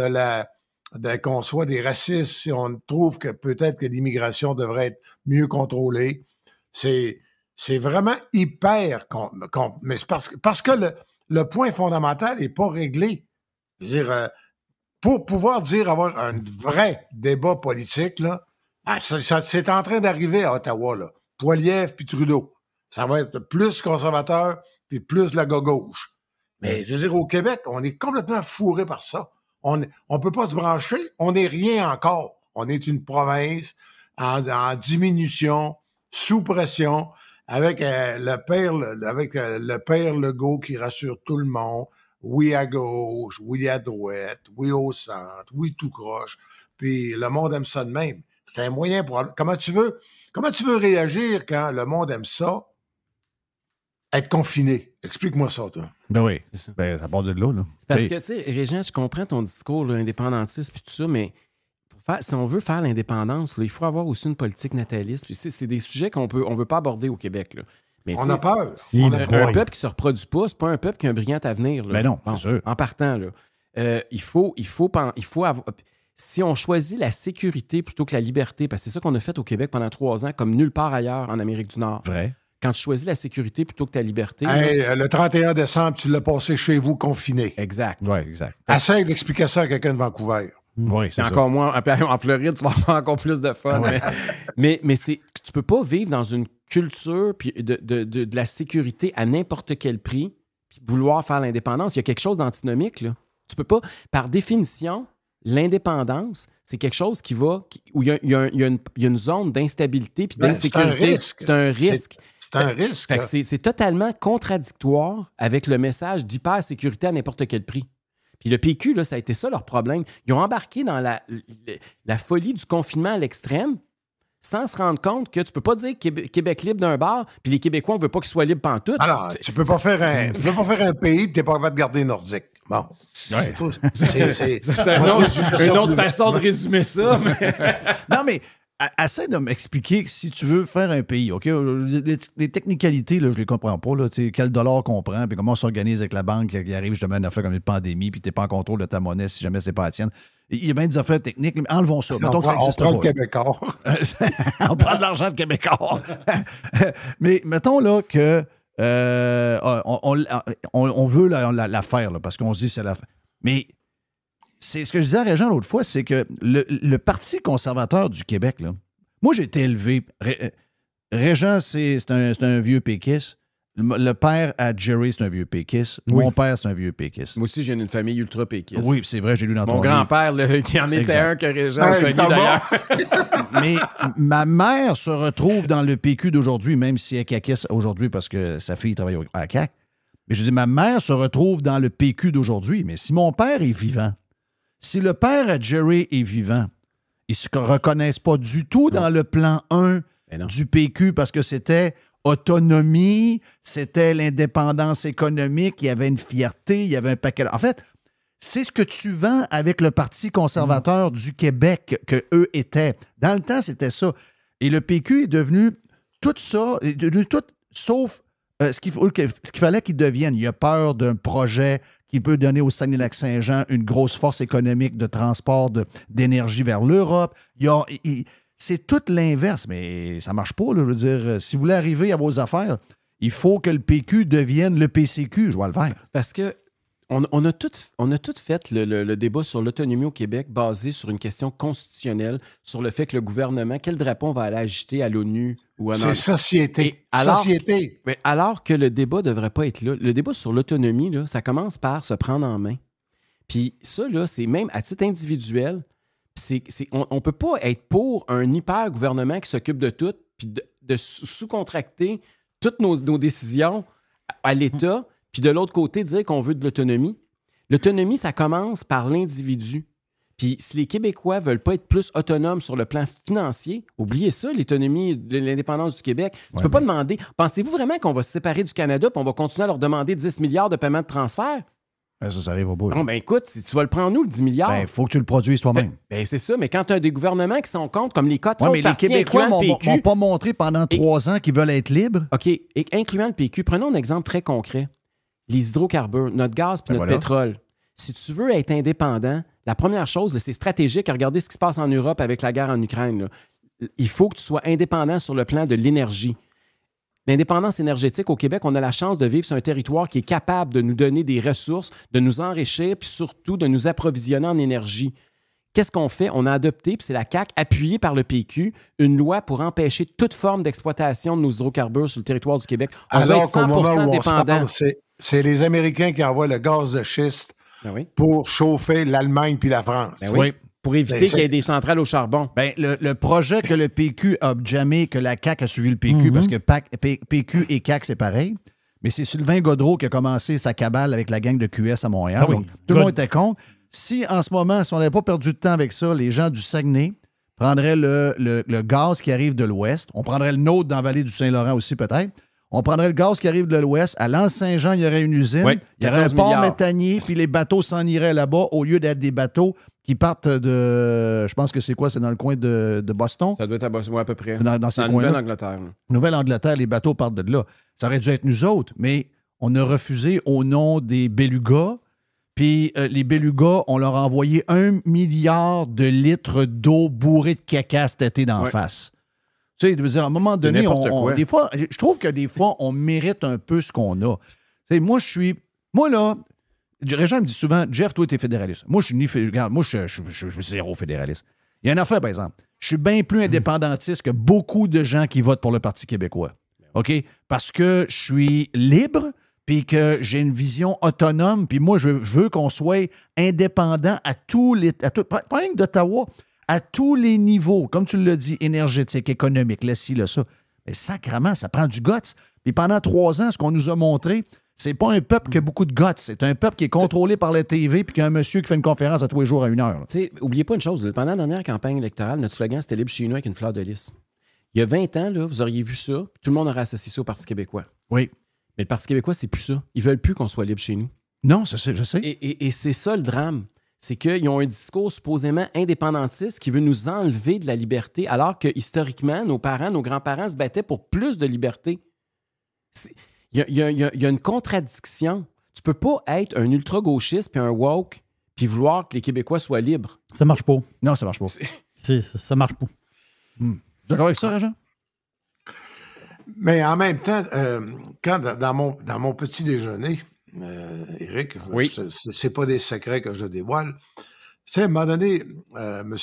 qu'on soit des racistes si on trouve que peut-être que l'immigration devrait être mieux contrôlée. C'est c'est vraiment hyper... mais c'est parce que le point fondamental n'est pas réglé. Je veux dire, pour pouvoir avoir un vrai débat politique, là, c'est en train d'arriver à Ottawa, là. Poilievre puis Trudeau. Ça va être plus conservateur puis plus la gauche. Mais je veux dire, au Québec, on est complètement fourré par ça. On peut pas se brancher, on n'est rien encore. On est une province en diminution, sous pression, avec le père Legault qui rassure tout le monde. Oui à gauche, oui à droite, oui au centre, oui tout croche. Puis le monde aime ça de même. C'est un moyen pour... Comment tu veux réagir quand le monde aime ça? Être confiné. Explique-moi ça, toi. Ben oui. Ben, ça part de là. C'est parce que, tu sais, Régent, je comprends ton discours là, indépendantiste puis tout ça, mais si on veut faire l'indépendance, là, il faut avoir aussi une politique nataliste. Puis c'est des sujets qu'on veut pas aborder au Québec. Là. Mais, on a peur. Si un peuple qui se reproduit pas, c'est pas un peuple qui a un brillant avenir. Là. Ben non, c'est sûr. En partant, là, il faut avoir... Si on choisit la sécurité plutôt que la liberté, parce que c'est ça qu'on a fait au Québec pendant 3 ans, comme nulle part ailleurs en Amérique du Nord. Vrai. Quand tu choisis la sécurité plutôt que ta liberté... Hey, le 31 décembre, tu l'as passé chez vous confiné. Exact. Oui, exact. Essaye d'expliquer ça à quelqu'un de Vancouver. Oui, c'est encore moins. En Floride, tu vas avoir encore plus de fun. Ouais. Mais tu peux pas vivre dans une culture puis de la sécurité à n'importe quel prix puis vouloir faire l'indépendance. Il y a quelque chose d'antinomique, là. Tu peux pas... Par définition, l'indépendance, c'est quelque chose où il y a une zone d'instabilité puis d'insécurité. C'est un risque. C'est un risque. Fait que c'est totalement contradictoire avec le message d'hypersécurité à n'importe quel prix. Puis le PQ, là, ça a été ça leur problème. Ils ont embarqué dans la folie du confinement à l'extrême sans se rendre compte que tu peux pas dire Québec libre d'un bar puis les Québécois, on veut pas qu'ils soient libres pantoute. Alors, tu peux pas faire un pays puis t'es pas capable de garder nordique. Bon. Ouais. C'est une autre façon de résumer ça. Mais... Non, mais essaie de m'expliquer que si tu veux faire un pays, OK? Les technicalités, là, je les comprends pas. Là, quel dollar qu'on prend, puis comment on s'organise avec la banque qui arrive justement à une affaire comme une pandémie, puis tu n'es pas en contrôle de ta monnaie si jamais c'est pas la tienne. Il y a bien des affaires techniques, mais enlevons ça. On prend le Québécois. On prend de l'argent de Québécois. Mais mettons là que on veut la faire, là, parce qu'on se dit c'est la fin. Mais c'est ce que je disais à Régent l'autre fois, c'est que le Parti conservateur du Québec, là, moi j'ai été élevé. Régent, c'est un vieux péquiste. Le père à Jerry, c'est un vieux péquiste. Oui. Mon père, c'est un vieux péquiste. Moi aussi, j'ai une famille ultra péquiste. Oui, c'est vrai, j'ai lu dans ton livre. Mon grand-père, qui en était un que Régent a connu d'ailleurs. Mais ma mère se retrouve dans le PQ d'aujourd'hui, même si elle est caquiste aujourd'hui parce que sa fille travaille à CAQ. Mais je dis, ma mère se retrouve dans le PQ d'aujourd'hui. Mais si mon père est vivant, si le père à Jerry est vivant, ils ne se reconnaissent pas du tout dans le plan 1 du PQ parce que c'était autonomie, c'était l'indépendance économique, il y avait une fierté, il y avait un paquet... En fait, c'est ce que tu vends avec le Parti conservateur du Québec que eux étaient. Dans le temps, c'était ça. Et le PQ est devenu tout ça, tout sauf ce qu'il fallait qu'il devienne. Il a peur d'un projet qui peut donner au Saguenay-Lac-Saint-Jean une grosse force économique de transport d'énergie vers l'Europe. C'est tout l'inverse, mais ça ne marche pas. Là, je veux dire, si vous voulez arriver à vos affaires, il faut que le PQ devienne le PCQ, je vois le vert. Parce que on a tout fait le débat sur l'autonomie au Québec basé sur une question constitutionnelle, sur le fait que le gouvernement, quel drapeau on va aller agiter à l'ONU ou à C'est société. Société. Alors que le débat ne devrait pas être là. Le débat sur l'autonomie, là, ça commence par se prendre en main. Puis ça, là, c'est même à titre individuel. On ne peut pas être pour un hyper-gouvernement qui s'occupe de tout, puis de sous-contracter toutes nos décisions à l'État, puis de l'autre côté, dire qu'on veut de l'autonomie. L'autonomie, ça commence par l'individu. Puis si les Québécois ne veulent pas être plus autonomes sur le plan financier, oubliez ça, l'autonomie de l'indépendance du Québec. Tu ne peux pas demander... Pensez-vous vraiment qu'on va se séparer du Canada puis on va continuer à leur demander 10 milliards de paiements de transfert? Ça arrive au bout. Non, écoute, si tu vas le prendre où, le 10 milliards? Il faut que tu le produises toi-même. C'est ça, mais quand tu as des gouvernements qui sont contre, comme les 4 autres partis, les Québécois m'ont pas montré pendant 3 ans qu'ils veulent être libres. OK, et incluant le PQ, prenons un exemple très concret. Les hydrocarbures, notre gaz puis notre pétrole. Si tu veux être indépendant, la première chose, c'est stratégique. Regardez ce qui se passe en Europe avec la guerre en Ukraine. Là. Il faut que tu sois indépendant sur le plan de l'énergie. L'indépendance énergétique au Québec, on a la chance de vivre sur un territoire qui est capable de nous donner des ressources, de nous enrichir, puis surtout de nous approvisionner en énergie. Qu'est-ce qu'on fait? On a adopté, puis c'est la CAQ, appuyée par le PQ, une loi pour empêcher toute forme d'exploitation de nos hydrocarbures sur le territoire du Québec. On va être 100% dépendant. C'est les Américains qui envoient le gaz de schiste Ben oui. pour chauffer l'Allemagne puis la France. Ben oui. Pour éviter qu'il y ait des centrales au charbon. Ben, le projet que le PQ a jamais, que la CAQ a suivi le PQ, parce que PQ et CAQ, c'est pareil, mais c'est Sylvain Gaudreau qui a commencé sa cabale avec la gang de QS à Montréal. Ah oui. Donc, tout le monde était contre. Si, en ce moment, si on n'avait pas perdu de temps avec ça, les gens du Saguenay prendraient le gaz qui arrive de l'Ouest. On prendrait le nôtre dans la vallée du Saint-Laurent aussi, peut-être. On prendrait le gaz qui arrive de l'Ouest. À l'Anse-Saint-Jean, il y aurait une usine. Oui, il y aurait un 14 port milliards. méthanier, puis les bateaux s'en iraient là-bas au lieu d'être des bateaux qui partent de... Je pense que c'est quoi? C'est dans le coin de Boston? Ça doit être à Boston, à peu près. Dans ces la coins-là. Nouvelle-Angleterre. là. Nouvelle-Angleterre, les bateaux partent de là. Ça aurait dû être nous autres, mais on a refusé au nom des Belugas. Puis les Belugas, on leur a envoyé 1 milliard de litres d'eau bourrée de caca cet été d'en face. Tu sais, je veux dire, à un moment donné, des fois, je trouve que des fois, on mérite un peu ce qu'on a. Tu sais, moi, là, Régent me dit souvent, Jeff, toi, t'es fédéraliste. Moi, je suis ni fédéraliste. Moi, je suis zéro fédéraliste. Il y a une affaire, par exemple. Je suis bien plus indépendantiste que beaucoup de gens qui votent pour le Parti québécois. OK? Parce que je suis libre, puis que j'ai une vision autonome, puis moi, je veux qu'on soit indépendant à tous les... pas rien que d'Ottawa, à tous les niveaux, comme tu l'as dit, énergétique, économique, là, ci, là, ça. Mais sacrément, ça prend du guts. Puis pendant 3 ans, ce qu'on nous a montré, c'est pas un peuple qui a beaucoup de guts. C'est un peuple qui est contrôlé par la TV puis qui a un monsieur qui fait une conférence à tous les jours à 1 heure. Tu sais, oubliez pas une chose. Là, pendant la dernière campagne électorale, notre slogan, c'était « Libre chez nous avec une fleur de lys ». Il y a 20 ans, là, vous auriez vu ça, puis tout le monde aurait associé ça au Parti québécois. Oui. Mais le Parti québécois, c'est plus ça. Ils veulent plus qu'on soit libre chez nous. Non, je sais. Et c'est ça le drame. C'est qu'ils ont un discours supposément indépendantiste qui veut nous enlever de la liberté, alors que historiquement, nos parents, nos grands-parents se battaient pour plus de liberté. Il y a une contradiction. Tu peux pas être un ultra-gauchiste puis un woke puis vouloir que les Québécois soient libres. Ça marche pas. Non, ça marche pas. Ça marche pas. D'accord avec ça, Régent? Mais en même temps, quand dans mon petit déjeuner, Éric, Oui. C'est pas des secrets que je dévoile. Tu sais, à un moment donné, M.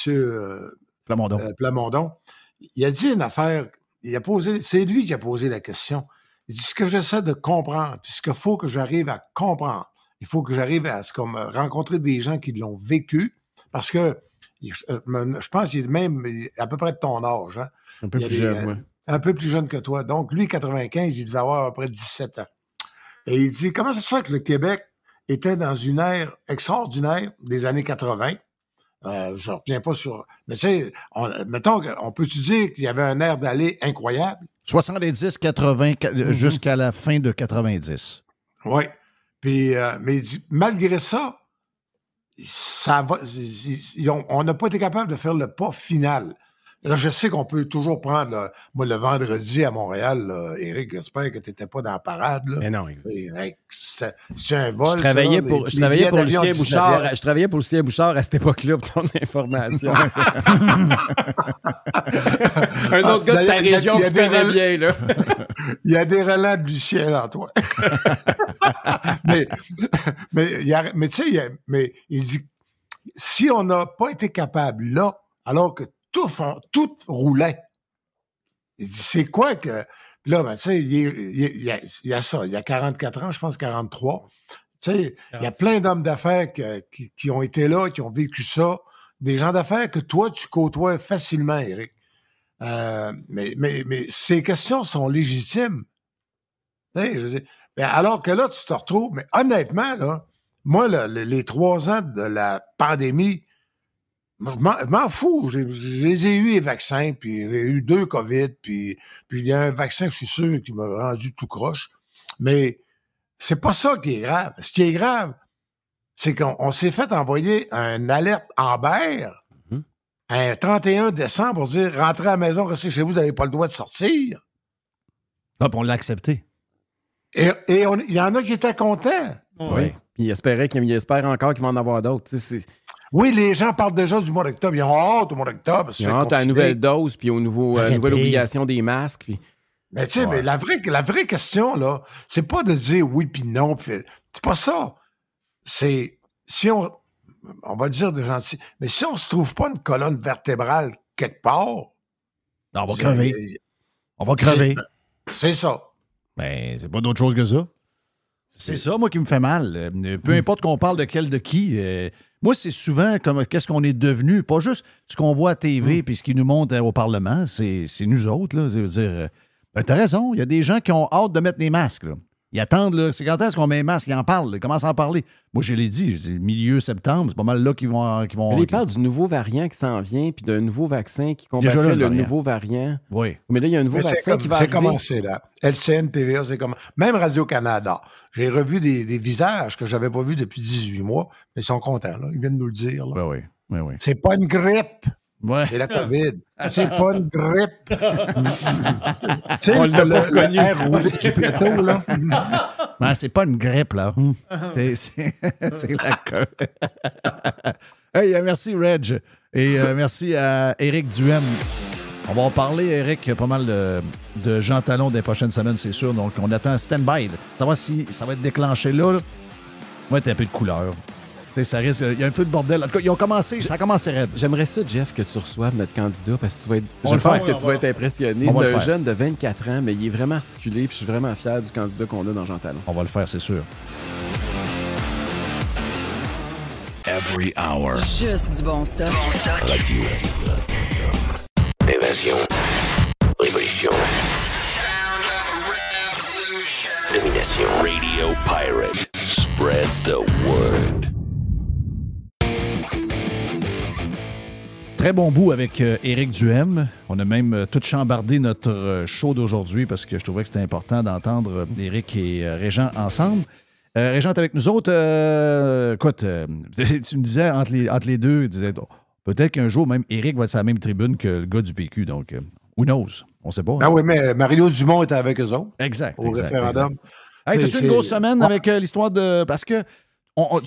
Plamondon. Plamondon, il a dit une affaire, c'est lui qui a posé la question. Il dit, ce que j'essaie de comprendre, puis ce qu'il faut que j'arrive à comprendre, il faut que j'arrive à rencontrer des gens qui l'ont vécu, parce que je pense qu'il est même à peu près de ton âge. Hein? Un peu plus jeune, oui. Un peu plus jeune que toi. Donc, lui, 95, il devait avoir à peu près 17 ans. Et il dit, comment ça se fait que le Québec était dans une ère extraordinaire des années 80? Je ne reviens pas sur... Mais tu sais, mettons, on peut-tu dire qu'il y avait un air d'aller incroyable? 70, 80, jusqu'à la fin de 90. Oui. Puis, mais il dit, malgré ça, on n'a pas été capable de faire le pas final. Là, je sais qu'on peut toujours prendre, moi, le vendredi à Montréal, là, Éric, j'espère que tu n'étais pas dans la parade. Là. Mais non. C'est un vol. Je travaillais pour Lucien Bouchard. Je travaillais pour Lucien Bouchard à cette époque-là, pour ton information. Un autre gars de ta région que tu connais bien, là. Il y a des relents de Lucien dans toi. mais tu sais, il dit, si on n'a pas été capable là, alors que tout roulait, il dit, c'est quoi que... Là, ben, tu sais, il y a ça, il y a 44 ans, je pense 43. Tu sais, il y a plein d'hommes d'affaires qui ont été là, qui ont vécu ça, des gens d'affaires que toi, tu côtoies facilement, Éric. Mais ces questions sont légitimes. Tu sais, je veux dire, alors que là, tu te retrouves... Mais honnêtement, là, moi, là, les 3 ans de la pandémie, je m'en fous. Je les ai eu, les vaccins, puis j'ai eu 2 COVID, puis il y a un vaccin, je suis sûr, qui m'a rendu tout croche. Mais c'est pas ça qui est grave. Ce qui est grave, c'est qu'on s'est fait envoyer un alerte Amber un 31 décembre pour dire « Rentrez à la maison, restez chez vous, vous n'avez pas le droit de sortir. » Ah, puis on l'a accepté. Et il y en a qui étaient contents. Oui. Puis il espère encore qu'il va en avoir d'autres. Oui, les gens parlent déjà du mois d'octobre. Ils ont hâte au mois d'octobre. Ils ont hâte à la nouvelle dose, puis aux nouvelles obligations des masques. Puis... Mais tu sais, mais la vraie question, là, c'est pas de dire oui puis non. C'est pas ça. C'est, si on va le dire de gentil, mais si on se trouve pas une colonne vertébrale quelque part... Non, on va crever. On va crever. C'est ça. Mais c'est pas d'autre chose que ça. C'est ça, moi, qui me fait mal. Peu importe qu'on parle de qui. Moi, c'est souvent comme qu'est-ce qu'on est devenu. Pas juste ce qu'on voit à TV puis ce qui nous montre au Parlement. C'est nous autres. Là. C'est-à-dire, t'as raison. Il y a des gens qui ont hâte de mettre des masques. Là. Ils attendent. Là, c'est quand est-ce qu'on met un masque? Ils en parlent. Ils commencent à en parler. Moi, je l'ai dit. C'est milieu septembre. C'est pas mal là qu'ils vont. Mais ils parlent du nouveau variant qui s'en vient puis d'un nouveau vaccin qui combattrait Déjà là, le nouveau variant. Oui. Mais là, il y a un nouveau vaccin qui va arriver. C'est commencé, là. LCN, TVA, c'est comme... Même Radio-Canada. J'ai revu des visages que j'avais pas vus depuis 18 mois. Mais ils sont contents, là. Ils viennent nous le dire, là. Oui. C'est pas une grippe. Ouais. C'est la COVID. C'est pas une grippe. Tu sais, On l'a pas reconnu. le air roulé du plateau, là. Ben, c'est pas une grippe, là. C'est la queue. Hey, merci, Reg. Et merci à Éric Duhem. On va en parler, Éric, pas mal de Jean Talon des prochaines semaines, c'est sûr. Donc, on attend stand-by. Savoir si ça va être déclenché là. On va être un peu de couleur. Ça risque, il y a un peu de bordel. En tout cas, ils ont commencé, ça a commencé raide. J'aimerais ça, Jeff, que tu reçoives notre candidat parce que tu vas être, On va je pense le faire. que tu vas être impressionné. On va C'est le un faire. jeune de 24 ans, mais il est vraiment articulé puis je suis vraiment fier du candidat qu'on a dans Jean Talon. On va le faire, c'est sûr. Every hour. Juste du bon stock. Radio. Évasion. Révolution. Domination. Radio Pirate. Spread the word. Très bon bout avec Éric Duhem. On a même tout chambardé notre show d'aujourd'hui parce que je trouvais que c'était important d'entendre Éric et Régent ensemble. Régent est avec nous autres. Écoute, tu me disais entre les deux, tu disais, peut-être qu'un jour, même Éric va être sur la même tribune que le gars du PQ. Donc, who knows? On sait pas. Hein? Ah oui, mais Mario Dumont était avec eux autres. Exact. Au référendum. Hey, t'as-tu une grosse semaine avec l'histoire de... Parce que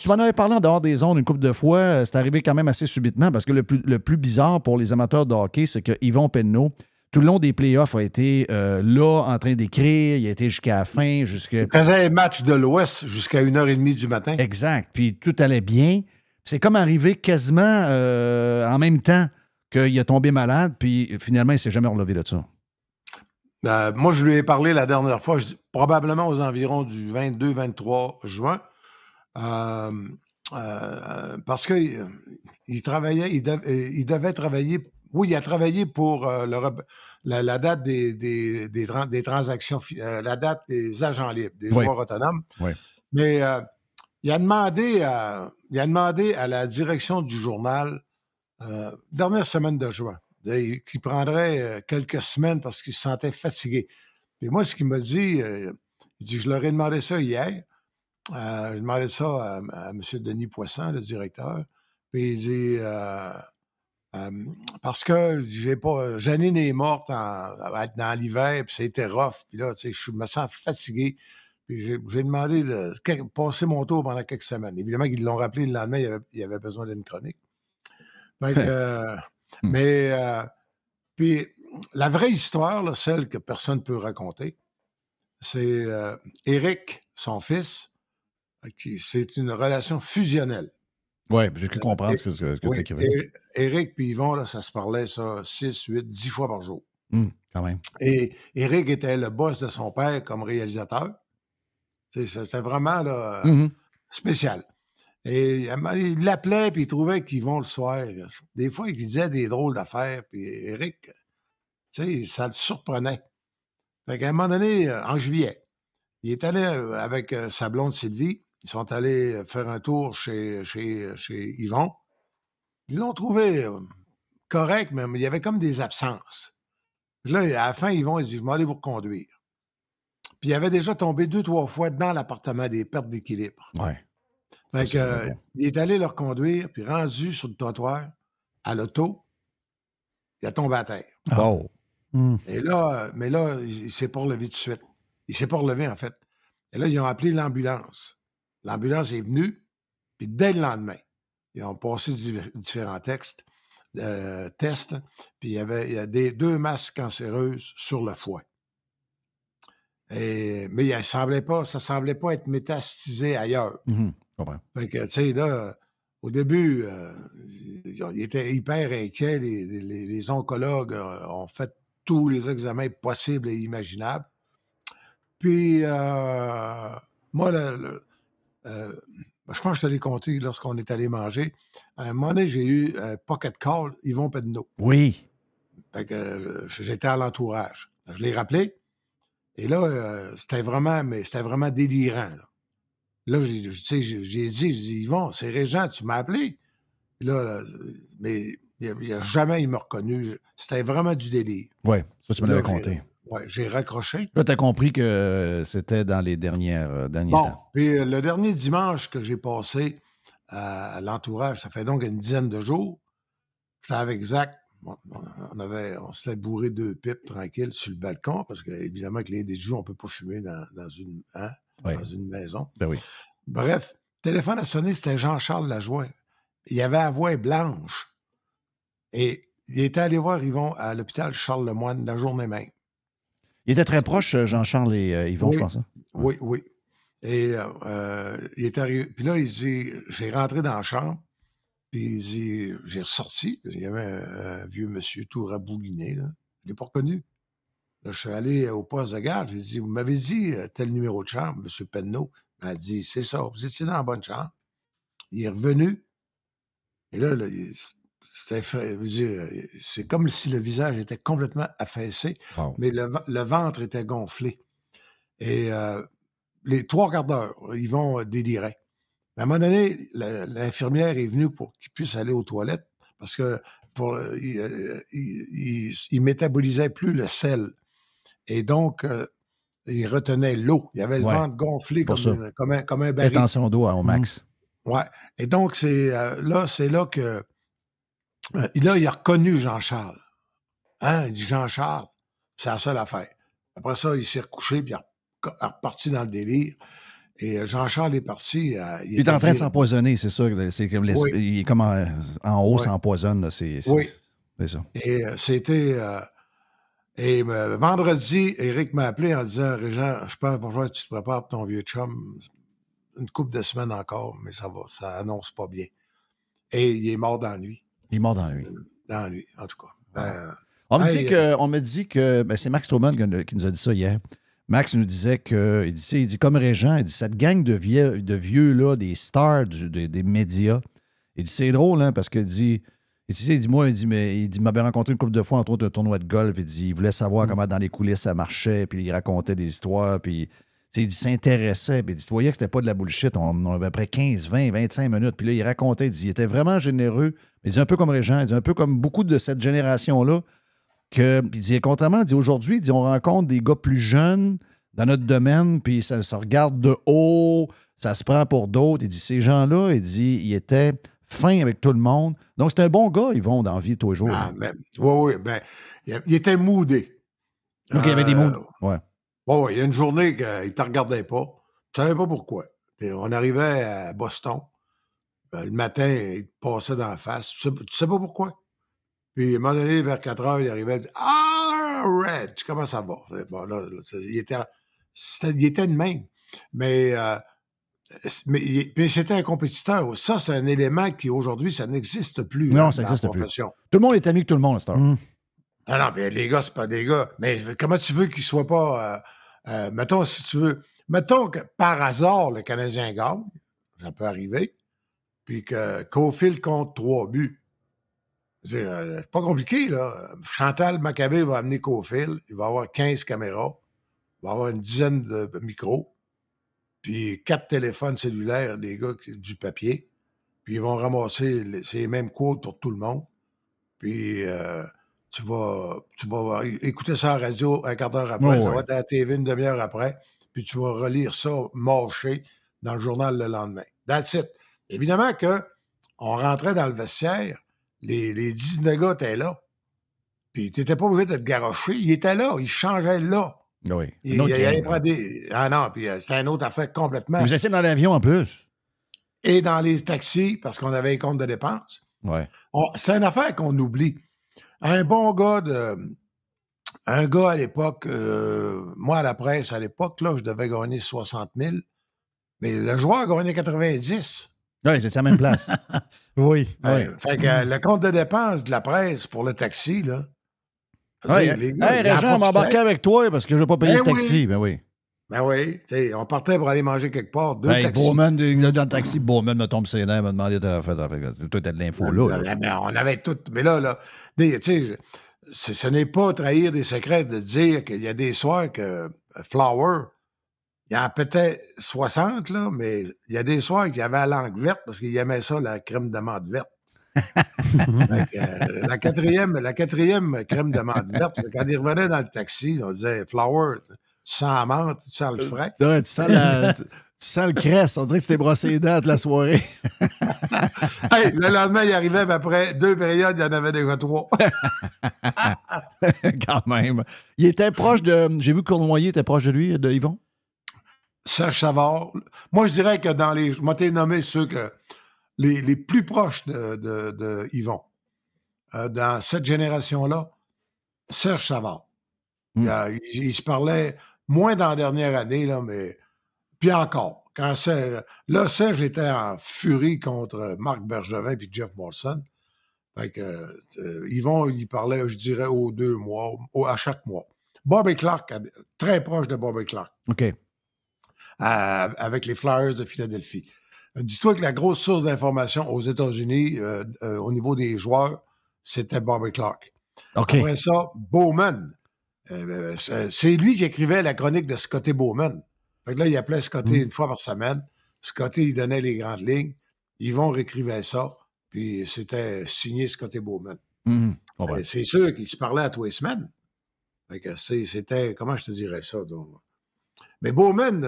tu m'en avais parlé en dehors des zones une couple de fois. C'est arrivé quand même assez subitement parce que le plus bizarre pour les amateurs de hockey, c'est que Yvon Penneau, tout le long des playoffs, a été là, en train d'écrire. Il a été jusqu'à la fin. Il faisait un match de l'Ouest jusqu'à 1h30 du matin. Exact. Puis tout allait bien. C'est comme arrivé quasiment en même temps qu'il a tombé malade. Puis finalement, il ne s'est jamais relevé de ça. Moi, je lui ai parlé la dernière fois, probablement aux environs du 22-23 juin. Parce qu'il travaillait, il devait travailler. Oui, il a travaillé pour la date des transactions, la date des agents libres, des joueurs autonomes. Oui. Mais il a demandé à la direction du journal, dernière semaine de juin, qu'il prendrait quelques semaines parce qu'il se sentait fatigué. Et moi, ce qu'il m'a dit, il dit, je leur ai demandé ça hier. J'ai demandé ça à M. Denis Poisson, le directeur. Puis il dit, parce que Janine est morte dans l'hiver, puis c'était rough. Puis là, tu sais, je me sens fatigué. Puis j'ai demandé de passer mon tour pendant quelques semaines. Évidemment qu'ils l'ont rappelé le lendemain, il avait besoin d'une chronique. Donc, puis la vraie histoire, là, celle que personne ne peut raconter, c'est Éric, son fils, c'est une relation fusionnelle. Oui, j'ai pu comprendre ce que tu écrivais. Éric puis Yvon, là, ça se parlait, ça, 6, 8, 10 fois par jour. Quand même. Et Éric était le boss de son père comme réalisateur. C'était vraiment là, spécial. Et il l'appelait, puis il trouvait qu'Yvon le soir. Des fois, il disait des drôles d'affaires, puis Éric, tu sais, ça le surprenait. Fait qu'à un moment donné, en juillet, il est allé avec sa blonde Sylvie. Ils sont allés faire un tour chez Yvon. Ils l'ont trouvé correct, mais il y avait comme des absences. Puis là, à la fin, Yvon, il dit, je vais aller vous reconduire. Puis il avait déjà tombé 2-3 fois dans l'appartement des pertes d'équilibre. Oui. Fait que, il est allé le reconduire, puis rendu sur le trottoir, à l'auto, il a tombé à terre. Oh. Et là, mais là, il ne s'est pas relevé tout de suite. Il ne s'est pas relevé, en fait. Et là, ils ont appelé l'ambulance. L'ambulance est venue, puis dès le lendemain, ils ont passé différents tests, puis il y a 2 masses cancéreuses sur le foie. Mais ça semblait pas être métastasé ailleurs. Je comprends. Fait que, tu sais, là, au début, ils étaient hyper inquiets. Les oncologues ont fait tous les examens possibles et imaginables. Puis, moi, je pense que je te l'ai conté lorsqu'on est allé manger. À un moment donné, j'ai eu un pocket call, Yvon Pedneau. Oui. Fait que j'étais à l'entourage. Je l'ai rappelé. Et là, c'était vraiment délirant. Là, j'ai dit, Yvon, c'est Régent, tu m'as appelé. Puis là, mais il m'a reconnu. C'était vraiment du délire. Oui, ça, tu me l'avais conté. Oui, j'ai raccroché. Là, tu as compris que c'était dans les derniers temps. Puis le dernier dimanche que j'ai passé à l'entourage, ça fait donc une dizaine de jours, j'étais avec Zach. On s'était bourré 2 pipes tranquilles sur le balcon, parce qu'évidemment, avec les joues, on ne peut pas fumer dans une maison. Ben oui. Bref, le téléphone a sonné, c'était Jean-Charles Lajoie. Il avait la voix blanche. Et il était allé voir Yvon à l'hôpital Charles-Lemoine la journée même. Il était très proche, Jean-Charles et Yvon, oui, je pense. Hein? Oui. Et il est arrivé. Puis là, il dit, j'ai rentré dans la chambre, puis il dit, j'ai ressorti. Il y avait un vieux monsieur tout rabouliné, là. Je ne l'ai pas reconnu. Là, je suis allé au poste de garde. J'ai dit, vous m'avez dit tel numéro de chambre, M. Penneau. Il m'a dit, c'est ça, vous étiez dans la bonne chambre. Il est revenu. Et là c'est comme si le visage était complètement affaissé, mais le ventre était gonflé. Et les 3 quarts d'heure, ils vont délirer. À un moment donné, l'infirmière est venue pour qu'il puisse aller aux toilettes parce que il métabolisait plus le sel. Et donc, il retenait l'eau. Il avait le ventre gonflé comme un baril. Attention d'eau au max. Ouais. Et donc, c'est là que... là, il a reconnu Jean-Charles. Hein? Il dit Jean-Charles, c'est la seule affaire. Après ça, il s'est recouché, puis il est reparti dans le délire. Et Jean-Charles est parti. Il est en train de s'empoisonner, c'est ça. C'est comme il est comme en haut, s'empoisonne. C'est ça. Et c'était... et vendredi, Éric m'a appelé en disant, Régent, je pense qu'il va falloir que tu te prépares pour ton vieux chum. Une couple de semaines encore, mais ça annonce pas bien. Et il est mort dans la nuit. Il est mort dans la nuit. Dans la nuit, en tout cas. On me dit que c'est Max Truman qui nous a dit ça hier. Max nous disait que, il dit comme Régent, il dit cette gang de vieux là, des stars des médias. Il dit c'est drôle, hein, parce qu'il dit, il m'avait rencontré une couple de fois, entre autres, un tournoi de golf. Il dit, il voulait savoir comment dans les coulisses ça marchait, puis il racontait des histoires, puis il s'intéressait, puis il dit, tu voyais que c'était pas de la bullshit. On avait à peu près 15, 20, 25 minutes, puis là, il racontait, il était vraiment généreux. Il dit un peu comme Régent, il dit un peu comme beaucoup de cette génération-là, il dit, contrairement, il dit, aujourd'hui, il dit, on rencontre des gars plus jeunes dans notre domaine, puis ça regarde de haut, ça se prend pour d'autres. Il dit, ces gens-là, il dit, ils étaient fins avec tout le monde. Donc, c'est un bon gars, ils vont dans la vie tous les jours. Oui, ben, il était moodé. Donc, il y avait des moods. Ouais. Oui, il y a une journée qu'il ne te regardait pas. Tu ne savais pas pourquoi. On arrivait à Boston. Le matin, il te passait dans la face. Tu ne sais pas pourquoi. Puis, à un moment donné, vers 4 heures, il arrivait, il dit, ah, Red, comment ça va? Bon, là, il était de même. Mais c'était un compétiteur. Ça, c'est un élément qui, aujourd'hui, ça n'existe plus. Non, ça n'existe plus. Tout le monde est ami avec tout le monde à cette heure. Ah non, mais les gars, c'est pas des gars. Mais comment tu veux qu'ils soient pas... mettons, si tu veux... Mettons que, par hasard, le Canadien gagne, ça peut arriver, puis que Caulfield compte 3 buts. C'est pas compliqué, là. Chantal Maccabé va amener Caulfield, il va avoir 15 caméras, il va avoir une dizaine de micros, puis 4 téléphones cellulaires, des gars du papier, puis ils vont ramasser ces mêmes quotes pour tout le monde, puis tu vas écouter ça à la radio un quart d'heure après, ça va être à la TV une demi-heure après, puis tu vas relire ça mâché dans le journal le lendemain. That's it. Évidemment qu'on rentrait dans le vestiaire, les 19 gars étaient là. Puis tu n'étais pas obligé de te garrocher. Il était là. Il changeait là. Oui. Il allait prendre des... Ah non, puis c'était une autre affaire complètement. Vous étiez dans l'avion en plus. Et dans les taxis, parce qu'on avait un compte de dépenses. Ouais. C'est une affaire qu'on oublie. Un bon gars Un gars à l'époque, moi à la presse, à l'époque, là, je devais gagner 60 000, mais le joueur gagnait 90. Oui, c'est à la même place. Oui. Fait que le compte de dépenses de la presse pour le taxi, là. Ouais, les gars, hey, ils en Régent, m'embarquer profitaient. avec toi parce que je vais pas payer Ben le taxi. oui. Ben oui. Ben oui, tu sais, on partait pour aller manger quelque part, 2 Hey, taxis. Bowman, dans le taxi, Bowman me tombe ses nerfs, m'a demandé toi, t'as de l'info là. Ben, on avait tout. Mais là, tu sais, ce n'est pas trahir des secrets de dire qu'il y a des soirs que Flower, il en pétait 60, là, mais il y a des soirs qu'il avait la langue verte parce qu'il aimait ça, la crème d'amande verte. Fait que, la quatrième crème d'amande verte, quand il revenait dans le taxi, on disait Flower, tu sens la menthe, tu sens le frais. Ouais, tu sens le cresse, on dirait que tu t'es brossé les dents toute la soirée. Hey, le lendemain, il arrivait, puis après 2 périodes, il y en avait déjà 3. Quand même. Il était proche de. J'ai vu que Cournoyer était proche de lui, de Yvon. Serge Savard. Moi, je dirais que dans les. Je m'ai nommé ceux que. Les plus proches de Yvon. Dans cette génération-là, Serge Savard. Il se parlait moins dans la dernière année, là, mais. Puis encore. Quand Serge était en furie contre Marc Bergevin et Jeff Molson. Fait que Yvon, il parlait, je dirais, aux 2 mois, à chaque mois. Bobby Clark, très proche de Bobby Clark. OK. Avec les Flyers de Philadelphie. Dis-toi que la grosse source d'information aux États-Unis, au niveau des joueurs, c'était Bobby Clark. OK. Après ça, Bowman. C'est lui qui écrivait la chronique de Scotty Bowman. Fait que là, il appelait Scotty une fois par semaine. Scotty, il donnait les grandes lignes. Yvon réécrivait ça. Puis c'était signé Scotty Bowman. Ouais. C'est sûr qu'il se parlait à tous les semaines. Fait que c'était... Comment je te dirais ça? Donc? Mais Bowman,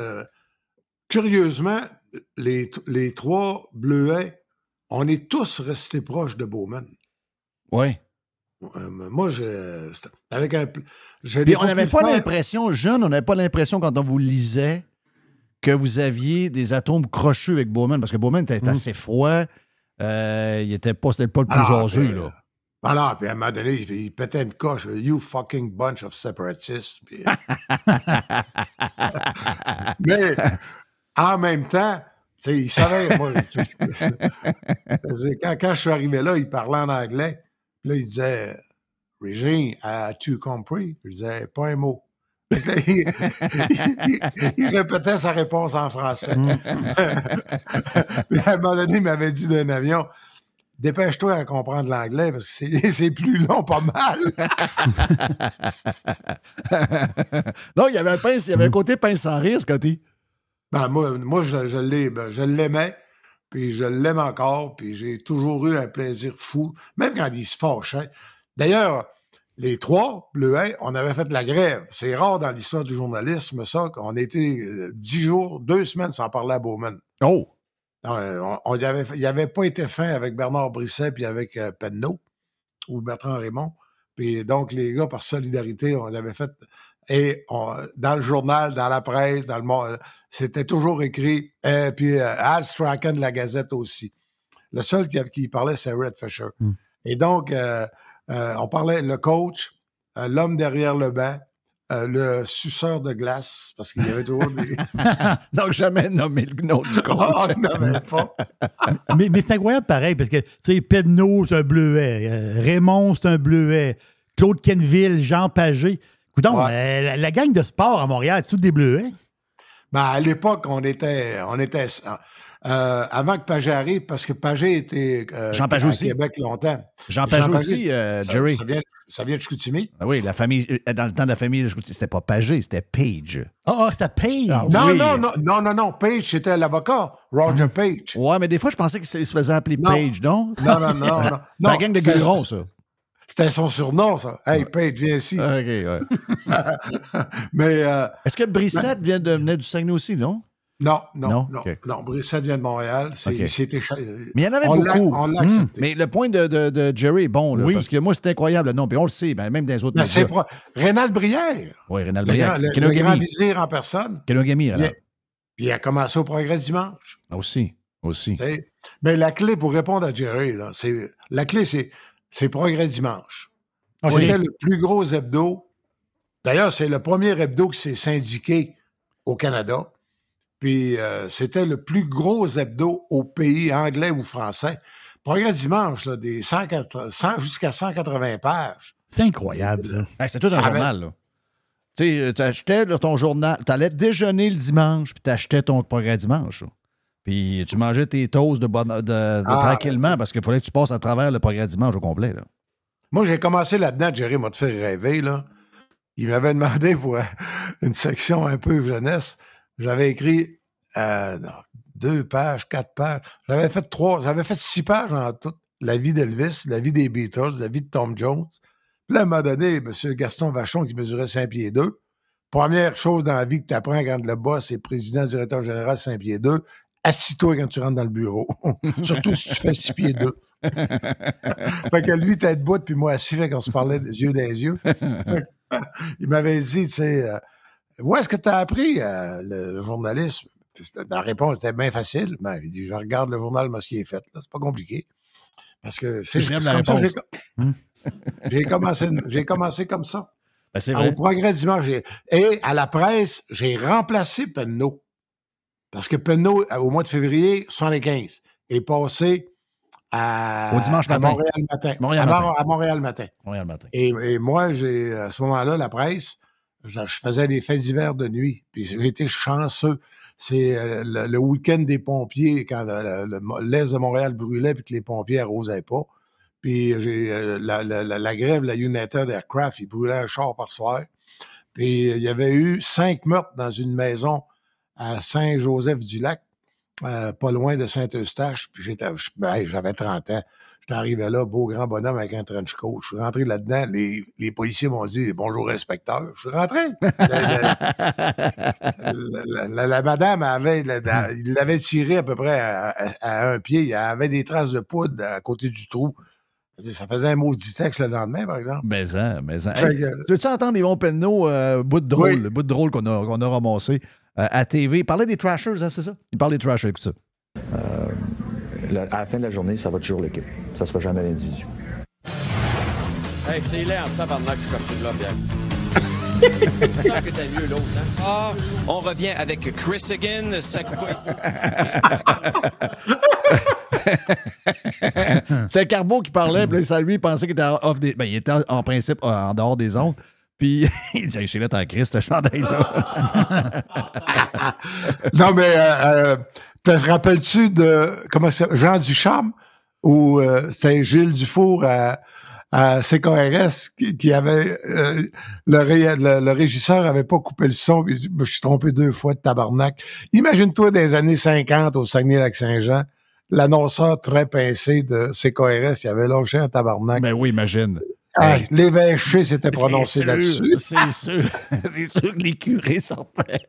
curieusement, les 3 Bleuets, on est tous restés proches de Bowman. Oui. Moi, avec un... Puis on n'avait pas l'impression, jeune, on n'avait pas l'impression quand on vous lisait que vous aviez des atomes crochus avec Bowman, parce que Bowman était assez froid. Il était pas, c'était pas le plus jaseux, là. Alors, puis à un moment donné, il pétait une coche. You fucking bunch of separatists. Puis... Mais en même temps, il savait, moi, quand je suis arrivé là, il parlait en anglais. Là, il disait Régine, as-tu compris? Je disais pas un mot. Là, il répétait sa réponse en français. Puis à un moment donné, il m'avait dit d'un avion. Dépêche-toi à comprendre l'anglais parce que c'est plus long, pas mal. Non, il y avait un côté pince sans rire, Scotty. Ben, moi je l'aimais, puis je l'aime encore, puis j'ai toujours eu un plaisir fou, même quand il se fâchait. D'ailleurs, les 3 Bleuets, on avait fait la grève. C'est rare dans l'histoire du journalisme, ça, qu'on a été 10 jours, 2 semaines sans parler à Bowman. Oh! Il n'avait pas été fin avec Bernard Brisset puis avec Penneau ou Bertrand Raymond. Puis donc, les gars, par solidarité, on l'avait fait. Et dans le journal, dans la presse, dans le monde, c'était toujours écrit. Puis Al Strachan de la Gazette aussi. Le seul qui parlait, c'est Red Fisher. Et donc, on parlait le coach, l'homme derrière le banc, le suceur de glace, parce qu'il y avait toujours des... Donc, jamais nommé le nom du coach. On n'avait pas. mais c'est incroyable pareil, parce que, tu sais, Pedneau, c'est un Bleuet. Raymond, c'est un Bleuet. Claude Kenville, Jean Pagé. Coudonc, la gang de sport à Montréal, c'est tous des Bleuets? Ben, à l'époque, on était avant que Pagé arrive, parce que Pagé était Jean Pagé aussi. Québec longtemps. Jean Pagé aussi, Jerry. Ça vient de Chicoutimi. Ah oui, la famille, dans le temps de la famille de Chicoutimi, c'était pas Pagé, c'était Page. C'était Page. Non, Page, c'était l'avocat, Roger Page. Ouais, mais des fois, je pensais qu'il se faisait appeler Page, non? Non. C'est la gang de gueulerons, ça. C'était son surnom, ça. Hey, Page, viens ici. OK, ouais. Mais... Est-ce que Brissette venait du Saguenay aussi, non? Non. Okay. Non, Brissette vient de Montréal. Okay. Mais il y en avait beaucoup. On l'a accepté. Mais le point de Jerry est bon, là, parce que moi, c'est incroyable le nom. Puis on le sait, même dans les autres médias. Rénal Brière. Oui, Rénal Brière. Le grand vizir en personne. Kenogami, Puis il a commencé au Progrès Dimanche. Aussi. Mais la clé, pour répondre à Jerry, là, la clé, c'est Progrès Dimanche. C'était le plus gros hebdo D'ailleurs, c'est le premier hebdo qui s'est syndiqué au Canada. Puis c'était le plus gros hebdo au pays, anglais ou français. Progrès dimanche, là, des 100 jusqu'à 180 pages. C'est incroyable, ça. Hey, c'est tout un Ça journal, là. Tu sais, t'achetais là, ton journal, t'allais déjeuner le dimanche, puis t'achetais ton Progrès dimanche. Là. Puis tu mangeais tes toasts tranquillement, parce qu'il fallait que tu passes à travers le Progrès dimanche au complet. Là. Moi, j'ai commencé là-dedans, Jerry m'a fait rêver, là. Il m'avait demandé pour une section un peu jeunesse. J'avais écrit 2 pages, 4 pages. J'avais fait 6 pages en tout. La vie d'Elvis, la vie des Beatles, la vie de Tom Jones. Puis là, à un moment donné, M. Gaston Vachon, qui mesurait 5 pieds 2, première chose dans la vie que tu apprends quand le boss est président, directeur général 5 pieds 2, assis-toi quand tu rentres dans le bureau. Surtout si tu fais 6 pieds 2. Fait que lui, tête bout, puis moi assis, fait qu'on se parlait des yeux dans les yeux. Il m'avait dit, tu sais, où est-ce que tu as appris le journalisme? La réponse était bien facile. Ben, il dit, je regarde le journal, mais ce qui est fait. Là, c'est pas compliqué. Parce que c'est J'aime la comme ça. réponse. J'ai commencé comme ça. Ben, c'est vrai. Au Progrès dimanche. Et à la presse, j'ai remplacé Penneau. Parce que Penneau, au mois de février 75, est passé Au dimanche matin. Montréal matin. À Montréal matin. Montréal matin. Et moi, à ce moment-là, la presse, je faisais des faits d'hiver de nuit. Puis j'ai été chanceux. C'est le week-end des pompiers, quand l'Est de Montréal brûlait puis que les pompiers arrosaient pas. Puis j'ai la grève, la United Aircraft, ils brûlaient un char par soir. Puis il y avait eu 5 meurtres dans une maison à Saint-Joseph-du-Lac, pas loin de Saint-Eustache. Puis j'avais 30 ans. J'étais arrivé là, beau grand bonhomme avec un trench coat. Je suis rentré là-dedans. Les policiers m'ont dit « Bonjour, inspecteur ». Je suis rentré. La madame il l'avait tiré à peu près à un pied. Il y avait des traces de poudre à côté du trou. Ça faisait un maudit texte le lendemain, par exemple. Mais ça. Hey, veux-tu entendre des bons penneaux, bout de drôle, le bout de drôle qu'on a ramassé à TV? Il parlait des Trashers, hein, c'est ça? Il parle des Trashers, écoute ça. À la fin de la journée, ça va toujours l'équipe. Ça ne sera jamais l'individu. Hey, c'est laid en tabarnak, ce costume-là, Pierre. Je sens que t'as mieux l'autre, hein? Ah, on revient avec Chris Higgin. C'était Carbo qui parlait, puis ça, lui, il pensait qu'il était off des... Ben, il était en principe en dehors des ondes. Puis il dit, je suis là, t'en Christ, ce chandail-là. Non, mais te rappelles-tu de Jean Ducharme ou c'était Gilles Dufour à CKRS qui avait le régisseur avait pas coupé le son, puis je suis trompé 2 fois de tabarnak. Imagine-toi dans les années 50 au Saguenay-Lac-Saint-Jean, l'annonceur très pincé de CKRS qui avait lâché un tabarnak. Ben oui, imagine. Hey, l'évêché s'était prononcé là-dessus. C'est sûr. C'est sûr que les curés sortaient.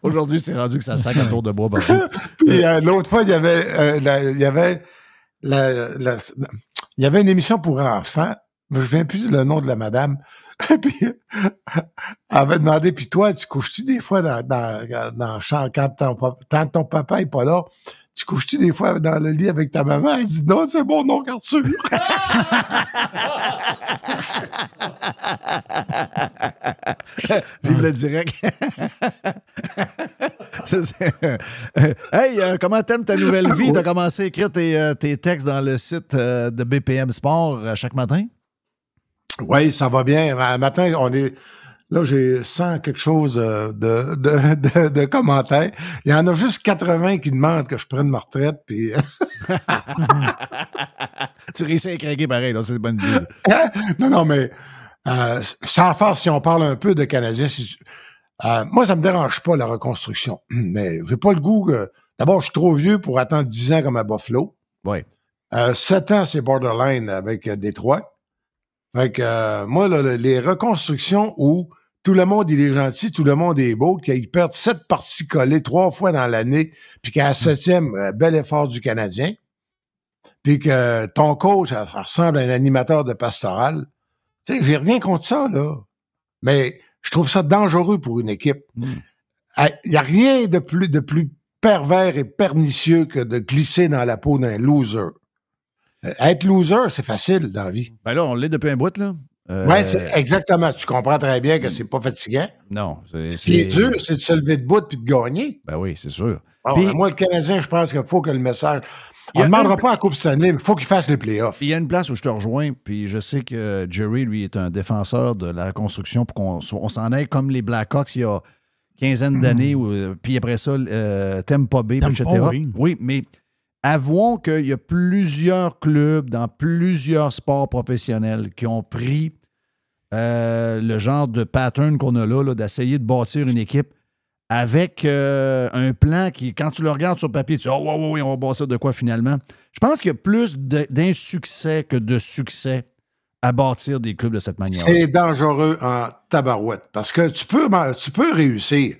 Aujourd'hui, c'est rendu que ça sac à tour de bois. Puis l'autre fois, il y avait une émission pour enfants. Je ne me souviens plus le nom de la madame. Puis elle avait demandé, puis toi, tu couches-tu des fois dans le champ quand ton papa n'est pas là? Tu couches-tu des fois dans le lit avec ta maman? Elle dit non, c'est bon, non, Arthur. Vive le direct. Hey, comment t'aimes ta nouvelle vie? T'as commencé à écrire tes textes dans le site de BPM Sport chaque matin? Oui, ça va bien. Un matin, là, j'ai 100 quelque chose de commentaires. Il y en a juste 80 qui demandent que je prenne ma retraite. Puis... Tu réussis à craquer pareil, là, c'est une bonne idée. Non, mais sans faire, si on parle un peu de Canadiens, moi, ça me dérange pas, la reconstruction. Mais j'ai pas le goût. D'abord, je suis trop vieux pour attendre 10 ans comme à Buffalo. Oui. 7 ans, c'est borderline avec Détroit. Fait que moi, là, les reconstructions où tout le monde, il est gentil, tout le monde est beau, qu'ils perdent 7 parties collées 3 fois dans l'année, puis qu'à la 7e, bel effort du Canadien, puis que ton coach, ça ressemble à un animateur de pastoral. Tu sais, j'ai rien contre ça, là. Mais je trouve ça dangereux pour une équipe. Il n'y a rien de plus pervers et pernicieux que de glisser dans la peau d'un loser. Être loser, c'est facile dans la vie. Ben là, on l'est depuis un bout, là. Oui, exactement. Tu comprends très bien que c'est pas fatigant. Non. Ce qui est dur, c'est de se lever de bout et de gagner. Ben oui, c'est sûr. Bon, Puis, moi, le Canadien, je pense qu'il faut que le message... On ne demandera pas à la Coupe Stanley, mais il faut qu'il fasse les playoffs. il y a une place où je te rejoins, puis je sais que Jerry, lui, est un défenseur de la reconstruction pour qu'on s'en aille comme les Blackhawks il y a quinzaine d'années, puis après ça, Tampa Bay, etc. Oui, mais avouons qu'il y a plusieurs clubs dans plusieurs sports professionnels qui ont pris le genre de pattern qu'on a là d'essayer de bâtir une équipe avec un plan qui, quand tu le regardes sur papier, tu dis « Oh, oui, on va bâtir de quoi finalement? » Je pense qu'il y a plus d'insuccès que de succès à bâtir des clubs de cette manière. C'est dangereux en tabarouette parce que tu peux réussir.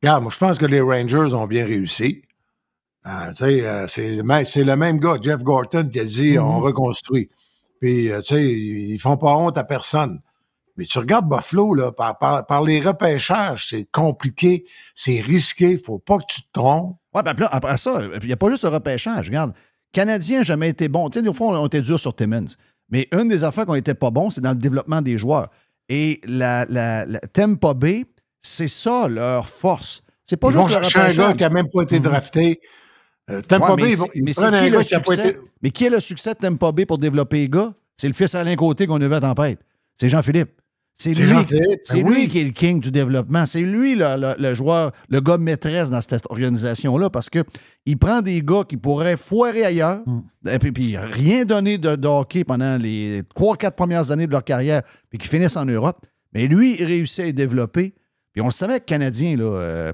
Regarde, moi, je pense que les Rangers ont bien réussi. C'est le même gars, Jeff Gorton, qui a dit on reconstruit. Puis, ils font pas honte à personne. Mais tu regardes Buffalo, là, par les repêchages, c'est compliqué, c'est risqué, faut pas que tu te trompes. Oui, puis après ça, il n'y a pas juste le repêchage. Regarde, Canadiens n'a jamais été bon. Tu sais, au fond, on était dur sur Timmins. Mais une des affaires qui n'était pas bon, c'est dans le développement des joueurs. Et la Tampa Bay, c'est ça leur force. C'est pas juste le repêchage. Un gars qui n'a même pas été drafté. Tampa Bay, mais qui est le succès de Tampa Bay pour développer les gars? C'est le fils Alain Côté qu'on a vu à Tempête. C'est Jean-Philippe. C'est lui qui est le king du développement. C'est lui le joueur, le gars maîtresse dans cette organisation-là parce qu'il prend des gars qui pourraient foirer ailleurs et puis rien donner de hockey pendant les 3-4 premières années de leur carrière puis qui finissent en Europe. Mais lui, il réussit à les développer. Puis on le savait que Canadien, là,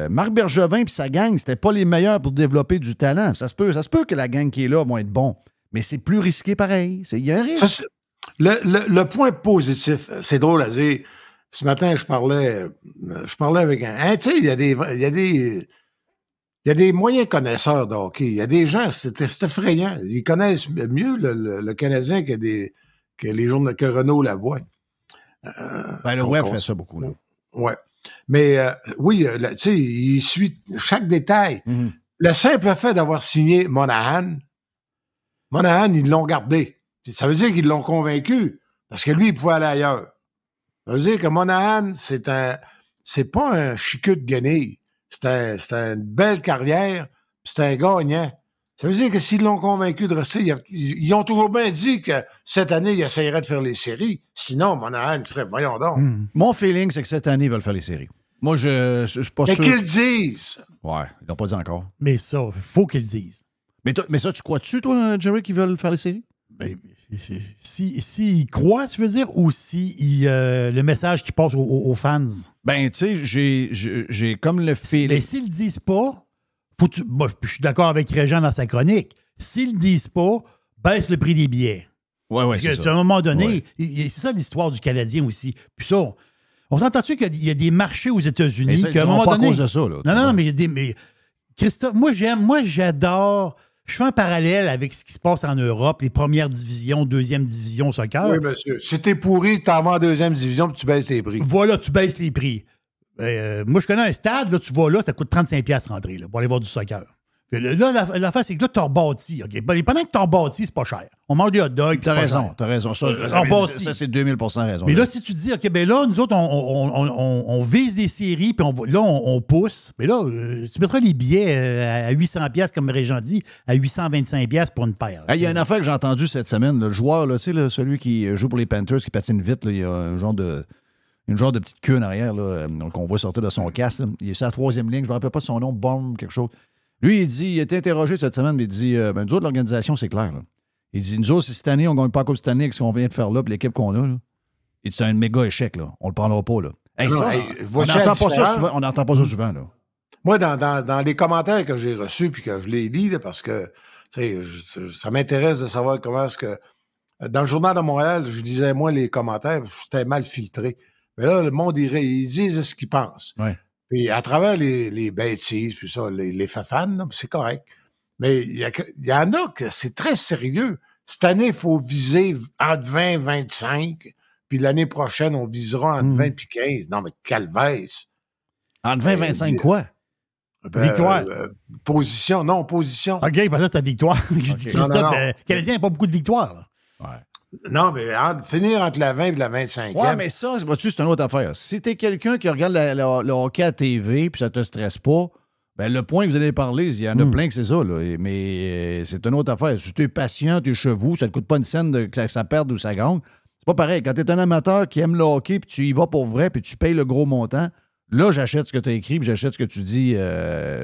Marc Bergevin puis sa gang, c'était pas les meilleurs pour développer du talent. Ça se peut que la gang qui est là vont être bons. Mais c'est plus risqué pareil. Il y a un risque. Le point positif, c'est drôle à dire. Ce matin, je parlais avec tu sais, il y a des moyens connaisseurs de hockey. Il y a des gens, c'est effrayant. Ils connaissent mieux le Canadien que les journaux que Renaud Lavoie. Le web fait ça beaucoup. Oui. Mais oui, tu sais, il suit chaque détail. Le simple fait d'avoir signé Monahan, ils l'ont gardé. Ça veut dire qu'ils l'ont convaincu, parce que lui, il pouvait aller ailleurs. Ça veut dire que Monahan, c'est pas un chicot de guenille. C'est une belle carrière, puis c'est un gagnant. Ça veut dire que s'ils l'ont convaincu de rester, ils ont toujours bien dit que cette année, ils essaieraient de faire les séries. Sinon, Monahan serait, voyons donc. Mon feeling, c'est que cette année, ils veulent faire les séries. Moi, je suis pas sûr. Mais qu'ils le disent. Ouais, ils l'ont pas dit encore. Mais ça, il faut qu'ils le disent. Mais ça, tu crois-tu, toi, Jerry, qu'ils veulent faire les séries? Ben, s'ils croient, tu veux dire, ou si le message qui passe aux fans? Ben, tu sais, j'ai comme le feeling. Mais s'ils le disent pas, moi, je suis d'accord avec Régent dans sa chronique. S'ils le disent pas, baisse le prix des billets. Oui, parce que, à un moment donné, c'est ça l'histoire du Canadien aussi. Puis ça, on s'entend-tu qu'il y a des marchés aux États-Unis qu'à un moment donné. Pas à cause de ça, là. Non, mais Christophe, moi, j'adore. Je fais un parallèle avec ce qui se passe en Europe, les premières divisions, deuxième division soccer. Oui, monsieur. Si t'es pourri, t'en vas en deuxième division puis tu baisses les prix. Voilà, tu baisses les prix. Moi, je connais un stade, là, tu vas là, ça coûte 35$ rentrer là, pour aller voir du soccer. Là, l'affaire, c'est que là, tu as rebâti. Okay? Pendant que tu as rebâti, c'est pas cher. On mange des hot dogs. T'as raison. Ça, c'est 2000% raison. Mais là, si tu dis, OK, ben là, nous autres, on vise des séries, puis on pousse. Mais là, tu mettras les billets à 800$, comme Régent dit, à 825$ pour une paire. Il y a une affaire que j'ai entendue cette semaine. Le joueur, là, tu sais, celui qui joue pour les Panthers, qui patine vite, là, il y a un genre de petite queue en arrière qu'on voit sortir de son casque. Là. Il est sur la troisième ligne. Je ne me rappelle pas de son nom, Bomb, quelque chose. Lui, il a été interrogé cette semaine, mais il dit nous autres, l'organisation, c'est clair. Là. Il dit nous autres, si cette année, on ne gagne pas à cause de cette année avec ce qu'on vient de faire là, puis l'équipe qu'on a, là, il dit c'est un méga échec. Là. On ne le prendra pas. Là. On n'entend pas ça souvent. Là. Moi, dans les commentaires que j'ai reçus puis que je les lis, là, parce que ça m'intéresse de savoir comment est-ce que. Dans le Journal de Montréal, je lisais, moi, les commentaires, c'était mal filtré. Mais là, le monde, ils disent ce qu'ils pensent. Ouais. Puis à travers les bêtises, puis ça, les fafanes, c'est correct. Mais il y en a que c'est très sérieux. Cette année, il faut viser entre 20 et 25, puis l'année prochaine, on visera entre 20 et 15. Non, mais calvaise. Entre 20 et 25 quoi? Victoire. Position. OK, parce que c'était victoire. Christophe, le Canadien n'a pas beaucoup de victoires. Là. Ouais. Non, mais finir entre la 20 et la 25e. Ouais, mais ça, c'est une autre affaire. Si t'es quelqu'un qui regarde le hockey à TV puis ça te stresse pas, ben le point que vous allez parler, il y en a plein que c'est ça, là. Mais c'est une autre affaire. Si t'es patient, t'es chevaux, ça te coûte pas une scène que ça perde ou ça gagne. C'est pas pareil. Quand t'es un amateur qui aime le hockey puis tu y vas pour vrai puis tu payes le gros montant, là, j'achète ce que tu as écrit puis j'achète ce que tu dis.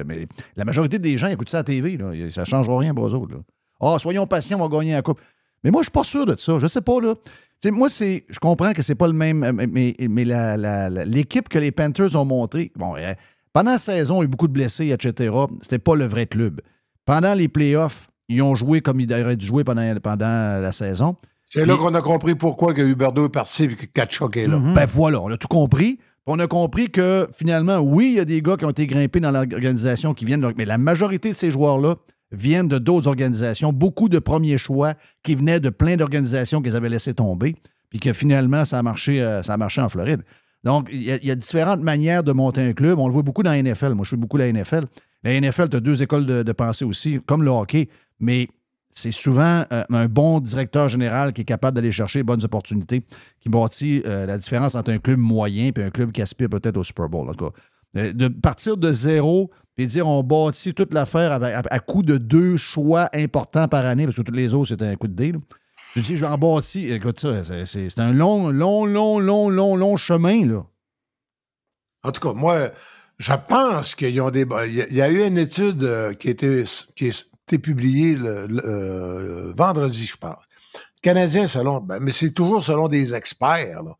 Mais la majorité des gens écoutent ça à la TV. Là. Ça ne changera rien pour eux autres. Ah, soyons patients, on va gagner la coupe. Mais moi, je suis pas sûr de ça. Je sais pas, là. T'sais, moi, je comprends que c'est pas le même. Mais l'équipe que les Panthers ont montrée, bon, pendant la saison, il y a eu beaucoup de blessés, etc. C'était pas le vrai club. Pendant les playoffs, ils ont joué comme ils auraient dû jouer pendant la saison. C'est là qu'on a compris pourquoi que Huberdeau est parti et que Tkachuk est là. Ben voilà, on a tout compris. On a compris que finalement, oui, il y a des gars qui ont été grimpés dans l'organisation qui viennent, mais la majorité de ces joueurs-là viennent de d'autres organisations, beaucoup de premiers choix qui venaient de plein d'organisations qu'ils avaient laissé tomber, puis que finalement, ça a marché en Floride. Donc, il y a différentes manières de monter un club. On le voit beaucoup dans la NFL. Moi, je suis beaucoup la NFL. La NFL, tu as deux écoles de pensée aussi, comme le hockey, mais c'est souvent un bon directeur général qui est capable d'aller chercher les bonnes opportunités, qui bâtit la différence entre un club moyen et un club qui aspire peut-être au Super Bowl. En tout cas. De partir de zéro et dire on bâtit toute l'affaire à coup de 2 choix importants par année, parce que tous les autres, c'était un coup de dé. Là. Je dis, je vais en bâtir. Écoute ça, c'est un long chemin. Là. En tout cas, moi, je pense qu'ils ont des... Il y a eu une étude qui a été publiée le vendredi, je pense. Canadien, selon... mais c'est toujours selon des experts là,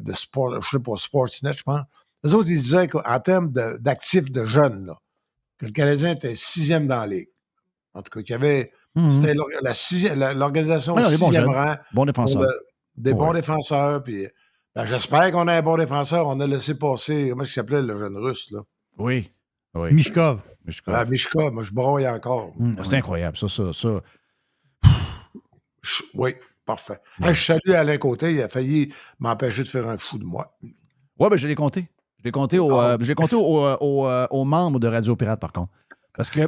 de sport, je sais pas, Sportsnet, je pense. Les autres, ils disaient qu'en termes d'actifs de jeunes, là, que le Canadien était 6e dans la ligue. En tout cas, qu'il y avait... C'était l'organisation au 6e rang. Bon défenseur. Des bons défenseurs. Puis, j'espère qu'on a un bon défenseur. On a laissé passer... Comment est-ce qu'il s'appelait, le jeune russe, là? Oui. Mishkov. Mishkov, moi, je broye encore. C'est incroyable, ça. Oui, parfait. Je salue Alain Côté. Il a failli m'empêcher de faire un fou de moi. Oui, je l'ai compté. Je l'ai compté aux membres de Radio Pirate, par contre. Parce que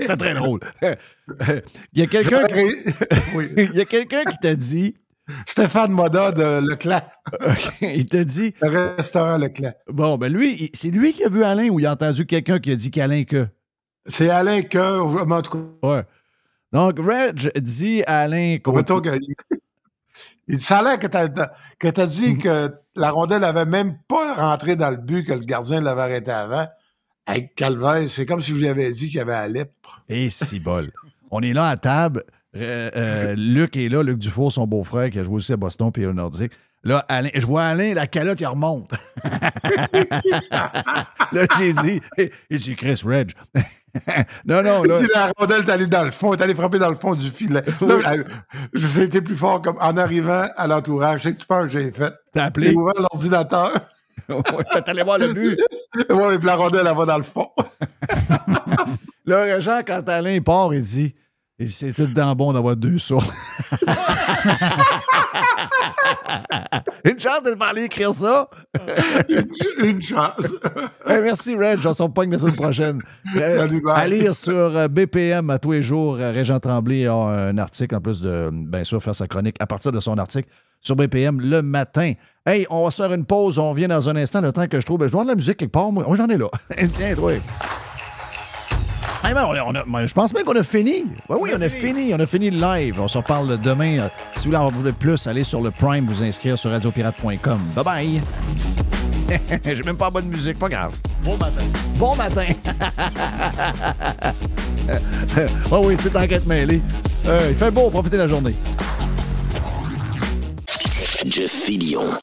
c'est très drôle. Il y a quelqu'un qui t'a dit... Stéphane Moda de Leclerc. Il t'a dit... Le restaurant Leclerc. Bon, ben lui, c'est lui qui a vu Alain ou il a entendu quelqu'un qui a dit qu'Alain que? C'est Alain que... En tout cas... Ouais. Donc, Reg dit à Alain... Il ça a l'air que t'as dit que la rondelle n'avait même pas rentré dans le but, que le gardien l'avait arrêté avant. Avec Calvaire, c'est comme si je lui avais dit qu'il y avait la lèpre. Et si bol. On est là à table. Luc est là, Luc Dufour, son beau-frère, qui a joué aussi à Boston puis au Nordique. Là, Alain, je vois Alain, la calotte, il remonte. Là, j'ai dit, il dit Chris Reg. Non, là. Si la rondelle est allée dans le fond, est allée frapper dans le fond du filet. Là, j'ai été plus fort comme en arrivant à l'entourage. C'est que tu penses que j'ai fait. T'as appelé? J'ai ouvert l'ordinateur. T'es allé voir le but. Oui, puis la rondelle, elle va dans le fond. Là, Jean, quand Alain part, il dit c'est tout le temps bon d'avoir 2 sourds. Une chance de parler écrire ça. Une chance. Hey, merci, Reg. On s'en pogne la semaine prochaine. À lire sur BPM à tous les jours. Régent Tremblay a un article, en plus de, bien sûr, faire sa chronique à partir de son article sur BPM le matin. Hey, on va se faire une pause. On revient dans un instant. Le temps que je trouve. Je dois avoir de la musique quelque part. Moi, j'en ai là. Tiens, toi. Hey, je pense même qu'on a fini. Oui, on a fini. On a fini le live. On s'en parle demain. Si vous voulez en voir plus, allez sur le Prime, vous inscrire sur radiopirate.com. Bye-bye. J'ai même pas bonne musique. Pas grave. Bon matin. Bon matin. Oh oui, c'est enquête mêlée. Il fait beau. Profitez de la journée. Jeff Fillion.